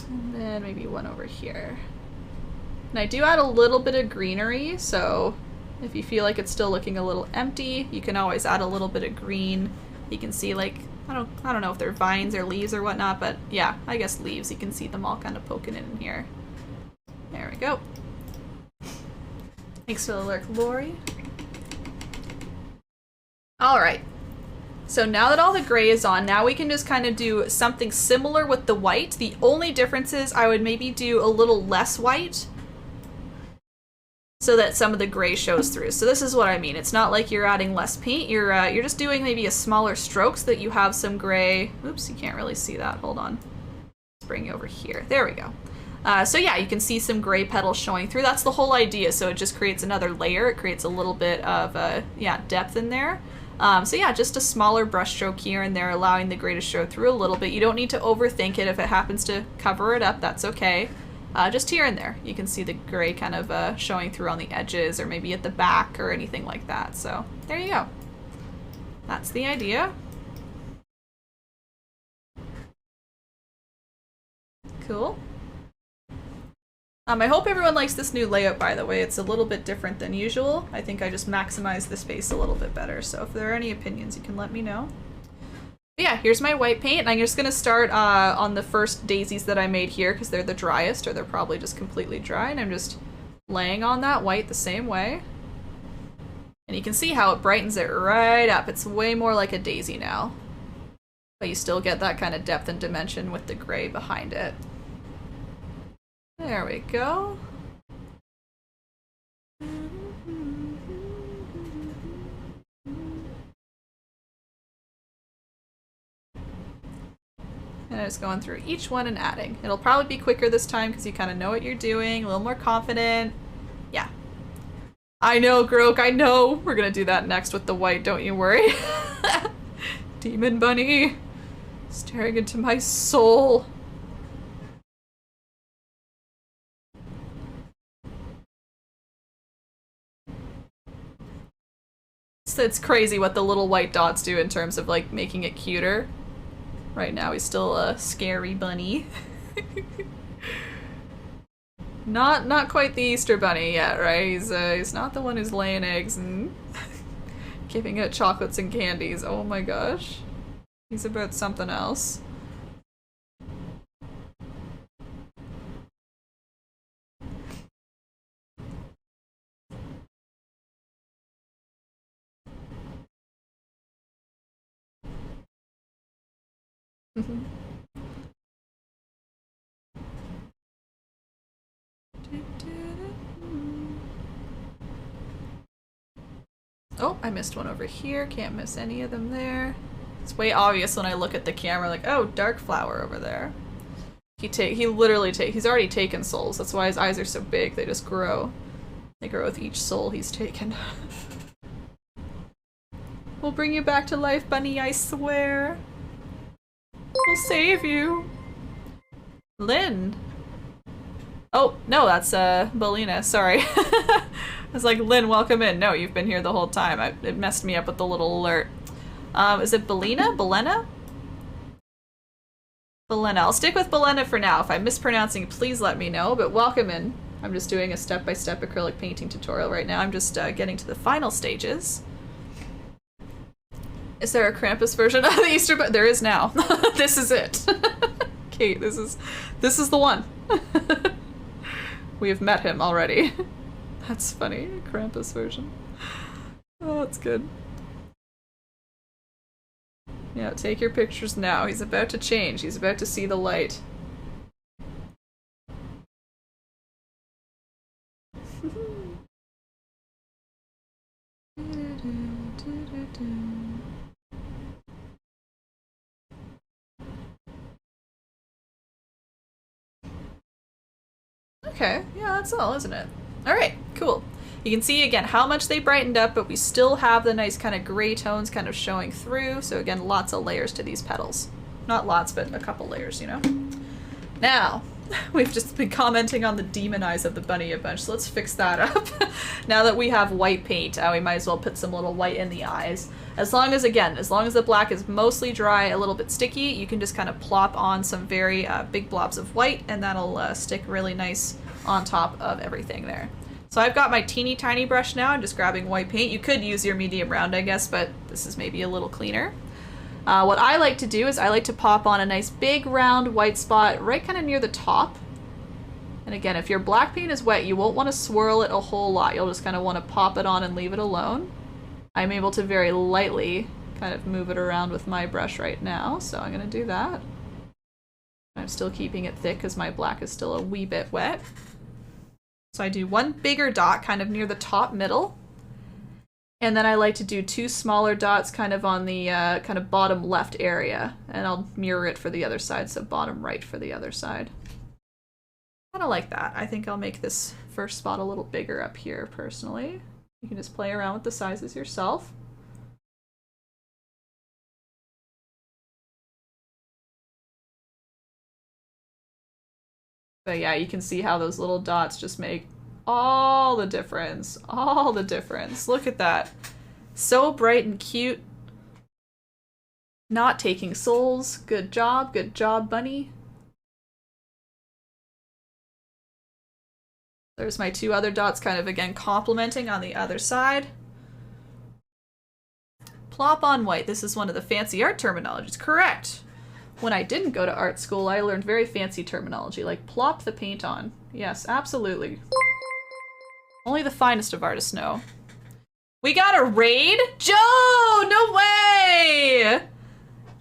And then maybe one over here. And I do add a little bit of greenery, so if you feel like it's still looking a little empty, you can always add a little bit of green. You can see like, I don't know if they're vines or leaves or whatnot, but yeah, I guess leaves. You can see them all kind of poking in here. There we go. Thanks for the lurk, Lori. All right. So now that all the gray is on, now we can just kind of do something similar with the white. The only difference is I would maybe do a little less white so that some of the gray shows through. So this is what I mean. It's not like you're adding less paint. You're just doing maybe a smaller stroke so that you have some gray. Oops, you can't really see that. Hold on. Let's bring you over here. There we go. So yeah, you can see some gray petals showing through. That's the whole idea. So it just creates another layer. It creates a little bit of yeah, depth in there. So yeah, just a smaller brush stroke here and there, allowing the gray to show through a little bit. You don't need to overthink it. If it happens to cover it up, that's okay. Just here and there, you can see the gray kind of showing through on the edges or maybe at the back or anything like that. So there you go. That's the idea. Cool. I hope everyone likes this new layout, by the way. It's a little bit different than usual. I think I just maximized the space a little bit better. So if there are any opinions, you can let me know. But yeah, here's my white paint. And I'm just going to start on the first daisies that I made here because they're the driest, or they're probably just completely dry. And I'm just laying on that white the same way. And you can see how it brightens it right up. It's way more like a daisy now. But you still get that kind of depth and dimension with the gray behind it. There we go. And I'm just going through each one and adding. It'll probably be quicker this time because you kind of know what you're doing, a little more confident. Yeah. I know, Groke, I know. We're gonna do that next with the white, don't you worry. Demon bunny, staring into my soul. It's crazy what the little white dots do in terms of like making it cuter. Right now he's still a scary bunny. Not quite the Easter bunny yet, right? He's not the one who's laying eggs and giving out chocolates and candies. Oh my gosh. He's about something else. Oh, I missed one over here. Can't miss any of them there. It's way obvious when I look at the camera, like, oh, dark flower over there. He literally he's already taken souls. That's why his eyes are so big. They just grow. They grow with each soul he's taken. We'll bring you back to life, bunny, I swear. We'll save you. Lynn. Oh, no, that's Belina. Sorry. I was like, Lynn, welcome in. No, you've been here the whole time. It messed me up with the little alert. Is it Belina? Belena? Belena. I'll stick with Belena for now. If I'm mispronouncing, please let me know, but welcome in. I'm just doing a step-by-step acrylic painting tutorial right now. I'm just getting to the final stages. Is there a Krampus version of the Easter Bunny? There is now. This is it. Kate, this is the one. We have met him already. That's funny. Krampus version. Oh, that's good. Yeah, take your pictures now. He's about to change. He's about to see the light. Okay, yeah, that's all, isn't it? Alright, cool. You can see again how much they brightened up, but we still have the nice kind of gray tones kind of showing through. So again, lots of layers to these petals. Not lots, but a couple layers, you know? Now, we've just been commenting on the demon eyes of the bunny a bunch, so let's fix that up. Now that we have white paint, we might as well put some little white in the eyes. As long as the black is mostly dry, a little bit sticky, you can just kind of plop on some very big blobs of white, and that'll stick really nice on top of everything there. So I've got my teeny tiny brush now. I'm just grabbing white paint. You could use your medium round, I guess, but this is maybe a little cleaner. What I like to do is I like to pop on a nice big round white spot right kind of near the top. And again, if your black paint is wet, you won't want to swirl it a whole lot. You'll just kind of want to pop it on and leave it alone. I'm able to very lightly kind of move it around with my brush right now, so I'm gonna do that. I'm still keeping it thick because my black is still a wee bit wet. So I do one bigger dot kind of near the top middle, and then I like to do two smaller dots kind of on the kind of bottom left area, and I'll mirror it for the other side, so bottom right for the other side. Kind of like that. I think I'll make this first spot a little bigger up here personally. You can just play around with the sizes yourself. But yeah, you can see how those little dots just make all the difference. All the difference. Look at that. So bright and cute. Not taking souls. Good job, bunny. There's my two other dots kind of, again, complementing on the other side. Plop on white. This is one of the fancy art terminologies. Correct. When I didn't go to art school, I learned very fancy terminology, like plop the paint on. Yes, absolutely. Only the finest of artists know. We got a raid? Joe! No way!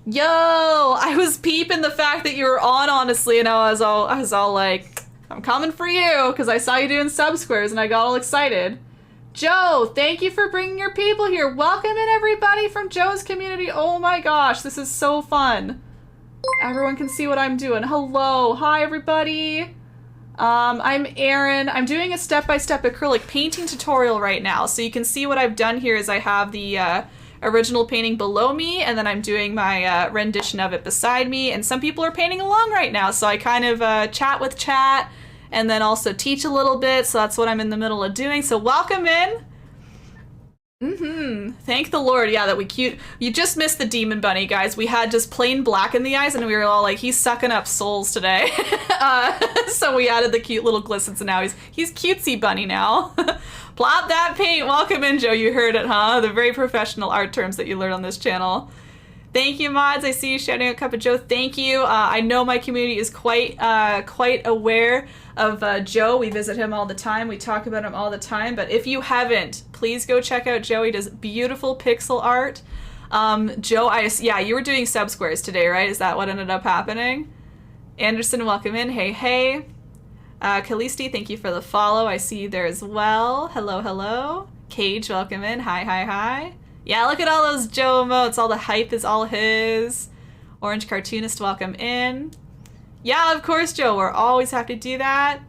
Yo! I was peeping the fact that you were on, honestly, and I was all like, I'm coming for you, because I saw you doing sub-squares and I got all excited. Joe, thank you for bringing your people here. Welcome in, everybody, from Joe's community. Oh my gosh, this is so fun. Everyone can see what I'm doing. Hello. Hi, everybody. I'm Erin. I'm doing a step-by-step acrylic painting tutorial right now. So you can see what I've done here is I have the original painting below me, and then I'm doing my rendition of it beside me. And some people are painting along right now, so I kind of chat with chat and then also teach a little bit. So that's what I'm in the middle of doing. So welcome in. Thank the Lord, yeah, that we cute. You just missed the demon bunny, guys. We had just plain black in the eyes, and we were all like, he's sucking up souls today. So we added the cute little glistens, and now he's cutesy bunny now. Plop that paint. Welcome in, Joe. You heard it, huh? The very professional art terms that you learn on this channel. Thank you, mods. I see you shouting out Cup of Joe. Thank you. I know my community is quite aware of Joe. We visit him all the time. We talk about him all the time. But if you haven't, please go check out Joe. He does beautiful pixel art. Joe, yeah, you were doing sub-squares today, right? Is that what ended up happening? Anderson, welcome in. Hey, hey. Callisti, thank you for the follow. I see you there as well. Hello, hello. Cage, welcome in. Hi, hi, hi. Yeah, look at all those Joe emotes. All the hype is all his. Orange Cartoonist, welcome in. Yeah, of course, Joe. We're always happy to do that.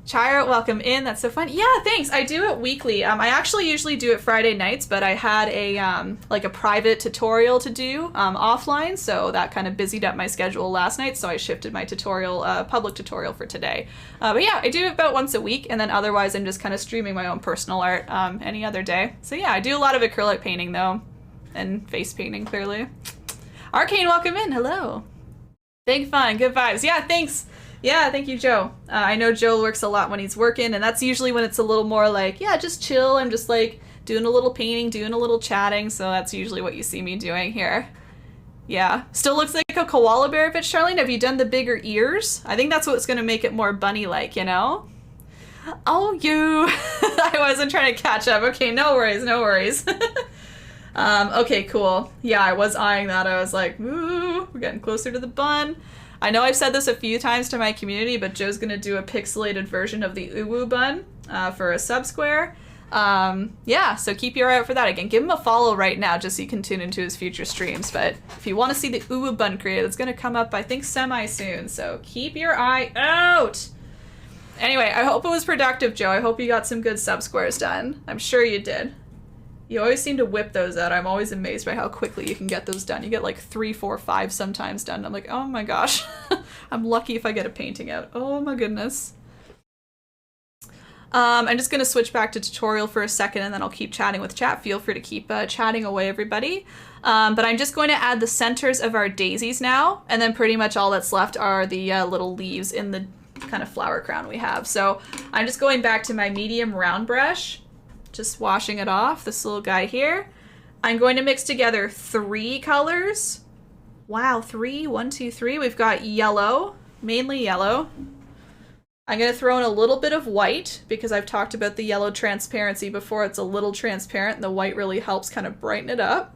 Chira, welcome in. That's so fun. Yeah, thanks. I do it weekly. I actually usually do it Friday nights, but I had a like a private tutorial to do offline, so that kind of busied up my schedule last night, so I shifted my tutorial, public tutorial for today. But yeah, I do it about once a week, and then otherwise I'm just kind of streaming my own personal art any other day. So yeah, I do a lot of acrylic painting, though, and face painting, clearly. Arcane, welcome in. Hello. Big fun. Good vibes. Yeah, thanks. Yeah, thank you, Joe. I know Joe works a lot when he's working, and that's usually when it's a little more like, yeah, just chill. I'm just like doing a little painting, doing a little chatting, so that's usually what you see me doing here. Yeah. Still looks like a koala bear if it's Charlene. Have you done the bigger ears? I think that's what's going to make it more bunny-like, you know? Oh, you. I wasn't trying to catch up. Okay, no worries, no worries. Okay, cool. Yeah, I was eyeing that. I was like, ooh, we're getting closer to the bun. I know I've said this a few times to my community, but Joe's gonna do a pixelated version of the uwu bun for a sub-square. Yeah, so keep your eye out for that. Again, give him a follow right now just so you can tune into his future streams. But if you want to see the uwu bun created, it's gonna come up, I think, semi-soon. So keep your eye out! Anyway, I hope it was productive, Joe. I hope you got some good sub-squares done. I'm sure you did. You always seem to whip those out. I'm always amazed by how quickly you can get those done. You get like 3, 4, 5 sometimes done. I'm like, oh my gosh. I'm lucky if I get a painting out. Oh my goodness. I'm just going to switch back to tutorial for a second, and then I'll keep chatting with chat. Feel free to keep chatting away, everybody. But I'm just going to add the centers of our daisies now, and then pretty much all that's left are the little leaves in the kind of flower crown we have. So I'm just going back to my medium round brush. Just washing it off, this little guy here. I'm going to mix together 3 colors. Wow, 3, 1, 2, 3. We've got yellow, mainly yellow. I'm going to throw in a little bit of white because I've talked about the yellow transparency before. It's a little transparent and the white really helps kind of brighten it up.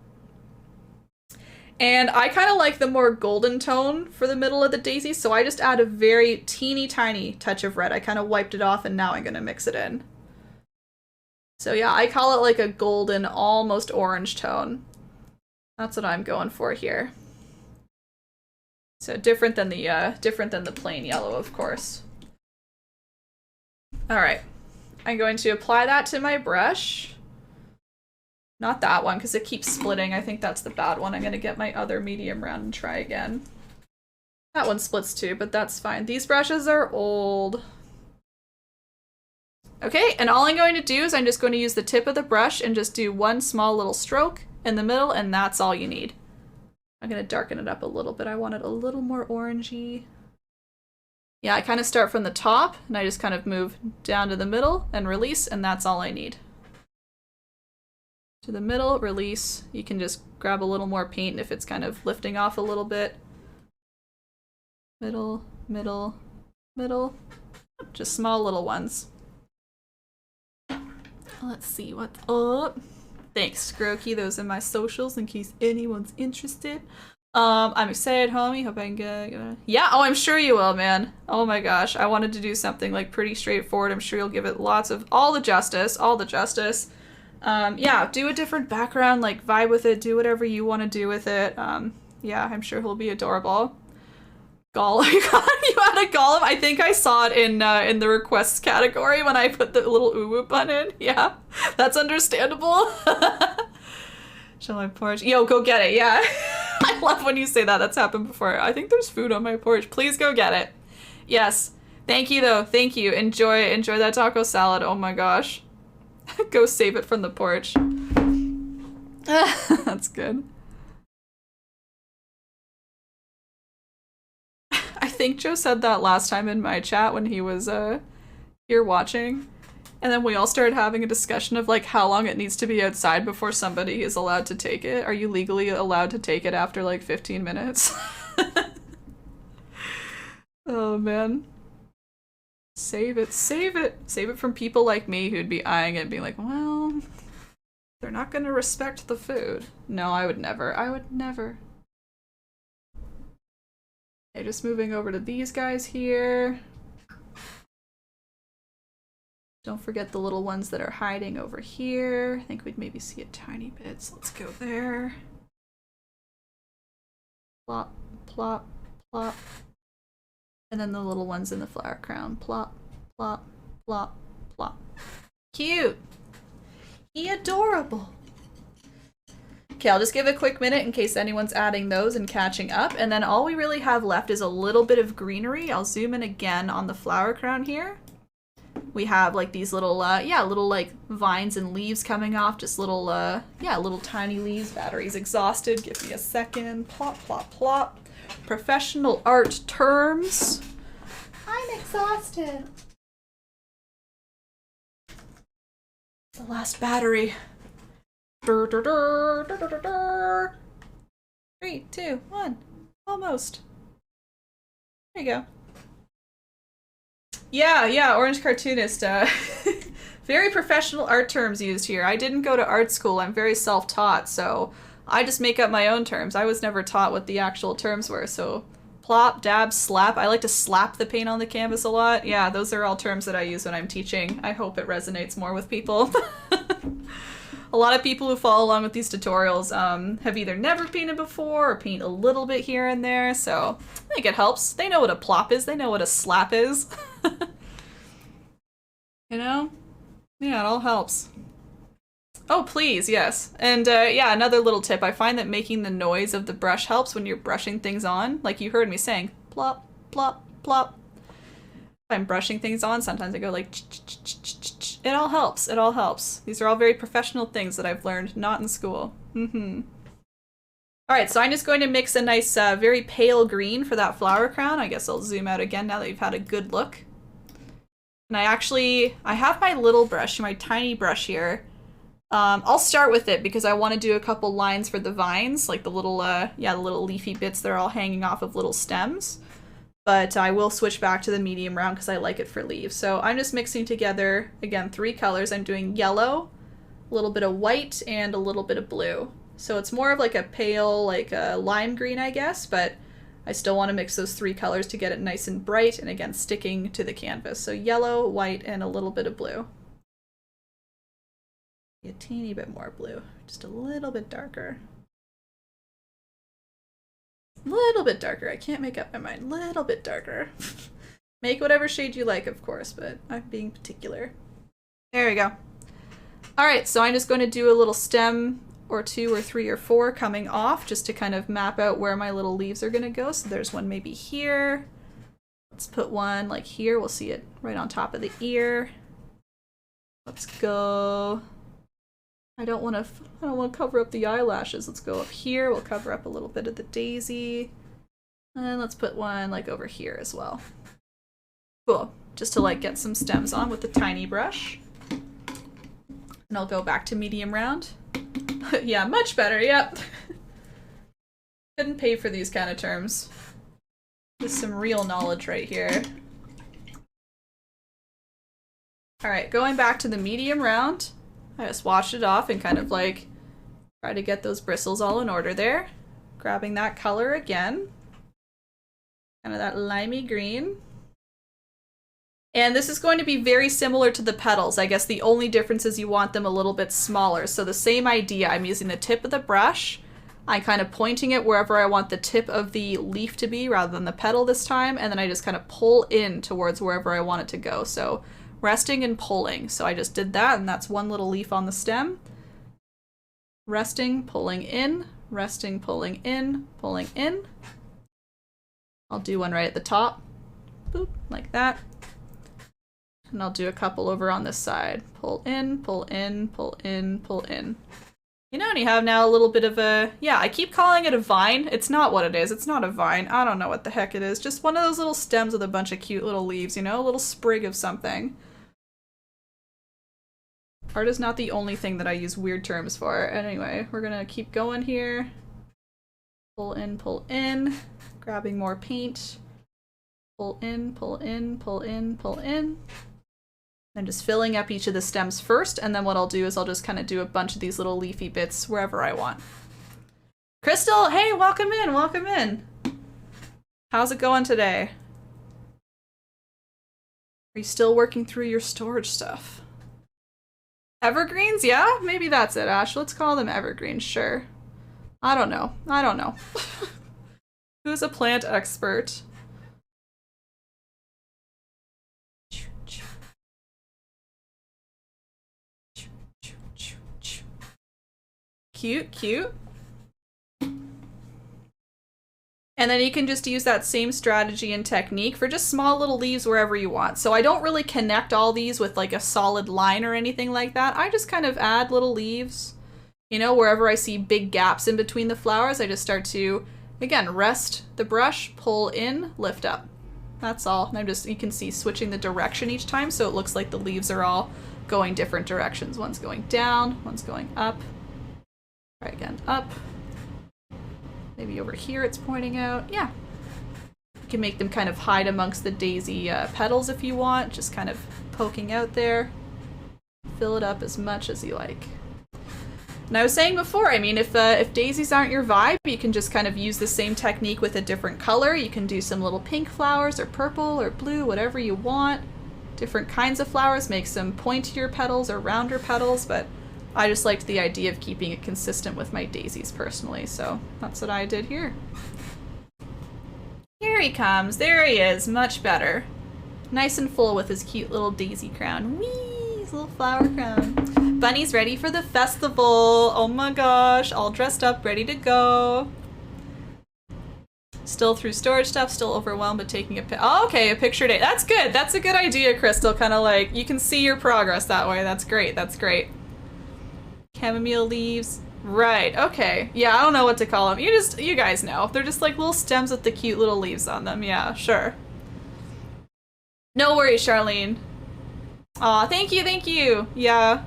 And I kind of like the more golden tone for the middle of the daisy, so I just add a very teeny tiny touch of red. I kind of wiped it off and now I'm going to mix it in. So yeah, I call it like a golden, almost orange tone. That's what I'm going for here. So different than the plain yellow, of course. All right, I'm going to apply that to my brush. Not that one, because it keeps splitting. I think that's the bad one. I'm going to get my other medium round and try again. That one splits too, but that's fine. These brushes are old. Okay, and all I'm going to do is I'm just going to use the tip of the brush and just do one small little stroke in the middle, and that's all you need. I'm going to darken it up a little bit. I want it a little more orangey. Yeah, I kind of start from the top, and I just kind of move down to the middle and release, and that's all I need. To the middle, release. You can just grab a little more paint if it's kind of lifting off a little bit. Middle, middle, middle. Just small little ones. Let's see what's up. Thanks, Scrokey. Those are my socials in case anyone's interested. I'm excited, homie. Hope I can get... Yeah, oh, I'm sure you will, man. Oh my gosh. I wanted to do something like pretty straightforward. I'm sure you'll give it lots of... all the justice. Yeah, do a different background, like vibe with it, do whatever you want to do with it. Yeah, I'm sure he'll be adorable. Golem. You had a golem? I think I saw it in the requests category when I put the little uwu bun in. Yeah, that's understandable. Show my porch. Yo, go get it. Yeah. I love when you say that. That's happened before. I think there's food on my porch. Please go get it. Yes. Thank you, though. Thank you. Enjoy that taco salad. Oh my gosh. Go save it from the porch. That's good. I think Joe said that last time in my chat when he was here watching. And then we all started having a discussion of like how long it needs to be outside before somebody is allowed to take it. Are you legally allowed to take it after like 15 minutes? Oh man. Save it, save it. Save it from people like me who'd be eyeing it and being like, well, they're not gonna respect the food. No, I would never. I would never. Okay, just moving over to these guys here. Don't forget the little ones that are hiding over here. I think we'd maybe see a tiny bit, so let's go there. Plop, plop, plop. And then the little ones in the flower crown. Plop, plop, plop, plop. Cute! He adorable! Okay, I'll just give a quick minute in case anyone's adding those and catching up. And then all we really have left is a little bit of greenery. I'll zoom in again on the flower crown here. We have like these little, little like vines and leaves coming off. Just little, little tiny leaves. Battery's exhausted. Give me a second. Plop, plop, plop. Professional art terms. I'm exhausted. The last battery. Dur, dur, dur, dur, dur, dur, dur. 3, 2, 1. Almost. There you go. Yeah, Orange Cartoonist. Very professional art terms used here. I didn't go to art school. I'm very self-taught, so I just make up my own terms. I was never taught what the actual terms were, so plop, dab, slap. I like to slap the paint on the canvas a lot. Yeah, those are all terms that I use when I'm teaching. I hope it resonates more with people. A lot of people who follow along with these tutorials have either never painted before or paint a little bit here and there, so I think it helps. They know what a plop is. They know what a slap is. You know? Yeah, it all helps. Oh, please, yes. And yeah, another little tip. I find that making the noise of the brush helps when you're brushing things on. Like you heard me saying, plop, plop, plop. If I'm brushing things on, sometimes I go like, ch-ch-ch-ch-ch. It all helps. It all helps. These are all very professional things that I've learned, not in school. Mm-hmm. All right, so I'm just going to mix a nice, very pale green for that flower crown. I guess I'll zoom out again now that you've had a good look. And I have my little brush, my tiny brush here. I'll start with it because I want to do a couple lines for the vines, like the little, the little leafy bits that are all hanging off of little stems. but I will switch back to the medium round because I like it for leaves. So I'm just mixing together, again, 3 colors. I'm doing yellow, a little bit of white, and a little bit of blue. So it's more of like a pale, like a lime green, I guess, but I still want to mix those 3 colors to get it nice and bright, and again, sticking to the canvas. So yellow, white, and a little bit of blue. A teeny bit more blue, just a little bit darker. Little bit darker. I can't make up my mind. Little bit darker. Make whatever shade you like, of course, but I'm being particular. There we go. Alright, so I'm just going to do a little stem or 2 or 3 or 4 coming off just to kind of map out where my little leaves are going to go. So there's one maybe here. Let's put one like here. We'll see it right on top of the ear. Let's go... I don't want to cover up the eyelashes. Let's go up here. We'll cover up a little bit of the daisy. And let's put one like over here as well. Cool. Just to like get some stems on with the tiny brush. And I'll go back to medium round. Yeah, much better. Yep. Couldn't pay for these kind of terms. Just some real knowledge right here. All right, going back to the medium round. I just washed it off and kind of like try to get those bristles all in order there. Grabbing that color again. Kind of that limey green. And this is going to be very similar to the petals. I guess the only difference is you want them a little bit smaller. So the same idea, I'm using the tip of the brush. I'm kind of pointing it wherever I want the tip of the leaf to be rather than the petal this time. And then I just kind of pull in towards wherever I want it to go. So resting and pulling. So I just did that, and that's one little leaf on the stem. Resting, pulling in, resting, pulling in, pulling in. I'll do one right at the top. Boop, like that. And I'll do a couple over on this side. Pull in, pull in, pull in, pull in. You know, and you have now a little bit of a, yeah, I keep calling it a vine. It's not what it is. It's not a vine. I don't know what the heck it is. Just one of those little stems with a bunch of cute little leaves, you know, a little sprig of something. Art is not the only thing that I use weird terms for. Anyway, we're gonna keep going here. Pull in, grabbing more paint. Pull in, pull in, pull in, pull in. I'm just filling up each of the stems first, and then what I'll do is I'll just kind of do a bunch of these little leafy bits wherever I want. Crystal, hey, welcome in, welcome in. How's it going today? Are you still working through your storage stuff? Evergreens? Yeah, maybe that's it, Ash. Let's call them evergreens, sure. I don't know. I don't know. Who's a plant expert? Cute, cute. And then you can just use that same strategy and technique for just small little leaves wherever you want. So I don't really connect all these with like a solid line or anything like that. I just kind of add little leaves, you know, wherever I see big gaps in between the flowers. I just start to, again, rest the brush, pull in, lift up. That's all. And I'm just, you can see, switching the direction each time so it looks like the leaves are all going different directions. One's going down, one's going up. Try again, up. Maybe over here it's pointing out. Yeah. You can make them kind of hide amongst the daisy petals if you want, just kind of poking out there. Fill it up as much as you like. And I was saying before, I mean, if daisies aren't your vibe, you can just kind of use the same technique with a different color. You can do some little pink flowers or purple or blue, whatever you want. Different kinds of flowers, make some pointier petals or rounder petals, but I just liked the idea of keeping it consistent with my daisies personally, so that's what I did here. Here he comes. There he is. Much better. Nice and full with his cute little daisy crown. Whee! His little flower crown. Bunny's ready for the festival. Oh my gosh. All dressed up, ready to go. Still through storage stuff, still overwhelmed, but taking a oh, okay, a picture day. That's good. That's a good idea, Crystal. Kind of like, you can see your progress that way. That's great. That's great. Chamomile leaves. Right, okay. Yeah, I don't know what to call them. You guys know. They're just like little stems with the cute little leaves on them. Yeah, sure. No worries, Charlene. Aw, thank you, thank you. Yeah.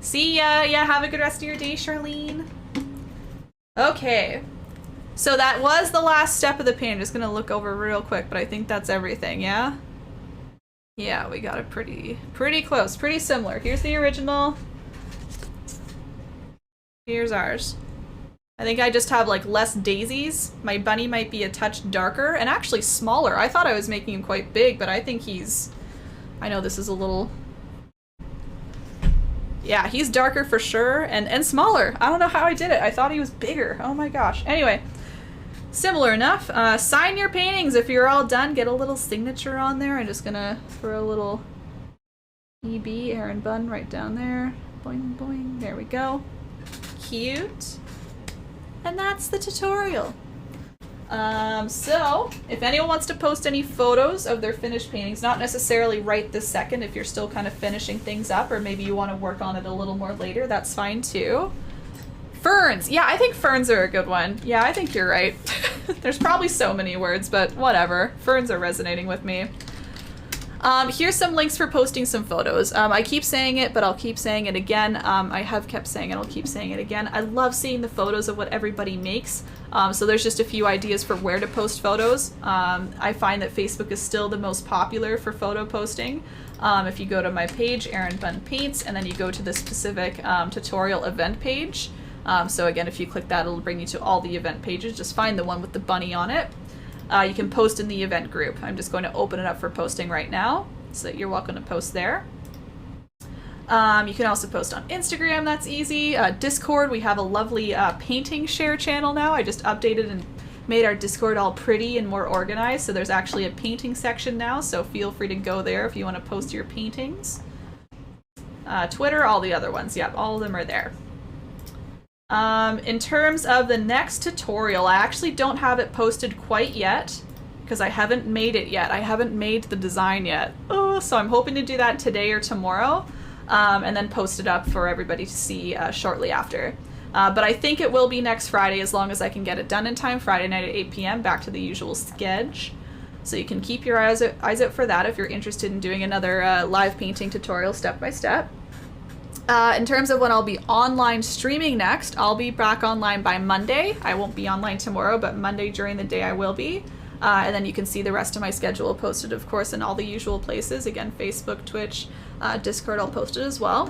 See ya. Yeah, have a good rest of your day, Charlene. Okay. So that was the last step of the paint. I'm just gonna look over real quick, but I think that's everything, yeah? Yeah, we got it pretty close, pretty similar. Here's the original. Here's ours. I think I just have like less daisies. My bunny might be a touch darker and actually smaller. I thought I was making him quite big, but I think he's... I know this is a little... Yeah, he's darker for sure and smaller. I don't know how I did it. I thought he was bigger. Oh my gosh. Anyway, similar enough. Sign your paintings if you're all done. Get a little signature on there. I'm just gonna throw a little EB, Erin Bun, right down there. Boing, boing. There we go. Cute. And that's the tutorial. So, if anyone wants to post any photos of their finished paintings, not necessarily right this second if you're still kind of finishing things up, or maybe you want to work on it a little more later, that's fine too. Ferns! Yeah, I think ferns are a good one. Yeah, I think you're right. There's probably so many words, but whatever. Ferns are resonating with me. Here's some links for posting some photos. I keep saying it, but I'll keep saying it again. I have kept saying it, I'll keep saying it again. I love seeing the photos of what everybody makes. So there's just a few ideas for where to post photos. I find that Facebook is still the most popular for photo posting. If you go to my page, erinbunpaints, and then you go to the specific tutorial event page. So again, if you click that, it'll bring you to all the event pages. Just find the one with the bunny on it. You can post in the event group. I'm just going to open it up for posting right now, so that you're welcome to post there. You can also post on Instagram, that's easy. Discord, we have a lovely painting share channel now. I just updated and made our Discord all pretty and more organized, so there's actually a painting section now, so feel free to go there if you want to post your paintings. Twitter, all the other ones, yep, all of them are there. In terms of the next tutorial, I actually don't have it posted quite yet because I haven't made it yet. I haven't made the design yet. Oh, so I'm hoping to do that today or tomorrow, and then post it up for everybody to see shortly after. But I think it will be next Friday as long as I can get it done in time. Friday night at 8 p.m. back to the usual schedule. So you can keep your eyes out for that if you're interested in doing another live painting tutorial step by step. In terms of when I'll be online streaming next, I'll be back online by Monday. I won't be online tomorrow, but Monday during the day I will be. And then you can see the rest of my schedule posted, of course, in all the usual places. Again, Facebook, Twitch, Discord, I'll post it as well.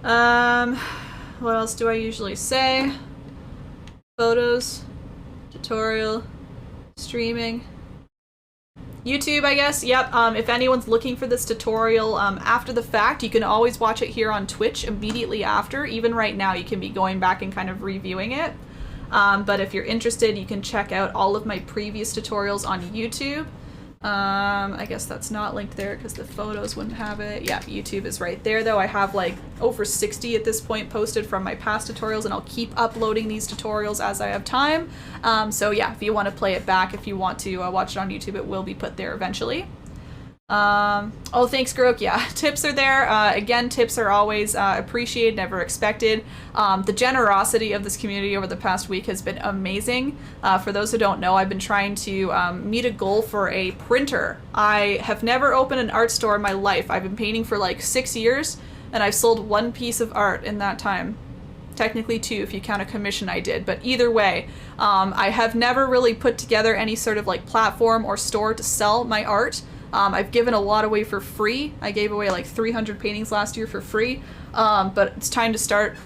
What else do I usually say? Photos, tutorial, streaming. YouTube, I guess. Yep. If anyone's looking for this tutorial after the fact, you can always watch it here on Twitch immediately after. Even right now, you can be going back and kind of reviewing it. But if you're interested, you can check out all of my previous tutorials on YouTube. I guess that's not linked there because the photos wouldn't have it. Yeah, YouTube is right there though. I have like over 60 at this point posted from my past tutorials, and I'll keep uploading these tutorials as I have time. So yeah, if you want to play it back, if you want to watch it on YouTube, it will be put there eventually. Oh, thanks, Grook. Yeah, tips are there. Again, tips are always appreciated, never expected. The generosity of this community over the past week has been amazing. For those who don't know, I've been trying to meet a goal for a printer. I have never opened an art store in my life. I've been painting for like 6 years, and I've sold one piece of art in that time. Technically 2 if you count a commission I did, but either way, I have never really put together any sort of like platform or store to sell my art. I've given a lot away for free. I gave away like 300 paintings last year for free, but it's time to start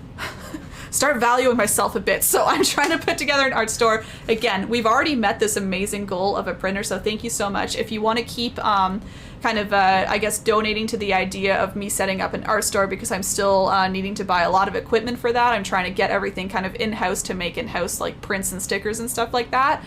valuing myself a bit. So I'm trying to put together an art store. Again, we've already met this amazing goal of a printer, so thank you so much. If you want to keep kind of, I guess, donating to the idea of me setting up an art store, because I'm still needing to buy a lot of equipment for that. I'm trying to get everything kind of in-house to make in-house like prints and stickers and stuff like that.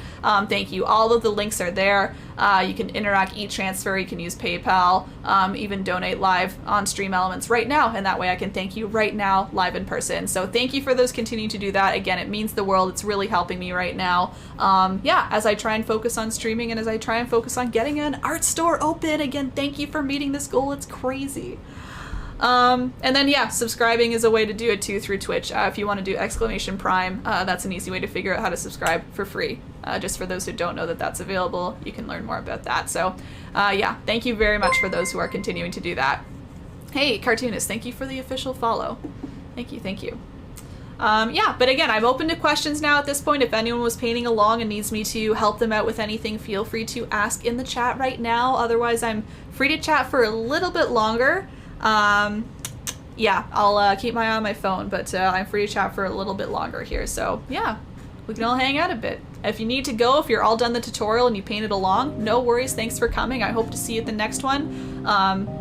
Thank you. All of the links are there. You can interact, e-transfer, you can use PayPal, even donate live on Stream Elements right now, and that way I can thank you right now live in person. So thank you for those continuing to do that. Again, it means the world. It's really helping me right now. Yeah, as I try and focus on streaming and as I try and focus on getting an art store open. Again, thank you for meeting this goal. It's crazy. And then yeah, subscribing is a way to do it too through Twitch. If you want to do !Prime, that's an easy way to figure out how to subscribe for free. Just for those who don't know that that's available, you can learn more about that. So yeah, thank you very much for those who are continuing to do that. Hey, Cartoonist, thank you for the official follow. Thank you, thank you. Yeah, but again, I'm open to questions now at this point. If anyone was painting along and needs me to help them out with anything, feel free to ask in the chat right now. Otherwise, I'm free to chat for a little bit longer. Yeah, I'll keep my eye on my phone, but I'm free to chat for a little bit longer here. So yeah, we can all hang out a bit. If you need to go, if you're all done the tutorial and you painted along, no worries. Thanks for coming. I hope to see you at the next one.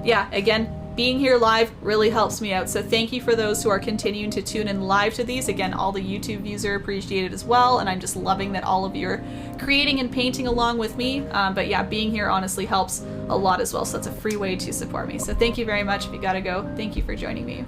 Yeah, again, being here live really helps me out. So thank you for those who are continuing to tune in live to these. Again, all the YouTube views are appreciated as well. And I'm just loving that all of you are creating and painting along with me. But yeah, being here honestly helps a lot as well. So that's a free way to support me. So thank you very much. If you gotta go, thank you for joining me.